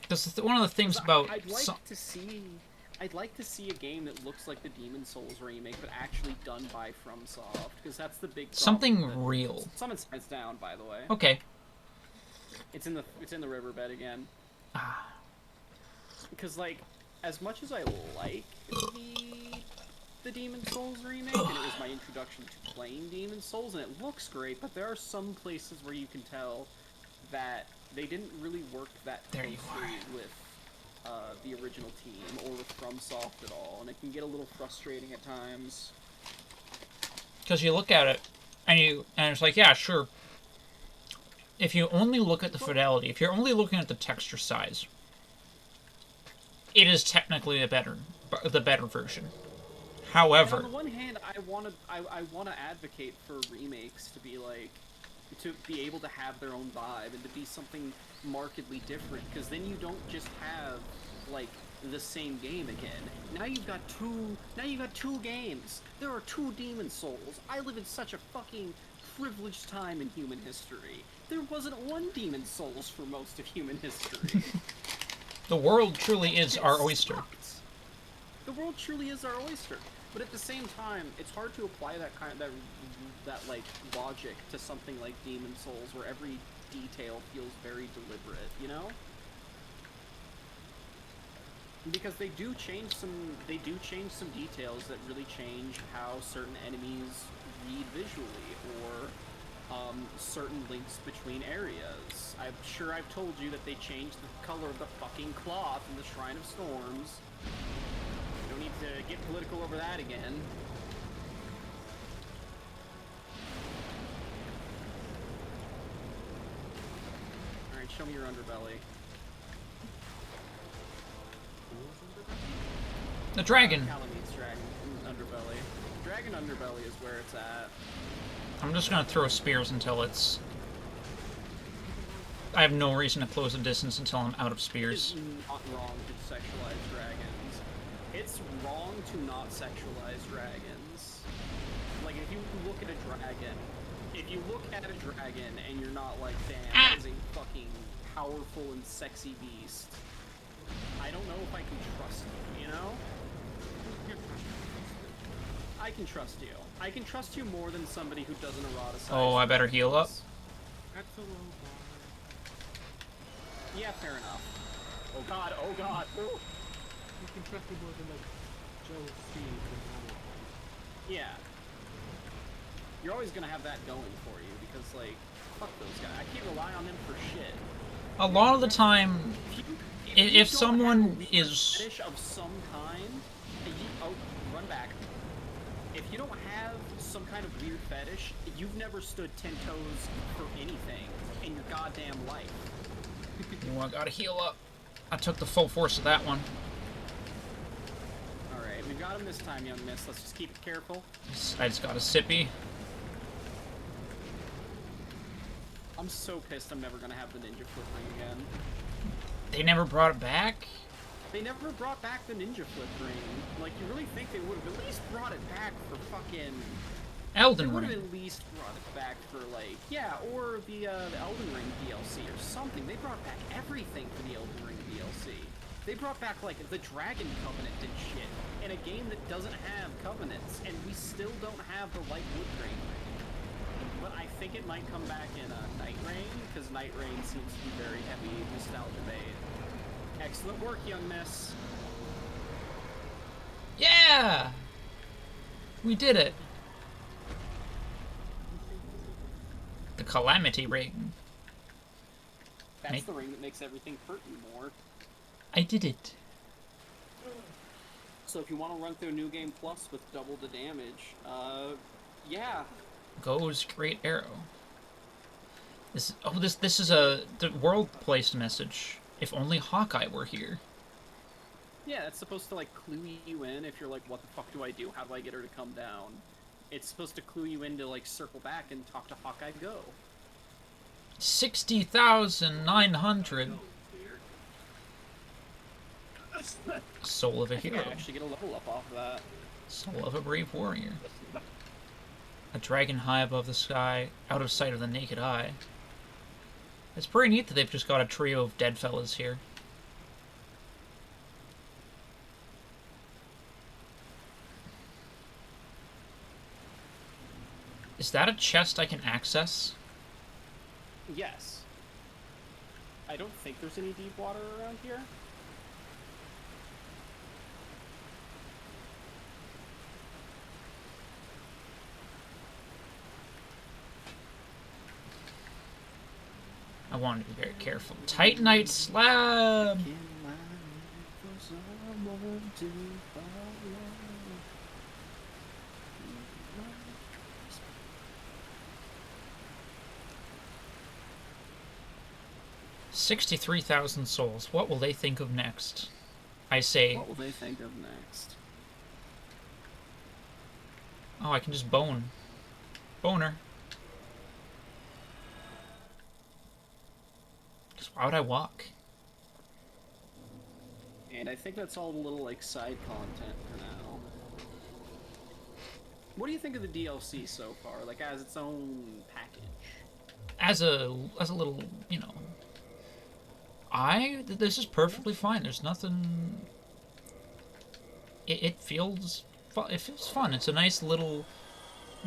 Because one of the things about I'd like to see a game that looks like the Demon Souls remake, but actually done by FromSoft, because that's the big problem. Something real. Summon Side's down, by the way. Okay. It's in the riverbed again. Ah. Because like, as much as I like the Demon Souls remake, and it was my introduction to playing Demon Souls, and it looks great, but there are some places where you can tell that they didn't really work that closely with the original team or with FromSoft at all, and it can get a little frustrating at times. Because you look at it, and it's like, yeah, sure. If you only look at the fidelity, if you're only looking at the texture size, it is technically the better version. However, And on the one hand, I want to advocate for remakes to be like, to be able to have their own vibe and to be something markedly different, because then you don't just have like the same game again. Now you've got two games. There are two Demon Souls. I live in such a fucking privileged time in human history. There wasn't one Demon Souls for most of human history. the world truly is our oyster. Sucked. The world truly is our oyster. But at the same time, it's hard to apply that like logic to something like Demon Souls, where every detail feels very deliberate, you know? Because they do change some details that really change how certain enemies read visually, or certain links between areas. I'm sure I've told you that they changed the color of the fucking cloth in the Shrine of Storms. We don't need to get political over that again. Alright, show me your underbelly. The dragon. Calamede's dragon underbelly. Dragon underbelly is where it's at. I'm just gonna throw spears until it's... I have no reason to close the distance until I'm out of spears. It's not wrong to sexualize dragons. It's wrong to not sexualize dragons. Like, if you look at a dragon, if you look at a dragon and you're not like, damn, that is a fucking powerful and sexy beast, I don't know if I can trust you, you know? I can trust you. I can trust you more than somebody who doesn't eroticize. Oh, I better heal up. That's a low bar. Yeah, fair enough. Oh god, oh god. Ooh. You can trust me more than like Joe Steve and Yeah. You're always gonna have that going for you because, like, fuck those guys. I can't rely on them for shit. A lot of the time, You if don't someone have a weird is... fetish of some kind, oh, run back. If you don't have some kind of weird fetish, you've never stood 10 toes for anything in your goddamn life. Oh, I gotta heal up. I took the full force of that one. Alright, we got him this time, young miss. Let's just keep it careful. I just got a sippy. I'm so pissed I'm never gonna have the ninja flip ring again. They never brought it back? They never brought back the ninja flip ring. Like, you really think they would have at least brought it back for fucking... They Elden would have Ring. at least brought it back for, like, yeah, or the Elden Ring DLC or something. They brought back everything for the Elden Ring DLC. They brought back, like, the Dragon Covenant and shit in a game that doesn't have covenants, and we still don't have the Light Wood Grain ring. But I think it might come back in Night Rain, because Night Rain seems to be very heavy nostalgia bait. Excellent work, young miss. Yeah! We did it. The Calamity Ring. That's Make- the ring that makes everything hurt you more. I did it. So if you want to run through New Game Plus with double the damage, yeah. Goes Great Arrow. This is the world placed message. If only Hawkeye were here. Yeah, it's supposed to, like, clue you in if you're like, what the fuck do I do? How do I get her to come down? It's supposed to clue you in to, like, circle back and talk to Hawkeye Go. 60,900. Soul of a I think I hero. actually get a level up off of that. Soul of a brave warrior. A dragon high above the sky, out of sight of the naked eye. It's pretty neat that they've just got a trio of dead fellas here. Is that a chest I can access? Yes. I don't think there's any deep water around here. I want to be very careful. Titanite slab! $63,000 souls. What will they think of next? I say, What will they think of next? oh, I can just bone. Boner. Because why would I walk? And I think that's all the little, like, side content for now. What do you think of the DLC so far? Like, as its own package? As a little, you know, this is perfectly fine. There's nothing. It feels fun. It's a nice little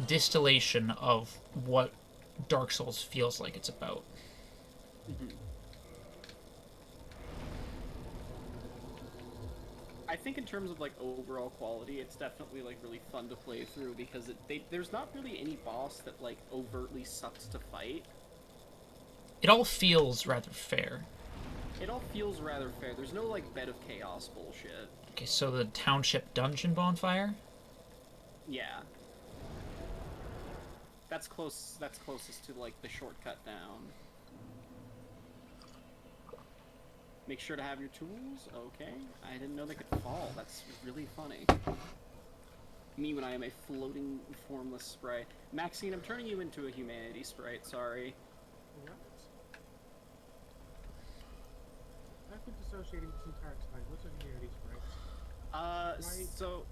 distillation of what Dark Souls feels like it's about. I think in terms of like overall quality, it's definitely like really fun to play through because there's not really any boss that like overtly sucks to fight. It all feels rather fair. It all feels rather fair. There's no like bed of chaos bullshit. Okay, so the township dungeon bonfire? Yeah. That's close. That's closest to like the shortcut down. Make sure to have your tools. Okay. I didn't know they could fall. That's really funny. Me when I am a floating, formless sprite. Maxine, I'm turning you into a humanity sprite. Sorry. What? I've been dissociating this entire time. What's a humanity sprite? So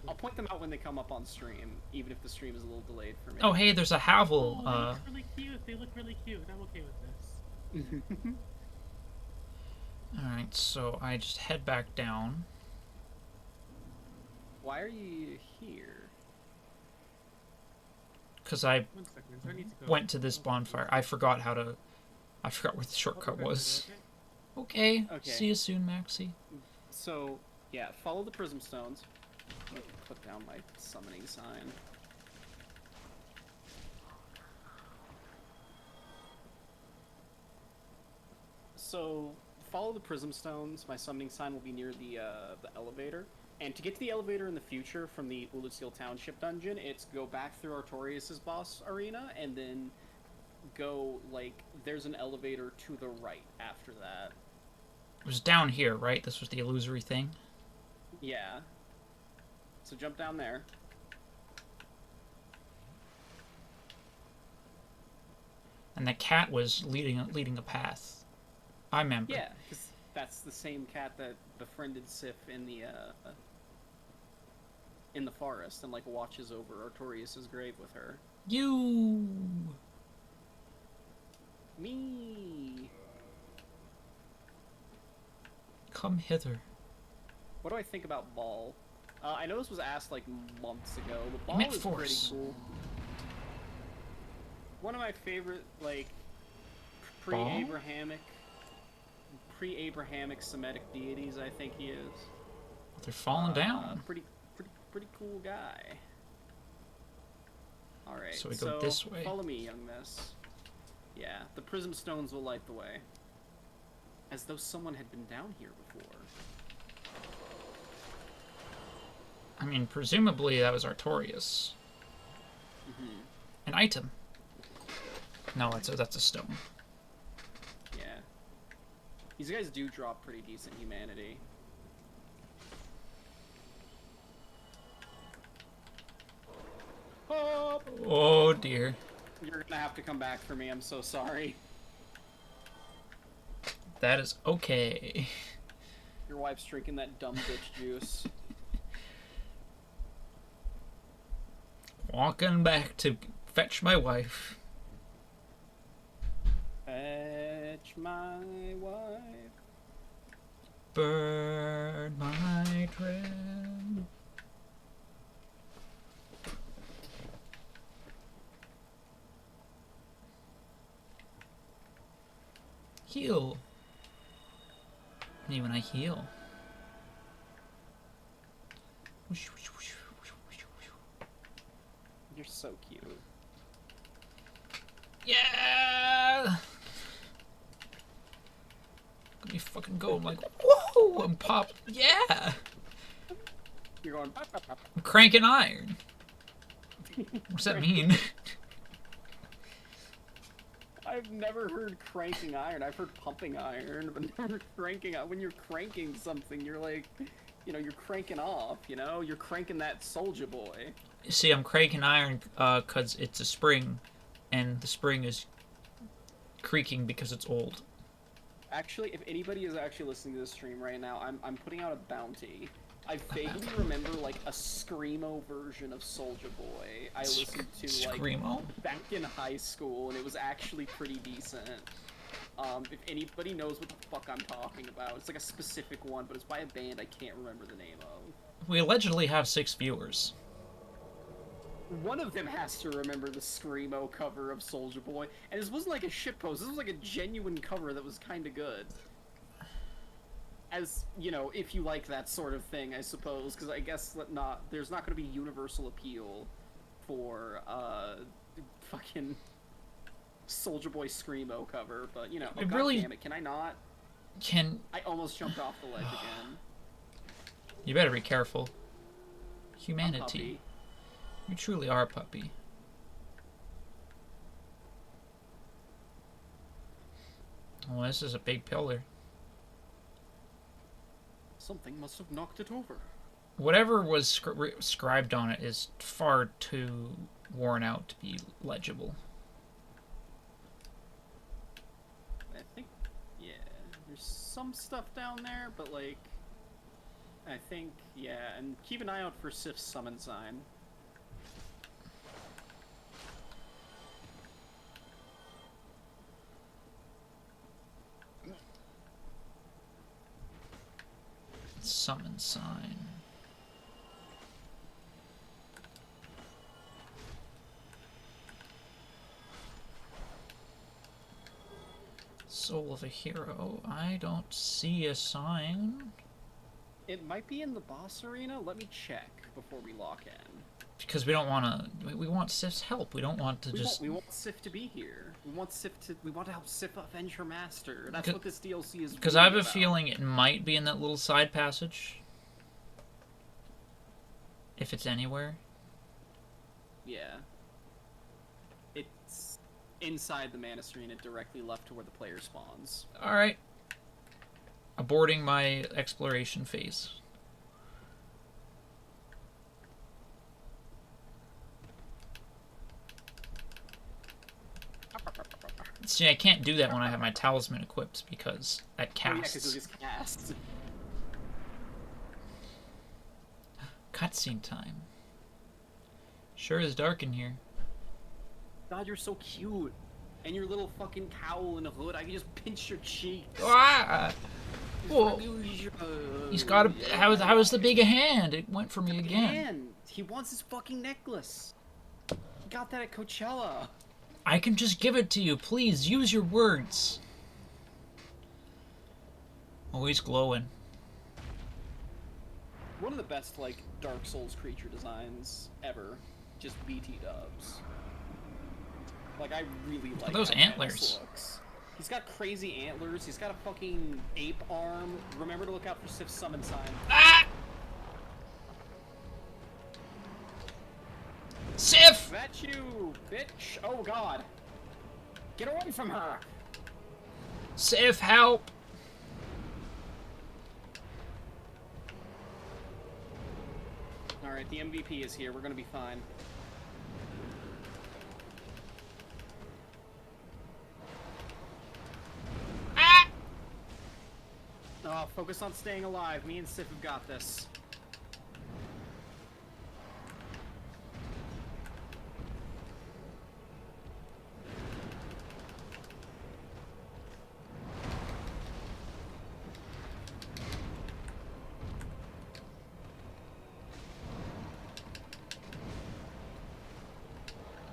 I'll point them out when they come up on stream, even if the stream is a little delayed for me. Oh, hey, there's a Havel. They look really cute. They look really cute. I'm okay with this. Alright, so I just head back down. Why are you here? Because I 1 second. I need to go. went to this bonfire. I forgot where the shortcut was. Okay, Okay. see you soon, Maxie. So, yeah, follow the prism stones. Let me put down my summoning sign. So, follow the prism stones. My summoning sign will be near the elevator. And to get to the elevator in the future from the Ulusil Township dungeon, it's go back through Artorias' boss arena, and then go, like, there's an elevator to the right after that. It was down here, right? This was the illusory thing? Yeah. So jump down there. And the cat was leading a path. I remember. Yeah, because that's the same cat that befriended Sif in the forest and like watches over Artorias' grave with her. You. Me. Come hither. What do I think about Ball? I know this was asked like months ago, but Ball Emit is pretty Force. cool. One of my favorite like Ball? pre-Abrahamic Semitic deities. I think he is. They're falling down. Pretty cool guy. All right. So we go this way. Follow me, young miss. Yeah, the prism stones will light the way. As though someone had been down here before. I mean, presumably that was Artorias. Mm-hmm. An item. No, that's a stone. Yeah. These guys do drop pretty decent humanity. Oh, Oh dear. you're gonna have to come back for me. I'm so sorry. That is okay. Your wife's drinking that dumb bitch juice. Walking back to fetch my wife. Fetch my wife. Burn my tread. Heal. Me when I heal. You're so cute. Yeah! Let me fucking go. I'm like, whoa! I'm pop. Yeah! You're going. Pop, pop, pop. I'm cranking iron. What's that mean? I've never heard cranking iron. I've heard pumping iron, but never cranking. When you're cranking something, you're like, you know, you're cranking off. You know, you're cranking that soldier boy. You see, I'm cranking iron because it's a spring, and the spring is creaking because it's old. Actually, if anybody is actually listening to this stream right now, I'm putting out a bounty. I vaguely remember like a screamo version of Soldier Boy. I listened to like Screamo? back in high school, and it was actually pretty decent. If anybody knows what the fuck I'm talking about, it's like a specific one, but it's by a band I can't remember the name of. We allegedly have 6 viewers. One of them has to remember the screamo cover of Soldier Boy, and this wasn't like a shitpost. This was like a genuine cover that was kind of good. as you know, if you like that sort of thing, I suppose, because I guess there's not going to be universal appeal for fucking Soldier Boy Screamo cover, but you know, oh, It God really- damn it, can I not? I almost jumped off the ledge again. You better be careful. A Humanity. puppy. You truly are a puppy. Well, this is a big pillar. Something must have knocked it over. Whatever was scribed on it is far too worn out to be legible. I think, yeah, there's some stuff down there, but like, I think, yeah, and keep an eye out for Sif's summon sign. Summon sign. Soul of a hero. I don't see a sign. It might be in the boss arena. Let me check before we lock in. Because we don't want to. We want Sif's help. We don't want to just. We want Sif to be here. We want to help Sif avenge her master. That's Because- what this DLC is. Because really I have a about. feeling it might be in that little side passage. If it's anywhere. Yeah. It's inside the Mana Arena, directly left to where the player spawns. Alright. Aborting my exploration phase. See, I can't do that when I have my talisman equipped because that Oh yeah, because casts. you'll just cast. Cutscene time. Sure is dark in here. God, you're so cute. And your little fucking cowl and hood, I can just pinch your cheeks. Ah! Whoa. He's got a. How was the big hand? It went for me again. Man, he wants his fucking necklace. He got that at Coachella. I can just give it to you. Please use your words. Oh, he's glowing. One of the best, like, Dark Souls creature designs ever. Just BT dubs. Like, I really like those how antlers? Menace looks. He's got crazy antlers. He's got a fucking ape arm. Remember to look out for Sif's summon sign. Ah! Sif! That's you, bitch! Oh god. Get away from her! Sif, help! Alright, the MVP is here. We're gonna be fine. Ah! Oh, focus on staying alive. Me and Sif have got this.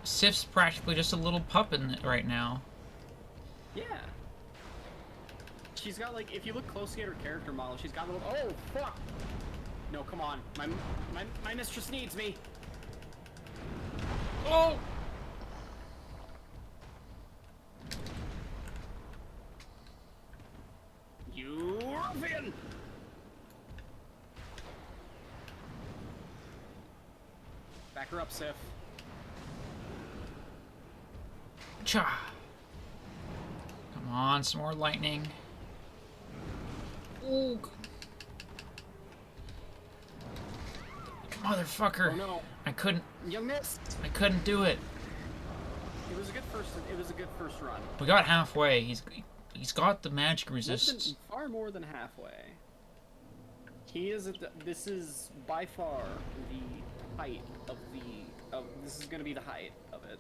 Sif's practically just a little pup in it right now. Yeah. She's got, like, if you look closely at her character model, she's got a little. Oh, fuck! No, come on. My mistress needs me. Oh! You ruffian! Back her up, Sif. Cha! Come on, some more lightning. Ooh. Motherfucker! Oh no, I couldn't you missed. do it. It was a good first run. We got halfway. He's got the magic resistance. Far more than halfway. He is. This is by far the height of the. This is going to be the height of it.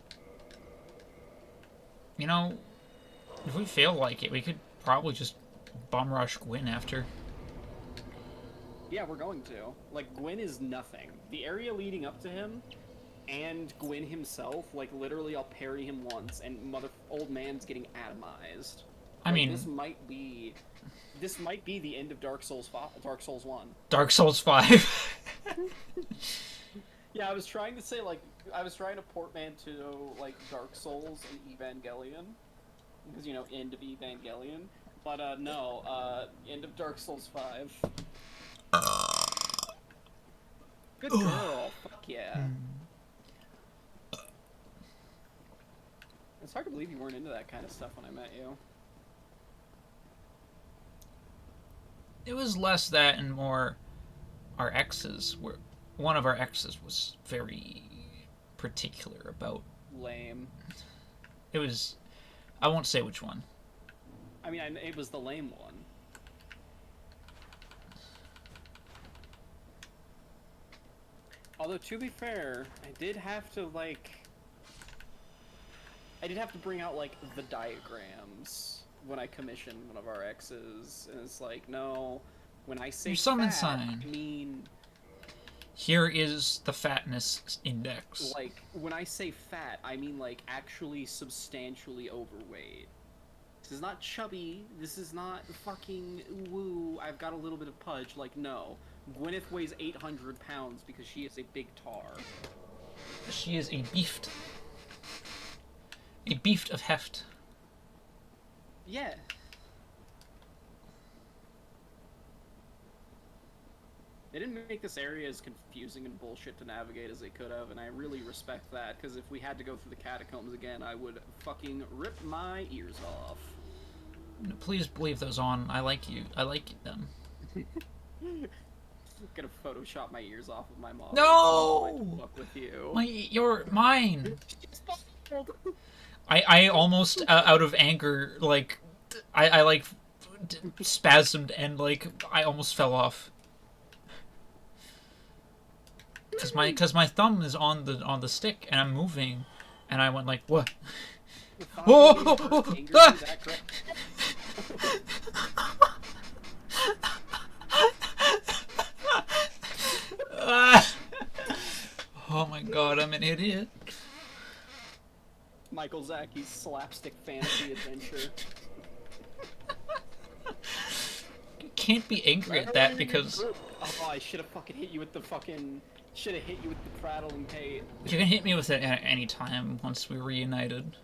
You know, if we feel like it, we could probably just bum rush Gwyn after. Yeah, we're going to. Like, Gwyn is nothing. The area leading up to him, and Gwyn himself, like, literally I'll parry him once, and old man's getting atomized. I mean, this might be the end of Dark Souls 1. Dark Souls 5. Yeah, I was trying to portmanteau like Dark Souls and Evangelion, because end of Evangelion, but no, end of Dark Souls 5. Good girl, fuck yeah. It's hard to believe you weren't into that kind of stuff when I met you. It was less that and more our exes were. One of our exes was very particular about. Lame. It was. I won't say which one. I mean, it was the lame one. Although, to be fair, I did have to bring out, like, the diagrams when I commissioned one of our exes, and it's like, no, when I say Your summon fat, sign. I mean... Here is the fatness index. Like, when I say fat, I mean, like, actually substantially overweight. This is not chubby, this is not fucking woo, I've got a little bit of pudge, like, no. Gwyneth weighs 800 pounds because she is a big tar. She is a beefed. A beefed of heft. Yeah. They didn't make this area as confusing and bullshit to navigate as they could have, and I really respect that, because if we had to go through the catacombs again, I would fucking rip my ears off. Please believe those on. I like you. I like them. I'm gonna Photoshop my ears off of my mom. No! Fuck with you. Mine. I almost out of anger, like, I like spasmed and like I almost fell off. Cause my thumb is on the stick and I'm moving, and I went like, what? Oh! Oh my god, I'm an idiot. Michael Zacky's slapstick fantasy adventure. You can't be angry at that because Oh, I should have fucking hit you with the fucking... Should have hit you with the prattling hate. you can hit me with it at any time once we're reunited.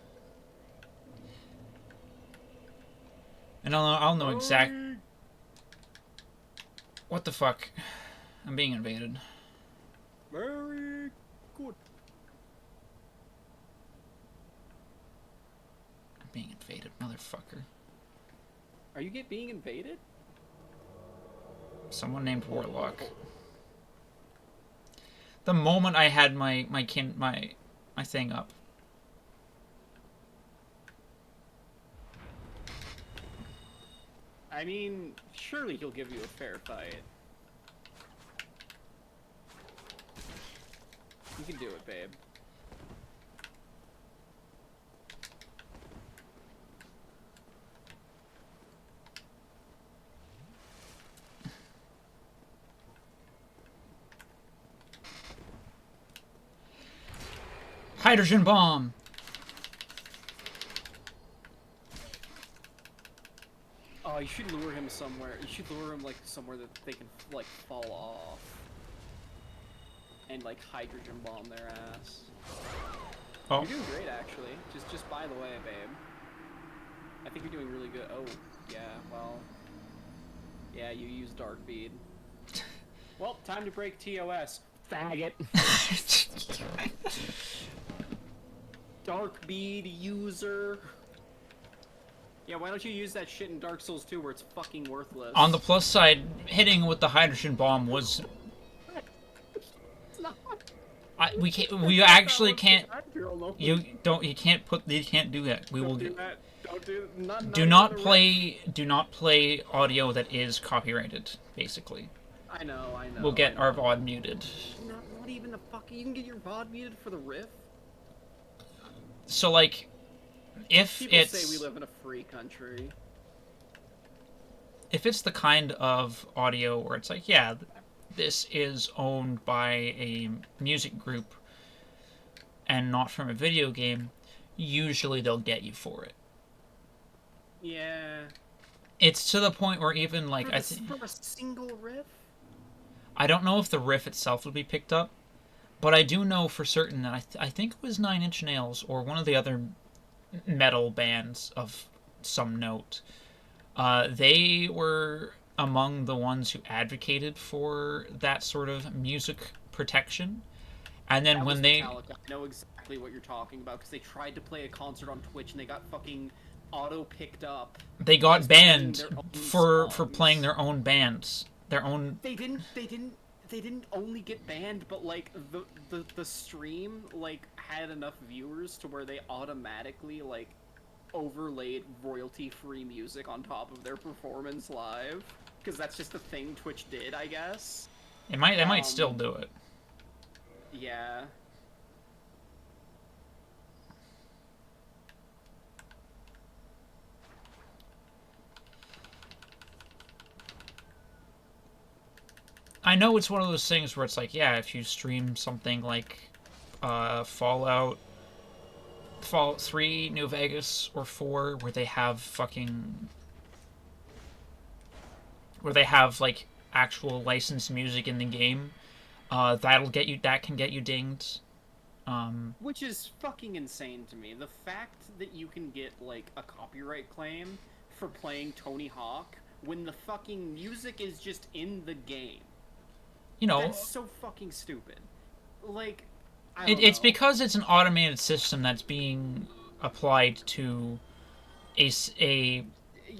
And I'll know exact... What the fuck? I'm being invaded. Very good. I'm being invaded, motherfucker. Are you being invaded? Someone named Warlock. The moment I had my thing up. I mean, surely he'll give you a fair fight. You can do it, babe. Hydrogen bomb! Oh, you should lure him somewhere. You should lure him, like, somewhere that they can, like, fall off. And, like, hydrogen bomb their ass. Oh. You're doing great, actually. Just by the way, babe. I think you're doing really good. Oh, yeah, well... Yeah, you use Dark Bead. Well, time to break TOS. Faggot. Dark Bead user. Yeah, why don't you use that shit in Dark Souls 2 where it's fucking worthless? On the plus side, hitting with the hydrogen bomb was... It's not. We actually can't... You You can't do that. We will... do that. Don't do... Do not play audio that is copyrighted, basically. I know. We'll get our VOD muted. Not even the fucking... You can get your VOD muted for the riff? So, like, if People it's... say we live in a free country. If it's the kind of audio where it's like, yeah, this is owned by a music group and not from a video game, usually they'll get you for it. Yeah. It's to the point where even like for a single riff. I don't know if the riff itself would be picked up, but I do know for certain that I think it was Nine Inch Nails or one of the other metal bands of some note. They were among the ones who advocated for that sort of music protection. And then That when was they Metallica. I know exactly what you're talking about because they tried to play a concert on Twitch and they got fucking auto picked up. they got as playing banned their own for songs. playing their own bands, their own. They didn't only get banned, but like the stream like had enough viewers to where they automatically like overlaid royalty-free music on top of their performance live because that's just the thing Twitch did, I guess. They might still do it. Yeah. I know it's one of those things where it's like, yeah, if you stream something like Fallout 3, New Vegas, or 4, where they have like actual licensed music in the game, that can get you dinged. Which is fucking insane to me. The fact that you can get like a copyright claim for playing Tony Hawk when the fucking music is just in the game. You know, That's so fucking stupid. Like, I don't it's know. because it's an automated system that's being applied to a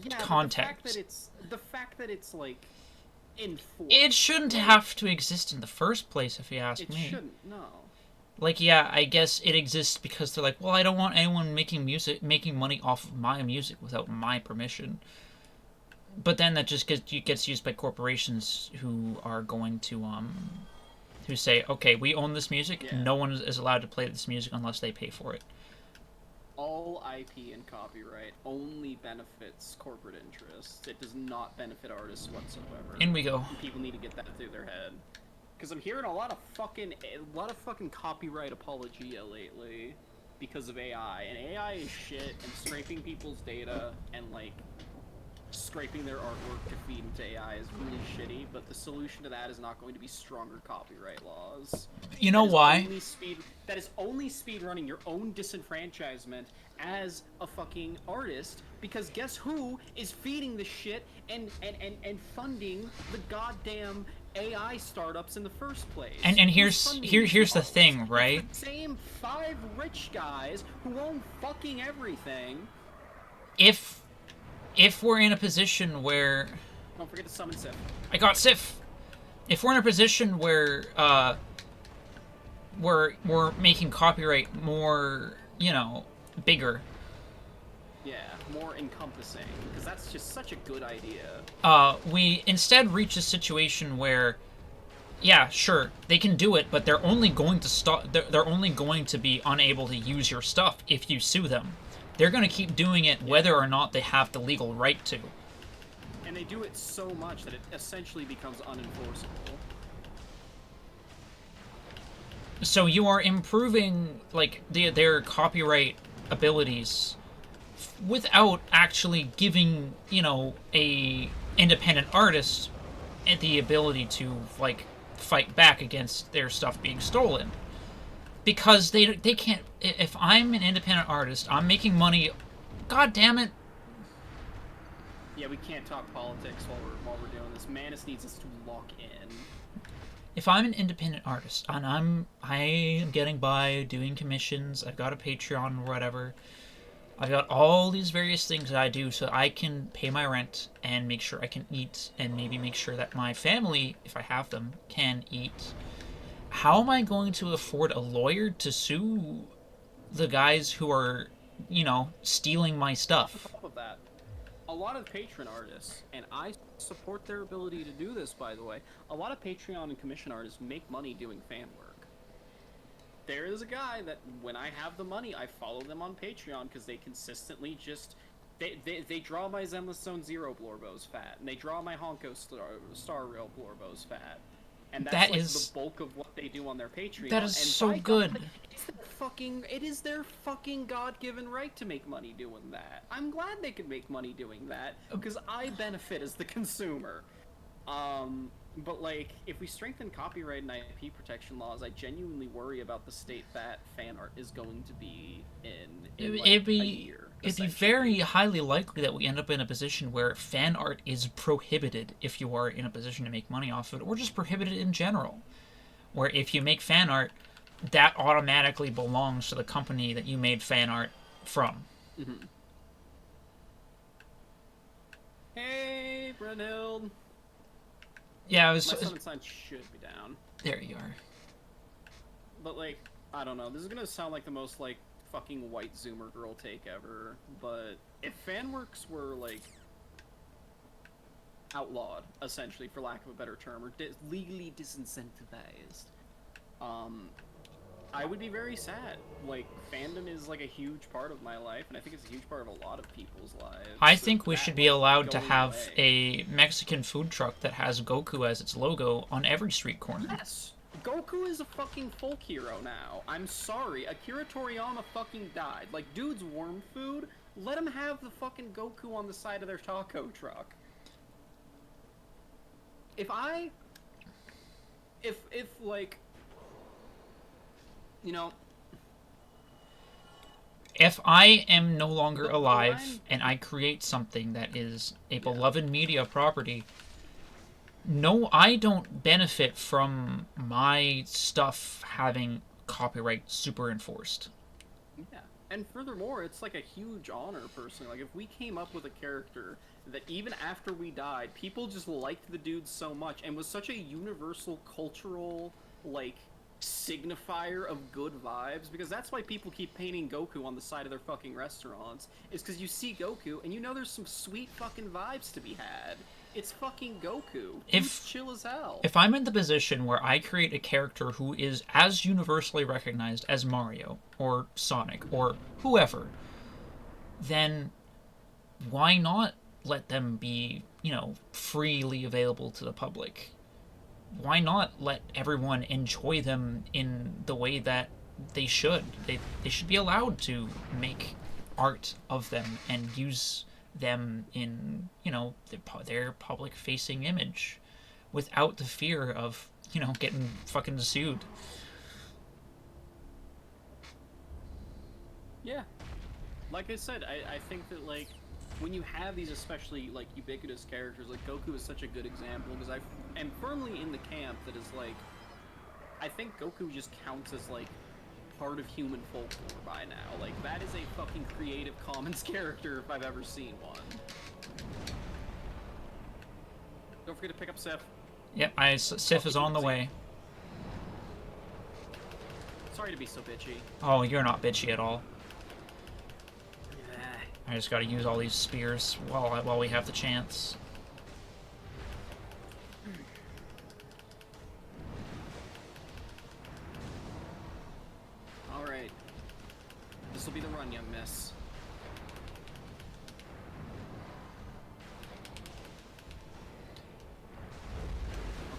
Yeah, context. The fact that it's like enforced. It shouldn't have to exist in the first place, if you ask It me. shouldn't. No. Like, yeah, I guess it exists because they're like, well, I don't want anyone making money off of my music without my permission. But then that just gets used by corporations who are going to who say, okay, we own this music. Yeah. No one is allowed to play this music unless they pay for it. All IP and copyright only benefits corporate interests. It does not benefit artists whatsoever. In we go. And people need to get that through their head. Because I'm hearing a lot of fucking copyright apologia lately because of AI. And AI is shit, and scraping people's data and like scraping their artwork to feed into AI is really shitty, but the solution to that is not going to be stronger copyright laws. You know why? That is only speedrunning your own disenfranchisement as a fucking artist, because guess who is feeding the shit and funding the goddamn AI startups in the first place? And here's the thing, right? It's the same 5 rich guys who own fucking everything. If we're in a position where... Don't forget to summon Sif. I got Sif! If we're in a position where, we're making copyright more, you know, bigger. Yeah, more encompassing, because that's just such a good idea. We instead reach a situation where, yeah, sure, they can do it, but they're only going to stop. They're only going to be unable to use your stuff if you sue them. They're going to keep doing it whether or not they have the legal right to. And they do it so much that it essentially becomes unenforceable. So you are improving like their copyright abilities without actually giving, you know, a independent artist the ability to like fight back against their stuff being stolen. Because they can't. If I'm an independent artist, I'm making money. God damn it! Yeah, we can't talk politics while we're doing this. Manus needs us to lock in. If I'm an independent artist and I am getting by doing commissions, I've got a Patreon or whatever. I've got all these various things that I do so I can pay my rent and make sure I can eat and maybe make sure that my family, if I have them, can eat. How am I going to afford a lawyer to sue the guys who are, you know, stealing my stuff? On top of that, a lot of patron artists, and I support their ability to do this, by the way, a lot of Patreon and commission artists make money doing fan work. There is a guy that, when I have the money, I follow them on Patreon because they consistently just... They draw my Zenless Zone Zero Blorbos fat, and they draw my Honko Star Rail Blorbos fat. and that's That like is- the bulk of what they do on their Patreon. That is and so by God, good. it is their fucking God-given right to make money doing that. I'm glad they can make money doing that because I benefit as the consumer. But like, if we strengthen copyright and IP protection laws, I genuinely worry about the state that fan art is going to be in like, It'd a be year. it'd be essentially. very highly likely that we end up in a position where fan art is prohibited if you are in a position to make money off of it, or just prohibited in general. Where if you make fan art, that automatically belongs to the company that you made fan art from. Mhm. Hey, Brunhild. Yeah, My summon sign should be down. there you are. But like, I don't know. This is gonna sound like the most like fucking white Zoomer girl take ever. But if fanworks were like outlawed, essentially, for lack of a better term, or legally disincentivized, I would be very sad. Like, fandom is like a huge part of my life, and I think it's a huge part of a lot of people's lives. I So think we that, should be like, allowed to going have away- a Mexican food truck that has Goku as its logo on every street corner. Yes! Goku is a fucking folk hero now. I'm sorry, Akira Toriyama fucking died. Like, dude's warm food, let him have the fucking Goku on the side of their taco truck. If like, you know, If I am no longer But alive I'm- and I create something that is a beloved media property, no, I don't benefit from my stuff having copyright super enforced. yeah. And furthermore, it's like a huge honor, personally. Like, if we came up with a character that even after we died, people just liked the dude so much and was such a universal cultural, like, signifier of good vibes, because that's why people keep painting Goku on the side of their fucking restaurants, is because you see Goku and you know there's some sweet fucking vibes to be had. It's fucking Goku. Dude's chill as hell. If I'm in the position where I create a character who is as universally recognized as Mario or Sonic or whoever, then why not let them be, freely available to the public? Why not let everyone enjoy them in the way that they should? They should be allowed to make art of them and use them in, their public-facing image without the fear of, getting fucking sued. Yeah. Like I said, I think that, like, when you have these especially, like, ubiquitous characters, like, Goku is such a good example, because I am firmly in the camp that is, like, I think Goku just counts as, like, part of human folklore by now. Like, that is a fucking Creative Commons character if I've ever seen one. Don't forget to pick up Sif. Yep, Sif is on the way. Sorry to be so bitchy. Oh, you're not bitchy at all. Yeah. I just gotta use all these spears while we have the chance. Alright. This will be the run, young miss.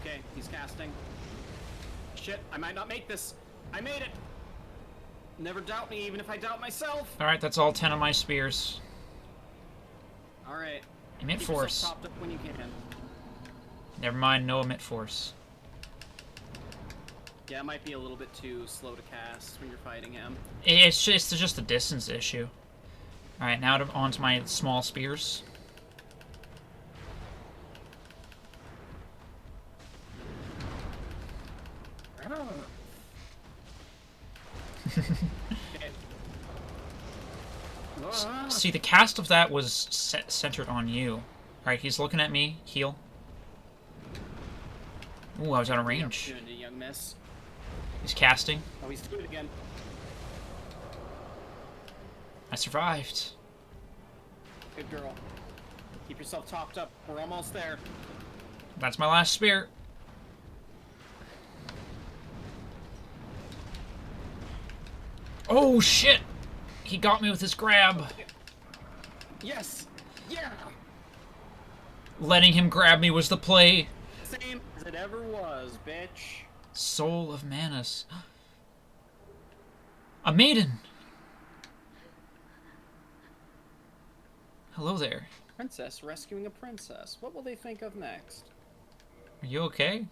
Okay, he's casting. Shit, I might not make this. I made it! Never doubt me, even if I doubt myself! Alright, that's all 10 of my spears. Alright. Emit Keep yourself force. topped up when you can. Never mind, no emit force. Yeah, it might be a little bit too slow to cast when you're fighting him. It's just a distance issue. Alright, now onto my small spears. See, the cast of that was centered on you. Alright, he's looking at me. Heal. Ooh, I was out of range. Opportunity, young miss. He's casting. Oh, he's doing it again. I survived. Good girl. Keep yourself topped up. We're almost there. That's my last spear. Oh, shit! He got me with his grab. Yes! Yeah! Letting him grab me was the play. Same as it ever was, bitch. Soul of Manus. A maiden! Hello there. Princess rescuing a princess. What will they think of next? Are you okay?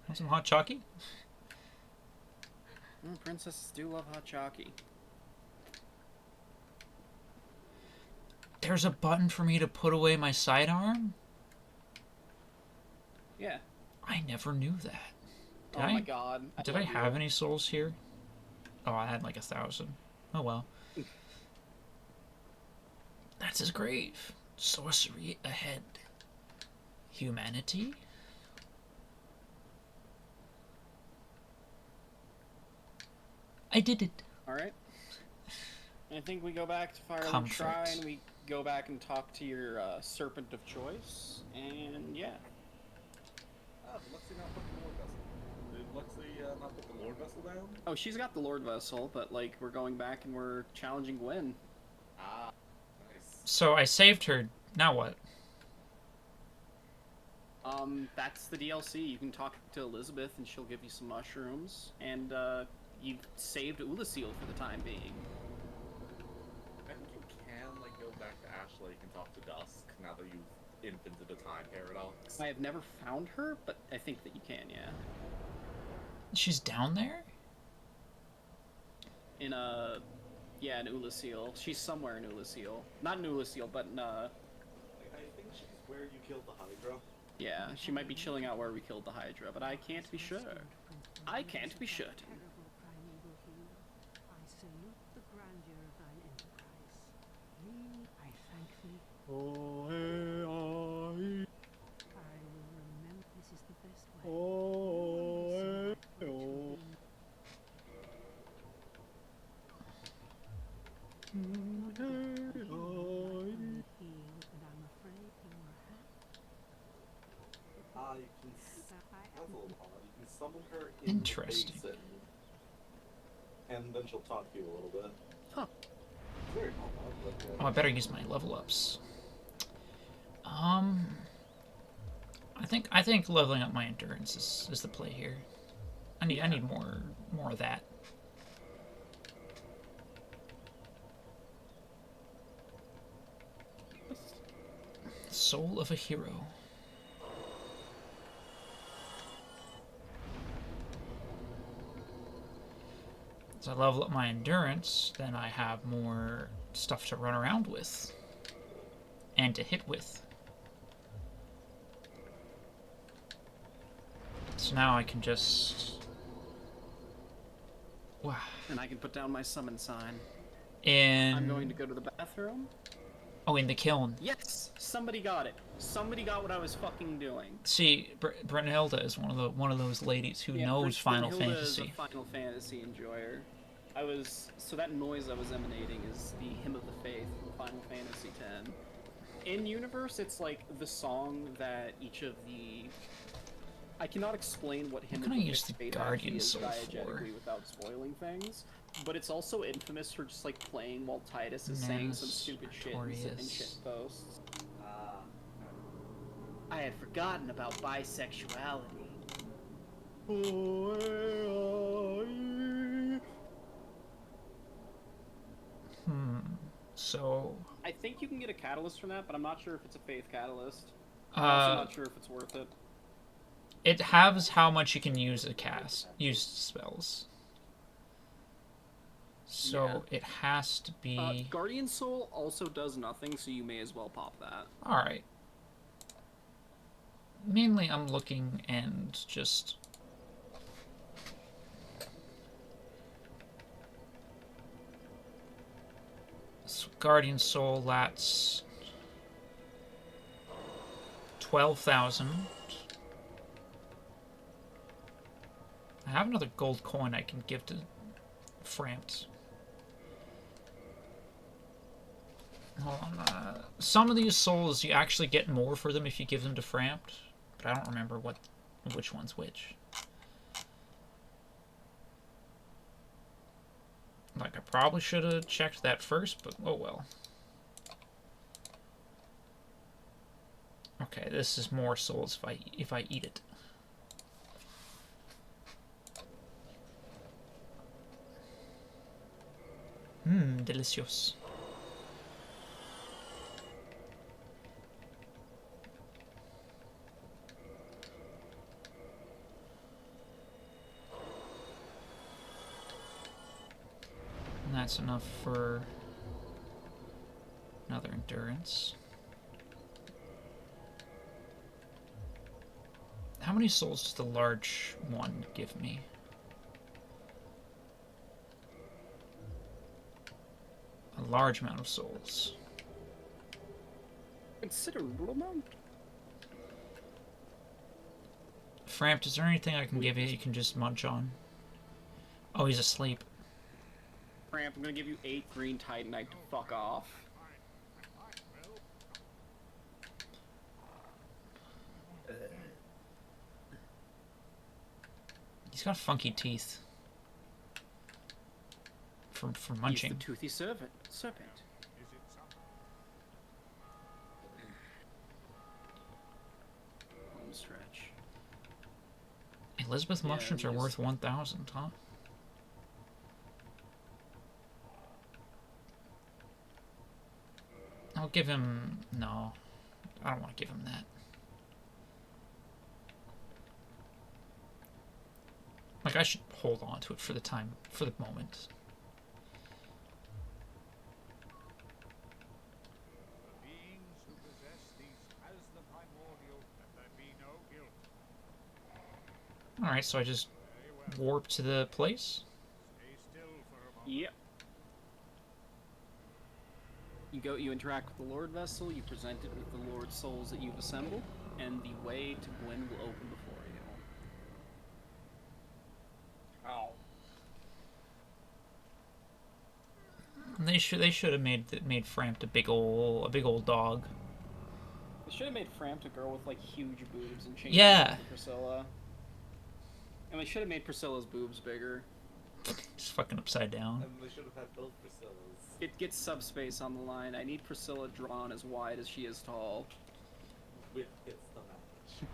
Want some hot chalky? Princesses do love hot chalky. There's a button for me to put away my sidearm? Yeah. I never knew that. Oh my god. Did I have any souls here? Oh, I had like 1,000. Oh well. That's his grave. Sorcery ahead. Humanity? I did it. Alright. I think we go back to Firelink Comfort. Shrine, we go back and talk to your serpent of choice, and yeah. Ah, did Lexi not put the Lord Vessel? Did Lexi not put the Lord Vessel down? Oh, she's got the Lord Vessel, but like, we're going back and we're challenging Gwen. Ah, nice. So I saved her. Now what? That's the DLC. You can talk to Elizabeth and she'll give you some mushrooms, and you've saved Ulasil for the time being. I think you can, like, go back to Ash Lake and talk to Dusk now that you've invented a time paradox. I have never found her, but I think that you can, yeah. She's down there? In in Ulasil. She's somewhere in Ulasil. Not in Ulasil, but in I think she's where you killed the Hydra. yeah, she might be chilling out where we killed the Hydra, but I can't be sure. I can't be certain. Terrible primeval hero, I salute the grandeur of thine enterprise. Thee I thank thee. I will remember this is the best way. You can that's a little odd. You can summon her in Interesting. Basin, and then she'll talk to you a little bit. Huh. Very odd, but Oh, I better use my level ups. I think leveling up my endurance is the play here. I need more of that. Soul of a hero. As I level up my endurance, then I have more stuff to run around with and to hit with. So now I can just... Wow. And I can put down my summon sign. In... I'm going to go to the bathroom. Oh, in the kiln. Yes! Somebody got it. Somebody got what I was fucking doing. See, Brynhilda is one of those ladies who Yeah, knows Final Brynhilda Fantasy. is a Final Fantasy enjoyer. So that noise I was emanating is the Hymn of the Faith from Final Fantasy X. In universe, it's like the song that each of the... I cannot explain what Hymn What of can I the use the Faith Guardian actually is Soul for? diegetically without spoiling things, but it's also infamous for just like playing while Titus is saying some stupid shit and Sartorius. shit posts. I had forgotten about bisexuality. So... I think you can get a catalyst from that, but I'm not sure if it's a faith catalyst. I'm also not sure if it's worth it. It has how much you can use use spells. So it has to be... Guardian Soul also does nothing, so you may as well pop that. Alright. Mainly I'm looking and just... So Guardian Soul, that's... 12,000. I have another gold coin I can give to Frampt. Hold on, some of these souls you actually get more for them if you give them to Frampt, but I don't remember which one's which. Like, I probably should have checked that first, but oh well. Okay, this is more souls if I eat it. Delicious. And that's enough for another endurance. How many souls does the large one give me? A large amount of souls. Considerable amount. Frampt, is there anything I can give you can just munch on? Oh, he's asleep. Framp, I'm gonna give you 8 green titanite to fuck off. He's got funky teeth. For munching. He's the toothy serpent. Home stretch. Elizabeth Yeah, mushrooms are these- worth 1,000, huh? I'll give him... No. I don't want to give him that. Like, I should hold on to it for the moment. The beings who possess these as the primordial, that there be no guilt. Alright, so I just Very well. warp to the place? Stay still for a moment. Yep. You interact with the Lord Vessel, you present it with the Lord Souls that you've assembled, and the way to Gwyn will open before you. Ow. They should have made Frampt a big old dog. They should have made Frampt a girl with like huge boobs and changed Yeah. it to Priscilla. And they should have made Priscilla's boobs bigger. Just fucking upside down. And they should have had both Priscillas. It gets subspace on the line. I need Priscilla drawn as wide as she is tall. With it's the match.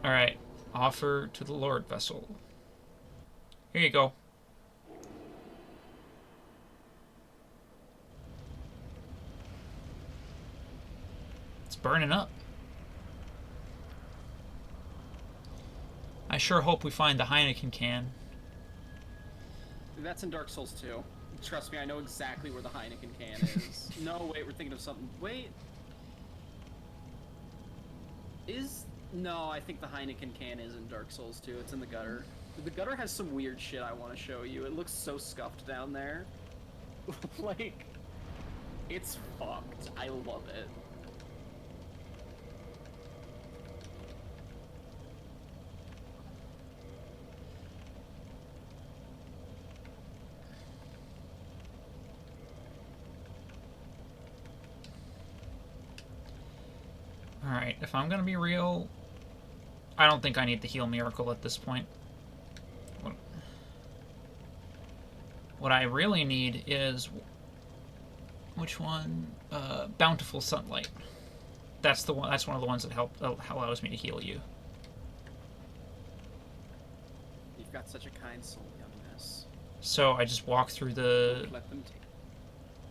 Alright. Offer to the Lord Vessel. Here you go. It's burning up. I sure hope we find the Heineken can. That's in Dark Souls 2. Trust me, I know exactly where the Heineken can is. No, wait, we're thinking of something. Wait. No, I think the Heineken can is in Dark Souls 2. It's in the gutter. The gutter has some weird shit I want to show you. It looks so scuffed down there. Like, it's fucked. I love it. Alright, if I'm gonna be real, I don't think I need the heal miracle at this point. What I really need is... Which one? Bountiful Sunlight. That's the one. That's one of the ones that allows me to heal you. You've got such a kind soul, youngness. So I just walk through the... Let them take.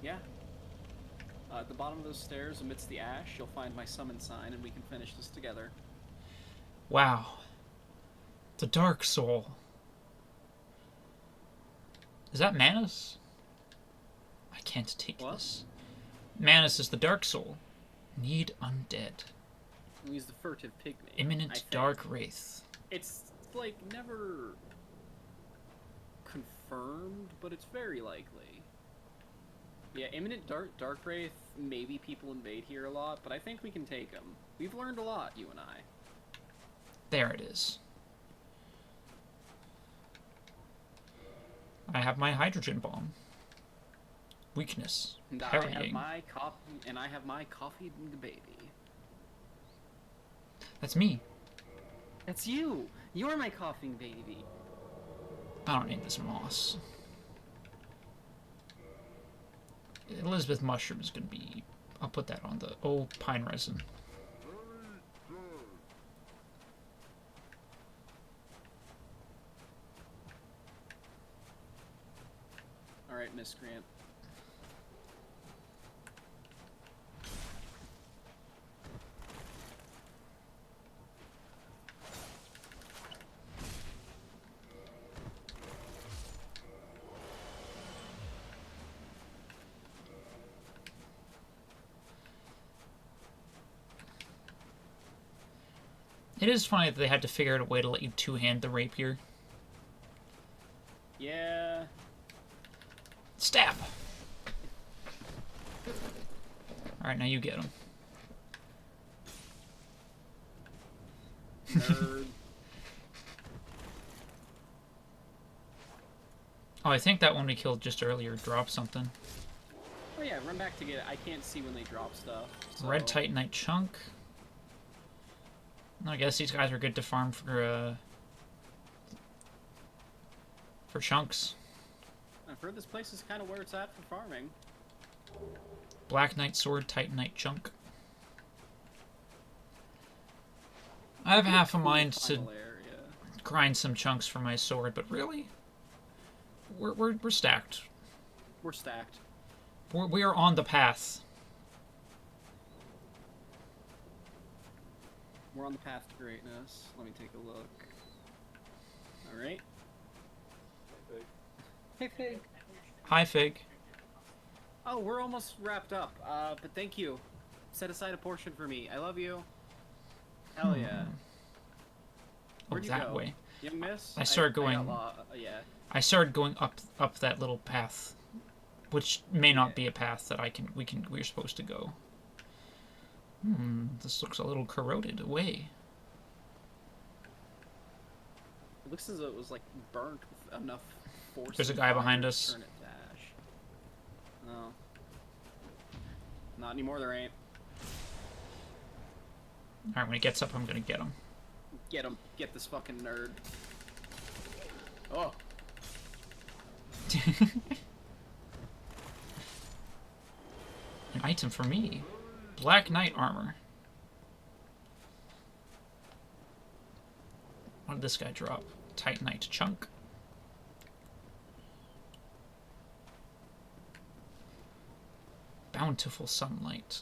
Yeah. At the bottom of those stairs, amidst the ash, you'll find my summon sign, and we can finish this together. Wow. The Dark Soul. Is that Manus? I can't take What? this. Manus is the Dark Soul. Need undead. He's the furtive pygmy. I Imminent think. Dark Wraith. It's, like, never confirmed, but it's very likely. Yeah, imminent Dark Wraith, maybe people invade here a lot, but I think we can take them. We've learned a lot, you and I. There it is. I have my hydrogen bomb. Weakness. And I Parrying. have my coffee baby. That's me. That's you! You're my coughing baby. I don't need this moss. Elizabeth Mushroom is gonna be... I'll put that on the... Oh, pine resin. miscreant. It is funny that they had to figure out a way to let you two-hand the rapier. Yeah. Stab! Alright, now you get him. Nerd. Oh, I think that one we killed just earlier dropped something. Oh yeah, run back to get it. I can't see when they drop stuff. So. Red Titanite chunk. I guess these guys are good to farm for chunks. I've heard this place is kind of where it's at for farming. Black Knight Sword, Titanite chunk. I have half a mind to grind some chunks for my sword, but really, we're stacked. We're stacked. We are on the path. We're on the path to greatness. Let me take a look. Alright. Hey, Fig. Hi, Fig. Oh, we're almost wrapped up. But thank you. Set aside a portion for me. I love you. Hell yeah. Oh, Where'd you that go? way. Young miss? I started going. Yeah. I started going up that little path, which may not be a path that we're supposed to go. This looks a little corroded away. It looks as though it was like burnt with enough force. There's a and guy fire behind to us. turn it to ash. No. Not anymore, there ain't. Alright, when he gets up, I'm gonna get him. Get him. Get this fucking nerd. Oh. An item for me. Black Knight armor. What did this guy drop? Titanite chunk. Bountiful sunlight.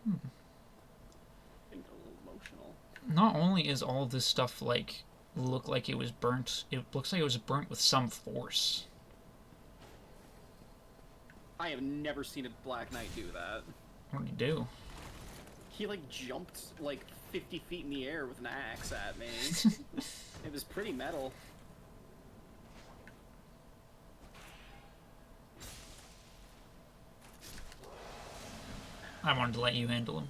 Getting a little emotional. Not only is all this stuff like look like it was burnt, it looks like it was burnt with some force. I have never seen a Black Knight do that. What did he do? He like jumped like 50 feet in the air with an axe at me. It was pretty metal. I wanted to let you handle him.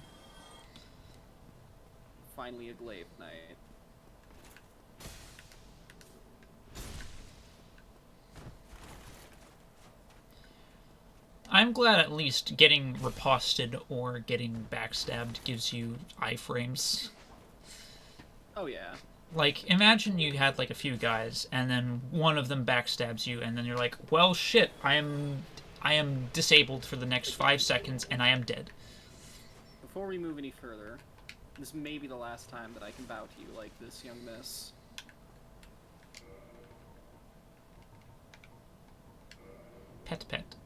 Finally a glaive knight. I'm glad at least getting riposted or getting backstabbed gives you iframes. Oh yeah. Like, imagine you had like a few guys, and then one of them backstabs you, and then you're like, well, shit, I am disabled for the next 5 seconds, and I am dead. Before we move any further, this may be the last time that I can bow to you like this, young miss. Pet pet.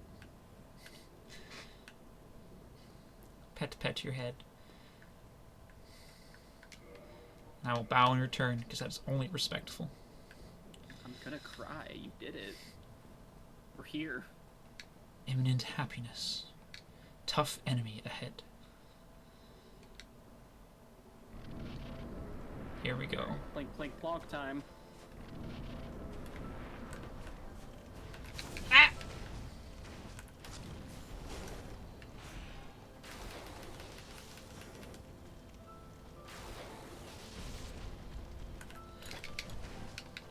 Pet pet your head. I will bow in return, because that's only respectful. I'm gonna cry. You did it. We're here. Imminent happiness. Tough enemy ahead. Here we go. Plink, plink, plonk time. Ah!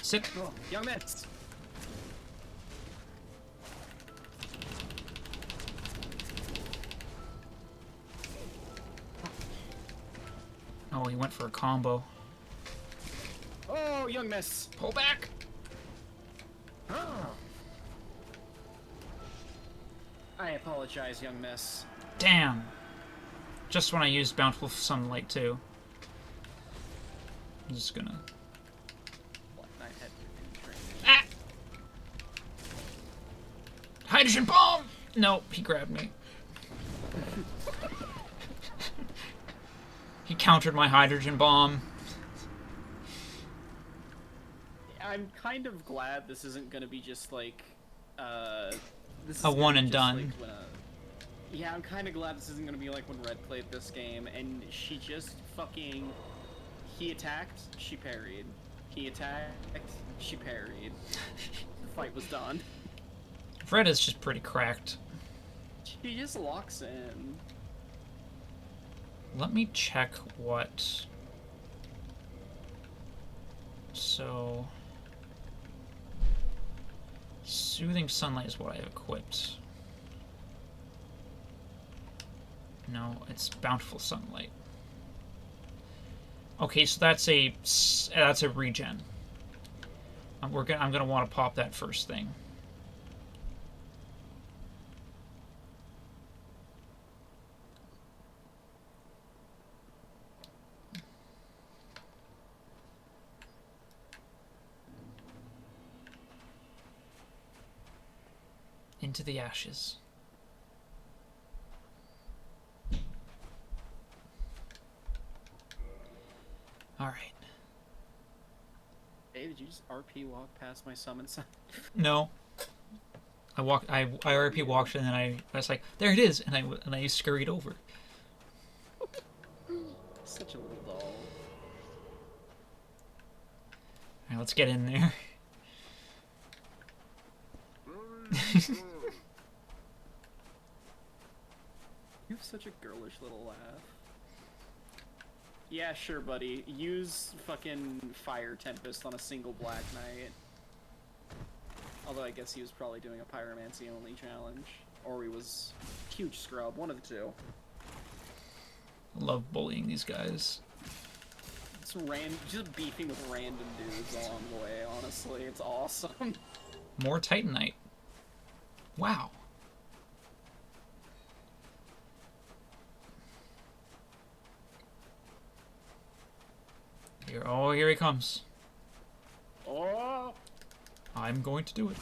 Sit. Oh, young miss. Oh, he went for a combo. Oh, young miss. Pull back. I apologize, young miss. Damn. Just when I used Bountiful Sunlight too. I'm just gonna... Black Knight had to train. Ah! Hydrogen bomb! No, he grabbed me. He countered my hydrogen bomb. I'm kind of glad this isn't gonna be just like, this is A gonna one be and just done. like when yeah, I'm kind of glad this isn't gonna be like when Red played this game and she just fucking, he attacked, she parried. He attacked, she parried. The fight was done. Red is just pretty cracked. She just locks in. Let me check what... So... Soothing Sunlight is what I have equipped. No, it's Bountiful Sunlight. Okay, so that's a regen. I'm gonna want to pop that first thing. Into the ashes. All right. Hey, did you just RP walk past my summon sign? No. I RP walked and then I was like, there it is, and I scurried over. Such a little doll. All right, let's get in there. You have such a girlish little laugh. Yeah, sure, buddy. Use fucking Fire Tempest on a single Black Knight. Although I guess he was probably doing a Pyromancy only challenge. Or he was huge scrub, one of the two. Love bullying these guys. It's just beefing with random dudes along the way, honestly. It's awesome. More Titanite. Wow. Here he comes. Oh! I'm going to do it.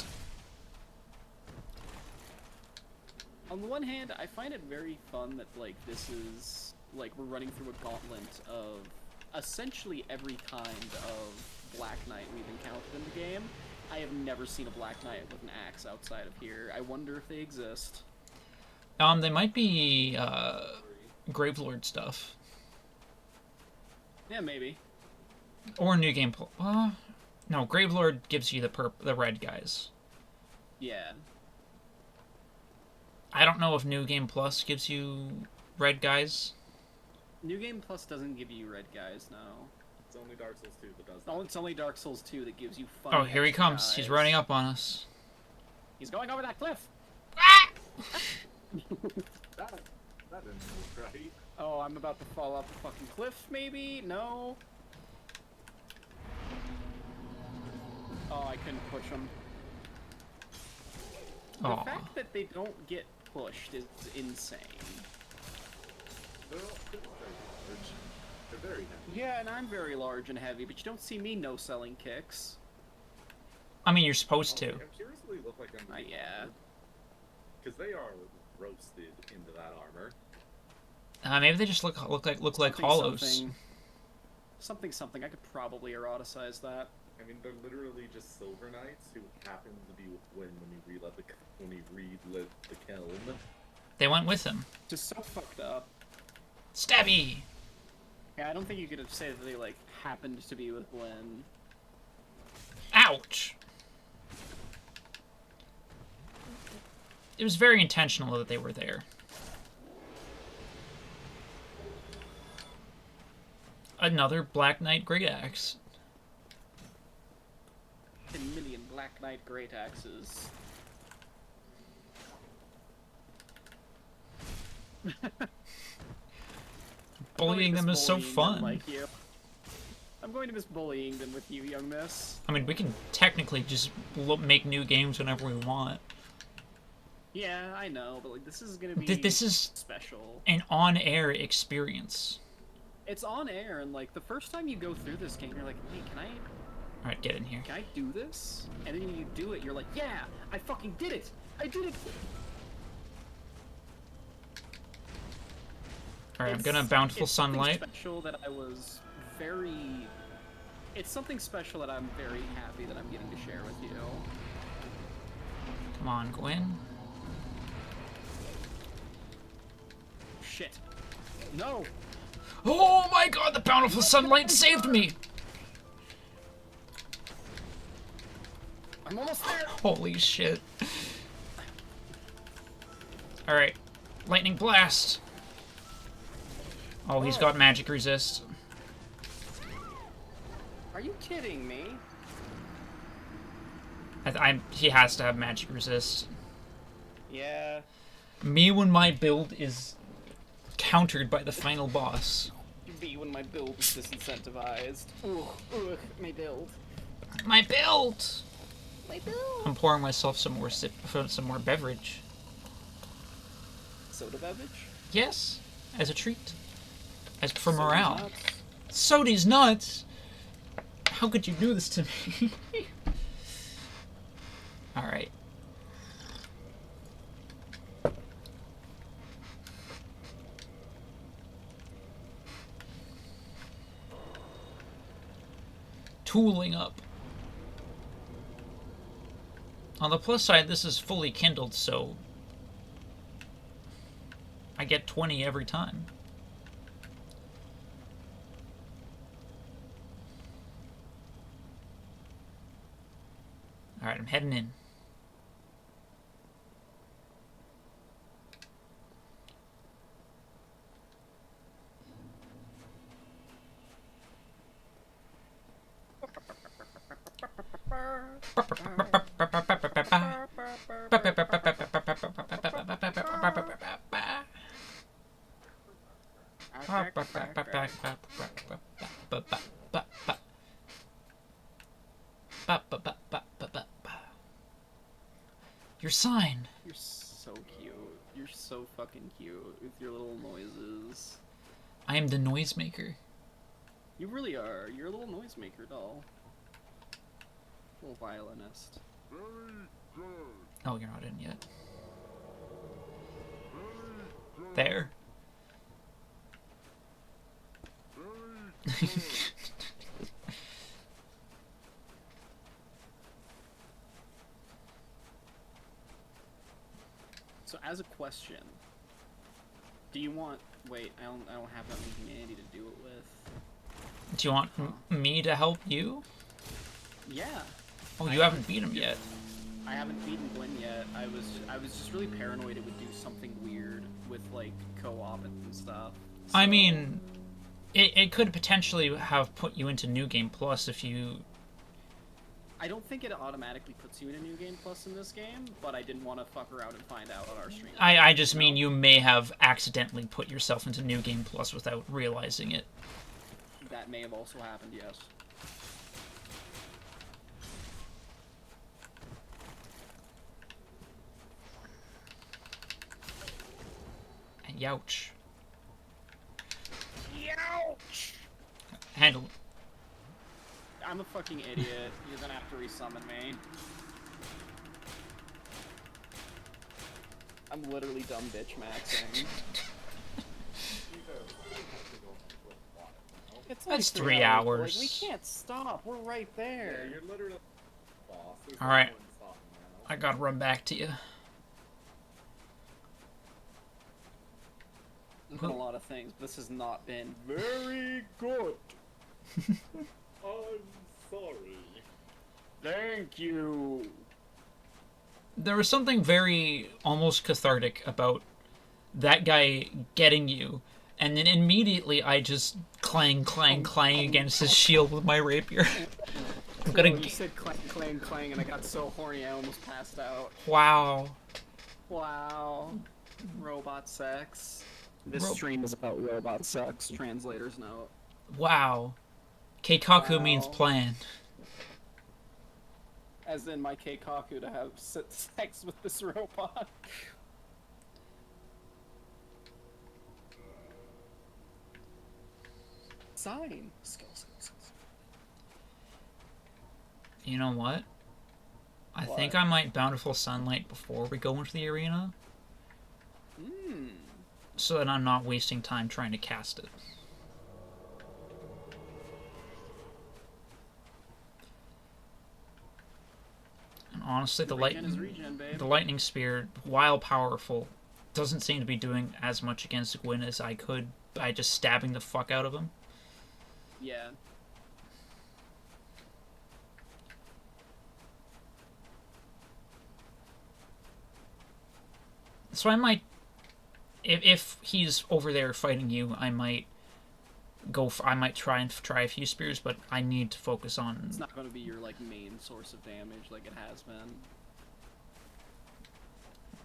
On the one hand, I find it very fun that, like, this is, like, we're running through a gauntlet of essentially every kind of Black Knight we've encountered in the game. I have never seen a Black Knight with an axe outside of here. I wonder if they exist. They might be, Gravelord stuff. Yeah, maybe. Or New Game no, Gravelord gives you the red guys. Yeah. I don't know if New Game Plus gives you red guys. New Game Plus doesn't give you red guys, no. It's only Dark Souls 2 that does that. Oh, it's only Dark Souls 2 that gives you fun. Oh, here he extra comes. He's guys. running up on us. He's going over that cliff! That didn't move right. Oh, I'm about to fall off the fucking cliff, maybe? No? Oh, I couldn't push him. The Aw. fact that they don't get pushed is insane. They're all pretty large. They're very heavy. Yeah, and I'm very large and heavy, but you don't see me no-selling kicks. I mean, you're supposed to. I'm curious if they look like I'm Yeah. because they are roasted into that armor. Maybe they just look like Something, hollows. Something. I could probably eroticize that. I mean, they're literally just silver knights who happen to be when you relit the kiln. They went with him. Just so fucked up. Stabby! Yeah, I don't think you could say that they, like, happened to be with Glenn. Ouch! It was very intentional that they were there. Another Black Knight Great Axe. 10 million Black Knight Great Axes. Bullying them is so fun. Like you. I'm going to miss bullying them with you, young miss. I mean, we can technically just make new games whenever we want. Yeah, I know, but like this is gonna be This is special. an on-air experience. It's on air, and like the first time you go through this game, you're like, hey, Alright, get in here. can I do this? And then you do it, you're like, yeah, I fucking did it! I did it! Alright, I'm gonna Bountiful it's something Sunlight. special that I was very... It's something special that I'm very happy that I'm getting to share with you. Come on, Gwen. Shit. No! Oh my god, the Bountiful Sunlight saved me! I'm almost there! Holy shit. Alright. Lightning Blast! Oh, he's got Magic Resist. Are you kidding me? He has to have Magic Resist. Yeah. Me when my build is countered by the final boss. B when my build is disincentivized. Ugh, my build. My build! My build! I'm pouring myself some more beverage. Soda beverage? Yes, as a treat. As for Soda's morale. nuts. Soda's nuts! How could you do this to me? Alright. Tooling up. On the plus side, this is fully kindled, so I get 20 every time. Alright, I'm heading in. Your sign. You're so cute. You're so fucking cute with your little noises. I am the noisemaker. You really are. You're a little noisemaker doll. Little violinist. Oh, you're not in yet. There. So as a question, do you want? Wait, I don't have that many humanity to do it with. Do you want me to help you? Yeah. Oh, you haven't beat him yet. I haven't beaten Gwen yet. I was just really paranoid it would do something weird with like co-op and stuff. I So- mean, it could potentially have put you into New Game Plus if you... I don't think it automatically puts you in a New Game Plus in this game, but I didn't want to fuck around and find out on our stream. I just mean you may have accidentally put yourself into New Game Plus without realizing it. That may have also happened, yes. And youch. Ouch! Handle it. I'm a fucking idiot. You're gonna have to resummon me. I'm literally dumb bitch maxing. It's That's like 3 but, hours. Like, we can't stop. We're right Yeah, there. you're literally boss. There's All no right. point in stopping now. I gotta run back to you. There's been a lot of things, but this has not been very good. I'm sorry. Thank you. There was something very almost cathartic about that guy getting you, and then immediately I just clang against his shield with my rapier. I'm gonna. You said clang, clang, clang, and I got so horny I almost passed out. Wow. Wow. Robot sex. This Ro- stream is about robot sex. Translator's note. Wow. Keikaku means Wow. plan. As in my Keikaku to have sex with this robot. sign. Skills. You know what? I think What? I might Bountiful Sunlight before we go into the arena, Hmm. so that I'm not wasting time trying to cast it. And honestly, Regen is regen, babe. the Lightning Spear, while powerful, doesn't seem to be doing as much against Gwyn as I could by just stabbing the fuck out of him. Yeah. So I might, if he's over there fighting you, I might I might try a few spears, but I need to focus on. It's not going to be your like main source of damage like it has been.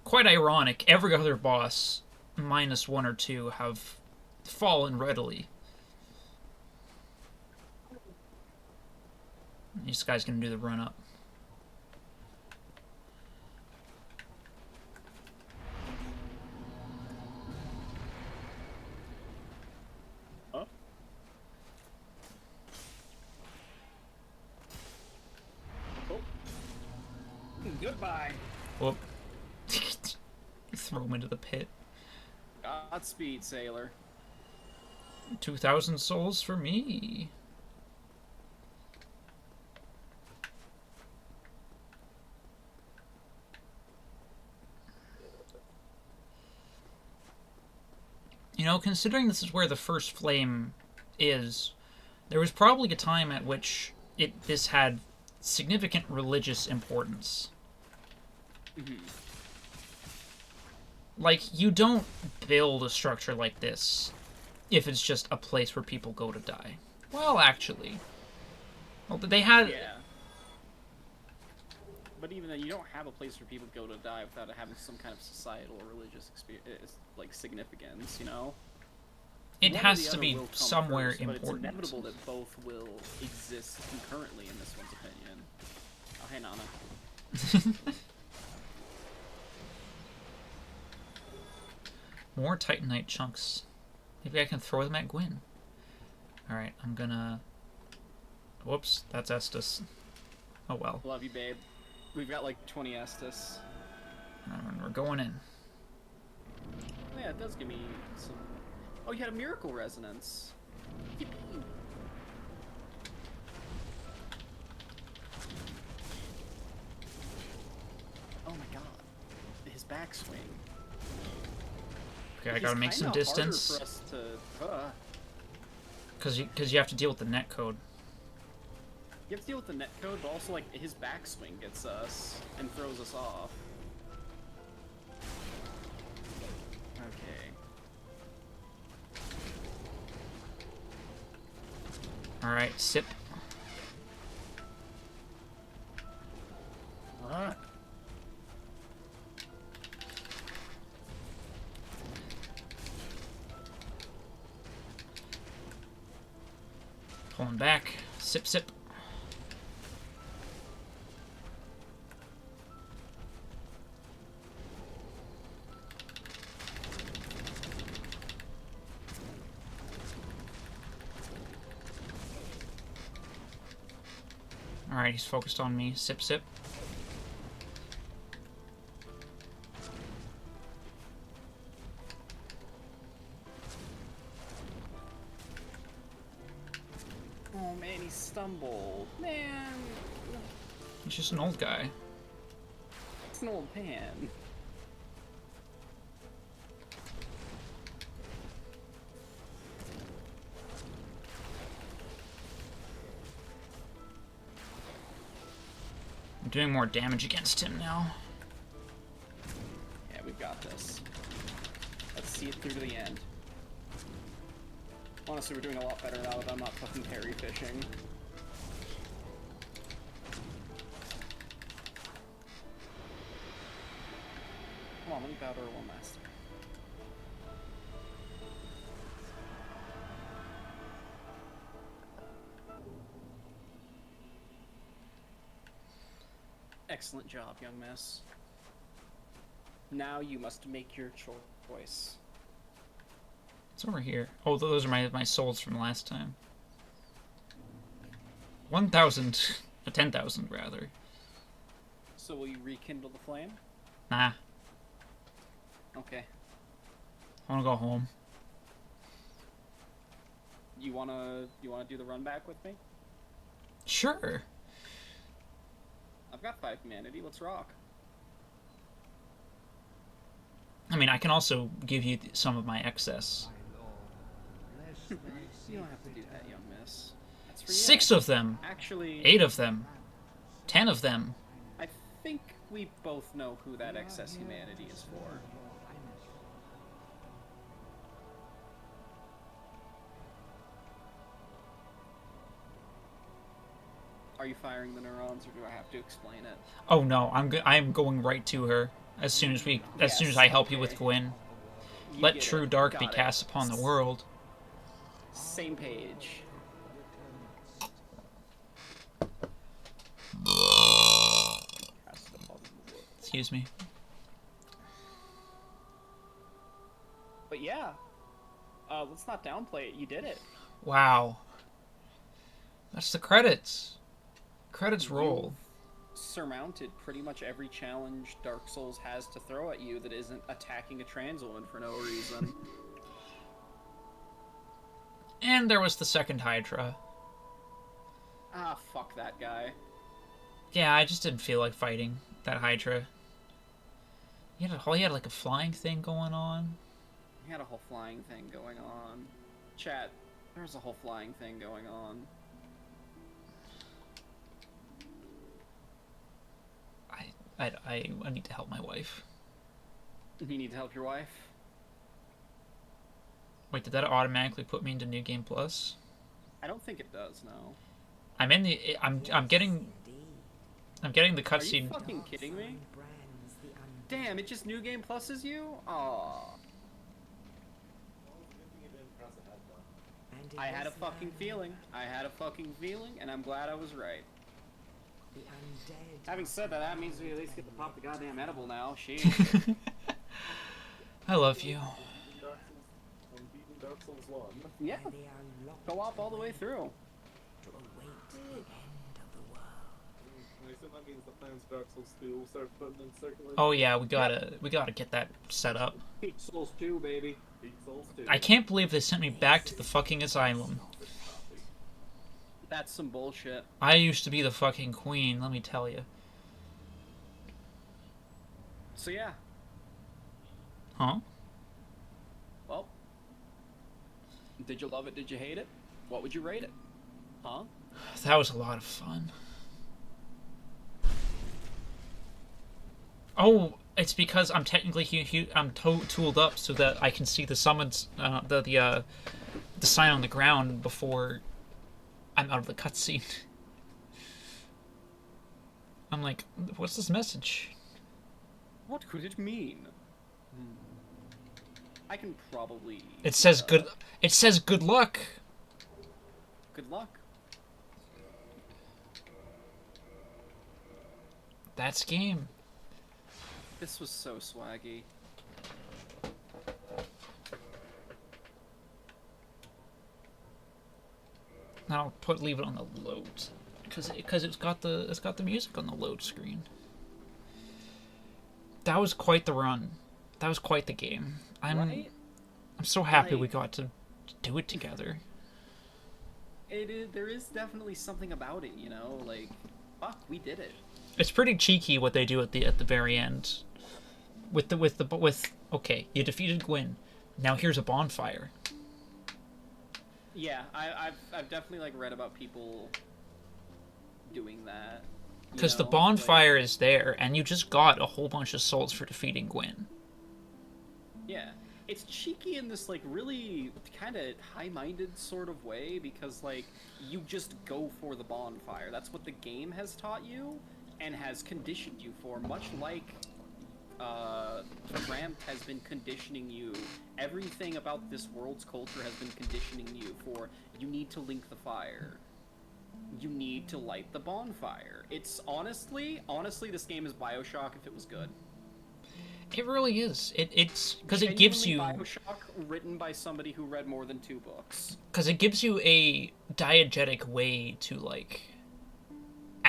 Quite ironic. Every other boss, minus one or two, have fallen readily. This guy's gonna do the run up. Huh? Oh. Goodbye. Whoop. Throw him into the pit. Godspeed, sailor. 2,000 souls for me. You know, considering this is where the first flame is, there was probably a time at which this had significant religious importance. Like, you don't build a structure like this if it's just a place where people go to die. Well, actually. Well, they had... Yeah. But even then, you don't have a place where people go to die without it having some kind of societal or religious experience, like significance, you know? It One or has the to other be will come somewhere first, but important. it's inevitable that both will exist concurrently in this one's opinion. Oh, hey, Nana. More Titanite chunks. Maybe I can throw them at Gwyn. Alright, I'm gonna... Whoops, that's Estus. Oh well. Love you, babe. We've got like 20 Estus. And we're going in. Oh, yeah, it does give me some... Oh, you had a miracle resonance. Yippee. Oh my god. His backswing. Okay, I gotta make some distance. For us to, Because you have to deal with the netcode. You have to deal with the netcode, but also like his backswing gets us and throws us off. Okay. Alright, sip. Pulling back. Sip, sip. Alright, he's focused on me. Sip, sip. Oh man, he stumbled. Man, He's just an old guy. it's an old man. I'm doing more damage against him now. Yeah, we've got this. Let's see it through to the end. Honestly, we're doing a lot better now that I'm not fucking parry fishing. Come on, let me bow to her one last time. Excellent job, young miss. Now you must make your choice. It's over here. Oh, those are my souls from last time. 1,000. 10,000 rather. So will you rekindle the flame? Nah, Okay. I wanna go home. You wanna do the run back with me? Sure. I've got 5 humanity. Let's rock. I mean, I can also give you some of my excess. You don't have to do that, young miss. That's for you. 6 of them. Actually, 8 of them. 10 of them. I think we both know who that excess humanity is for. Are you firing the neurons, or do I have to explain it? Oh no, I'm going right to her as soon as I help you with okay. Gwyn. You Let get true it. dark Got be it. cast upon the world. Same page. Cast upon the world. Excuse me. But yeah, let's not downplay it. You did it. Wow. That's the credits. Credits roll. Surmounted pretty much every challenge Dark Souls has to throw at you that isn't attacking a trans woman for no reason. And there was the second Hydra. Ah, fuck that guy. Yeah, I just didn't feel like fighting that Hydra. He had like a flying thing going on. He had a whole flying thing going on. Chat, there's a whole flying thing going on. I need to help my wife. You need to help your wife? Wait, did that automatically put me into New Game Plus? I don't think it does, no. I'm in the I'm getting the Are you cutscene. fucking kidding me? Damn, it just New Game Pluses you? Aww. I had a fucking feeling. And I'm glad I was right. Having said that, that means we at least get to pop the goddamn edible now. Shit. I love you. Dark Souls 1. Yeah. Go off all the way through. I assume that means the plans for Dark Souls 2 will start putting in circulation. Oh yeah, we gotta get that set up. Peach Souls 2, baby. Dark Souls 2. I can't believe they sent me back to the fucking asylum. That's some bullshit. I used to be the fucking queen, let me tell you. So yeah. Huh? Well. Did you love it? Did you hate it? What would you rate it? Huh? That was a lot of fun. Oh, it's because I'm technically I'm tooled up so that I can see the summons, the sign on the ground before I'm out of the cutscene. I'm like, what's this message? What could it mean? I can probably. It says good. It says good luck. Good luck. That's game. This was so swaggy. Now leave it on the load, because it's got the music on the load screen. That was quite the run. That was quite the game. Right? I'm so happy Like- we got to do it together. There is definitely something about it, you know. Like, fuck, we did it. It's pretty cheeky what they do at the very end. With okay, you defeated Gwyn. Now here's a bonfire. Yeah, I've definitely like read about people doing that. you Because the know, bonfire is there, and you just got a whole bunch of souls for defeating Gwyn. Yeah, it's cheeky in this like really kind of high-minded sort of way because like you just go for the bonfire. That's what the game has taught you and has conditioned you for, much like Ramped has been conditioning you. Everything about this world's culture has been conditioning you for. You need to link the fire. You need to light the bonfire. It's honestly, this game is BioShock if it was good. It really is. It's because it gives you Genuinely BioShock written by somebody who read more than 2 books. because it gives you a diegetic way to like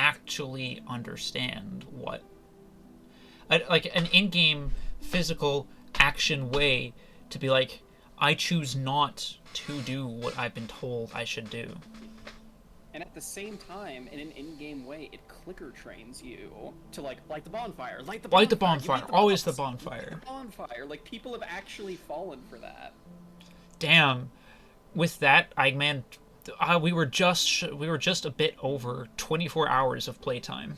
actually understand what, like an in-game physical action way to be like, I choose not to do what I've been told I should do. And at the same time, in an in-game way, it clicker trains you to like light the bonfire, light the bonfire. Light the you bonfire. beat the Always the boss, bonfire. light the bonfire. Like, people have actually fallen for that. Damn. With that, we were just a bit over 24 hours of playtime.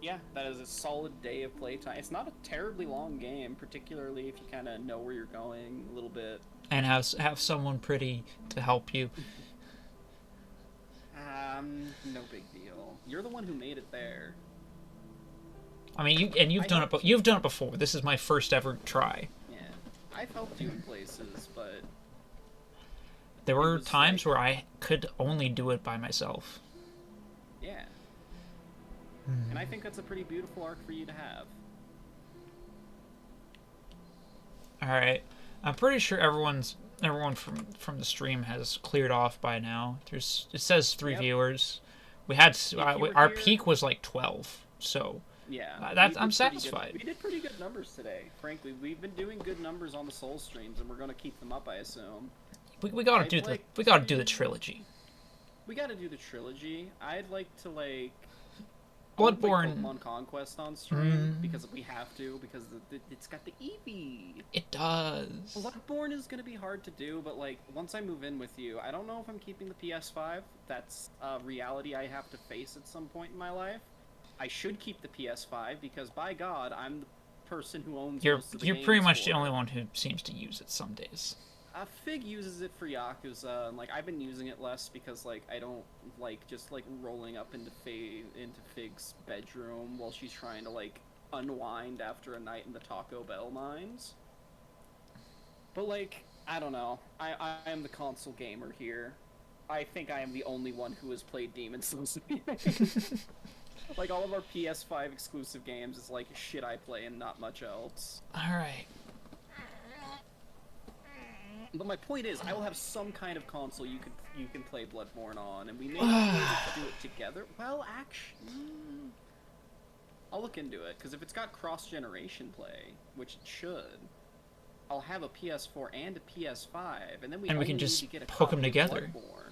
Yeah, that is a solid day of playtime. It's not a terribly long game, particularly if you kind of know where you're going a little bit. And have someone pretty to help you. No big deal. You're the one who made it there. I mean, you've done it before. This is my first ever try. Yeah, I've helped you in places, but There were was times like- where I could only do it by myself. yeah. And I think that's a pretty beautiful arc for you to have. Alright. I'm pretty sure everyone from the stream has cleared off by now. It says 3 Yep. viewers. We had you were our here- peak was like 12. So Yeah. I'm we did pretty good- satisfied. We did pretty good numbers today. Frankly, we've been doing good numbers on the Soul streams, and we're gonna keep them up, I assume. we got to I'd do the like we got to do to- the trilogy. We gotta do the trilogy. I'd like to I wanna play Bloodborne. Pokemon Conquest on stream Mm. because we have to, because it's got the Eevee. It does. Bloodborne is gonna be hard to do, but like once I move in with you, I don't know if I'm keeping the PS5. That's a reality I have to face at some point in my life. I should keep the PS5 because by God, I'm the person who owns You're most of the pretty games much for the it. only one who seems to use it some days. Fig uses it for Yakuza, and like I've been using it less because like I don't like just like rolling up into Fig's bedroom while she's trying to like unwind after a night in the Taco Bell mines. But like I don't know, I am the console gamer here. I think I am the only one who has played Demon's Souls. Like all of our PS5 exclusive games is like shit I play and not much else. Alright. But my point is, I will have some kind of console you can play Bloodborne on, and we may not be able to do it together. Well, actually, I'll look into it because if it's got cross-generation play, which it should, I'll have a PS4 and a PS5, and then we And we only can need just to get a hook 'em copy of together. Bloodborne.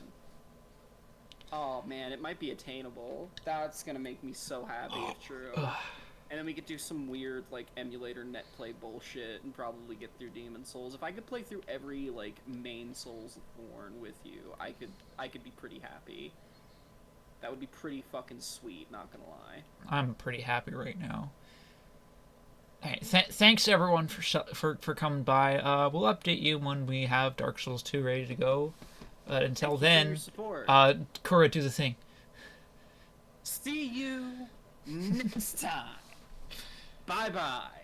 Oh man, it might be attainable. That's gonna make me so happy if true. And then we could do some weird, like, emulator net play bullshit and probably get through Demon's Souls. If I could play through every, like, main Souls Born with you, I could be pretty happy. That would be pretty fucking sweet, not gonna lie. I'm pretty happy right now. Hey, thanks everyone for coming by. We'll update you when we have Dark Souls 2 ready to go. Until Thank you for your then, support. Kura, do the thing. See you next time. Bye-bye.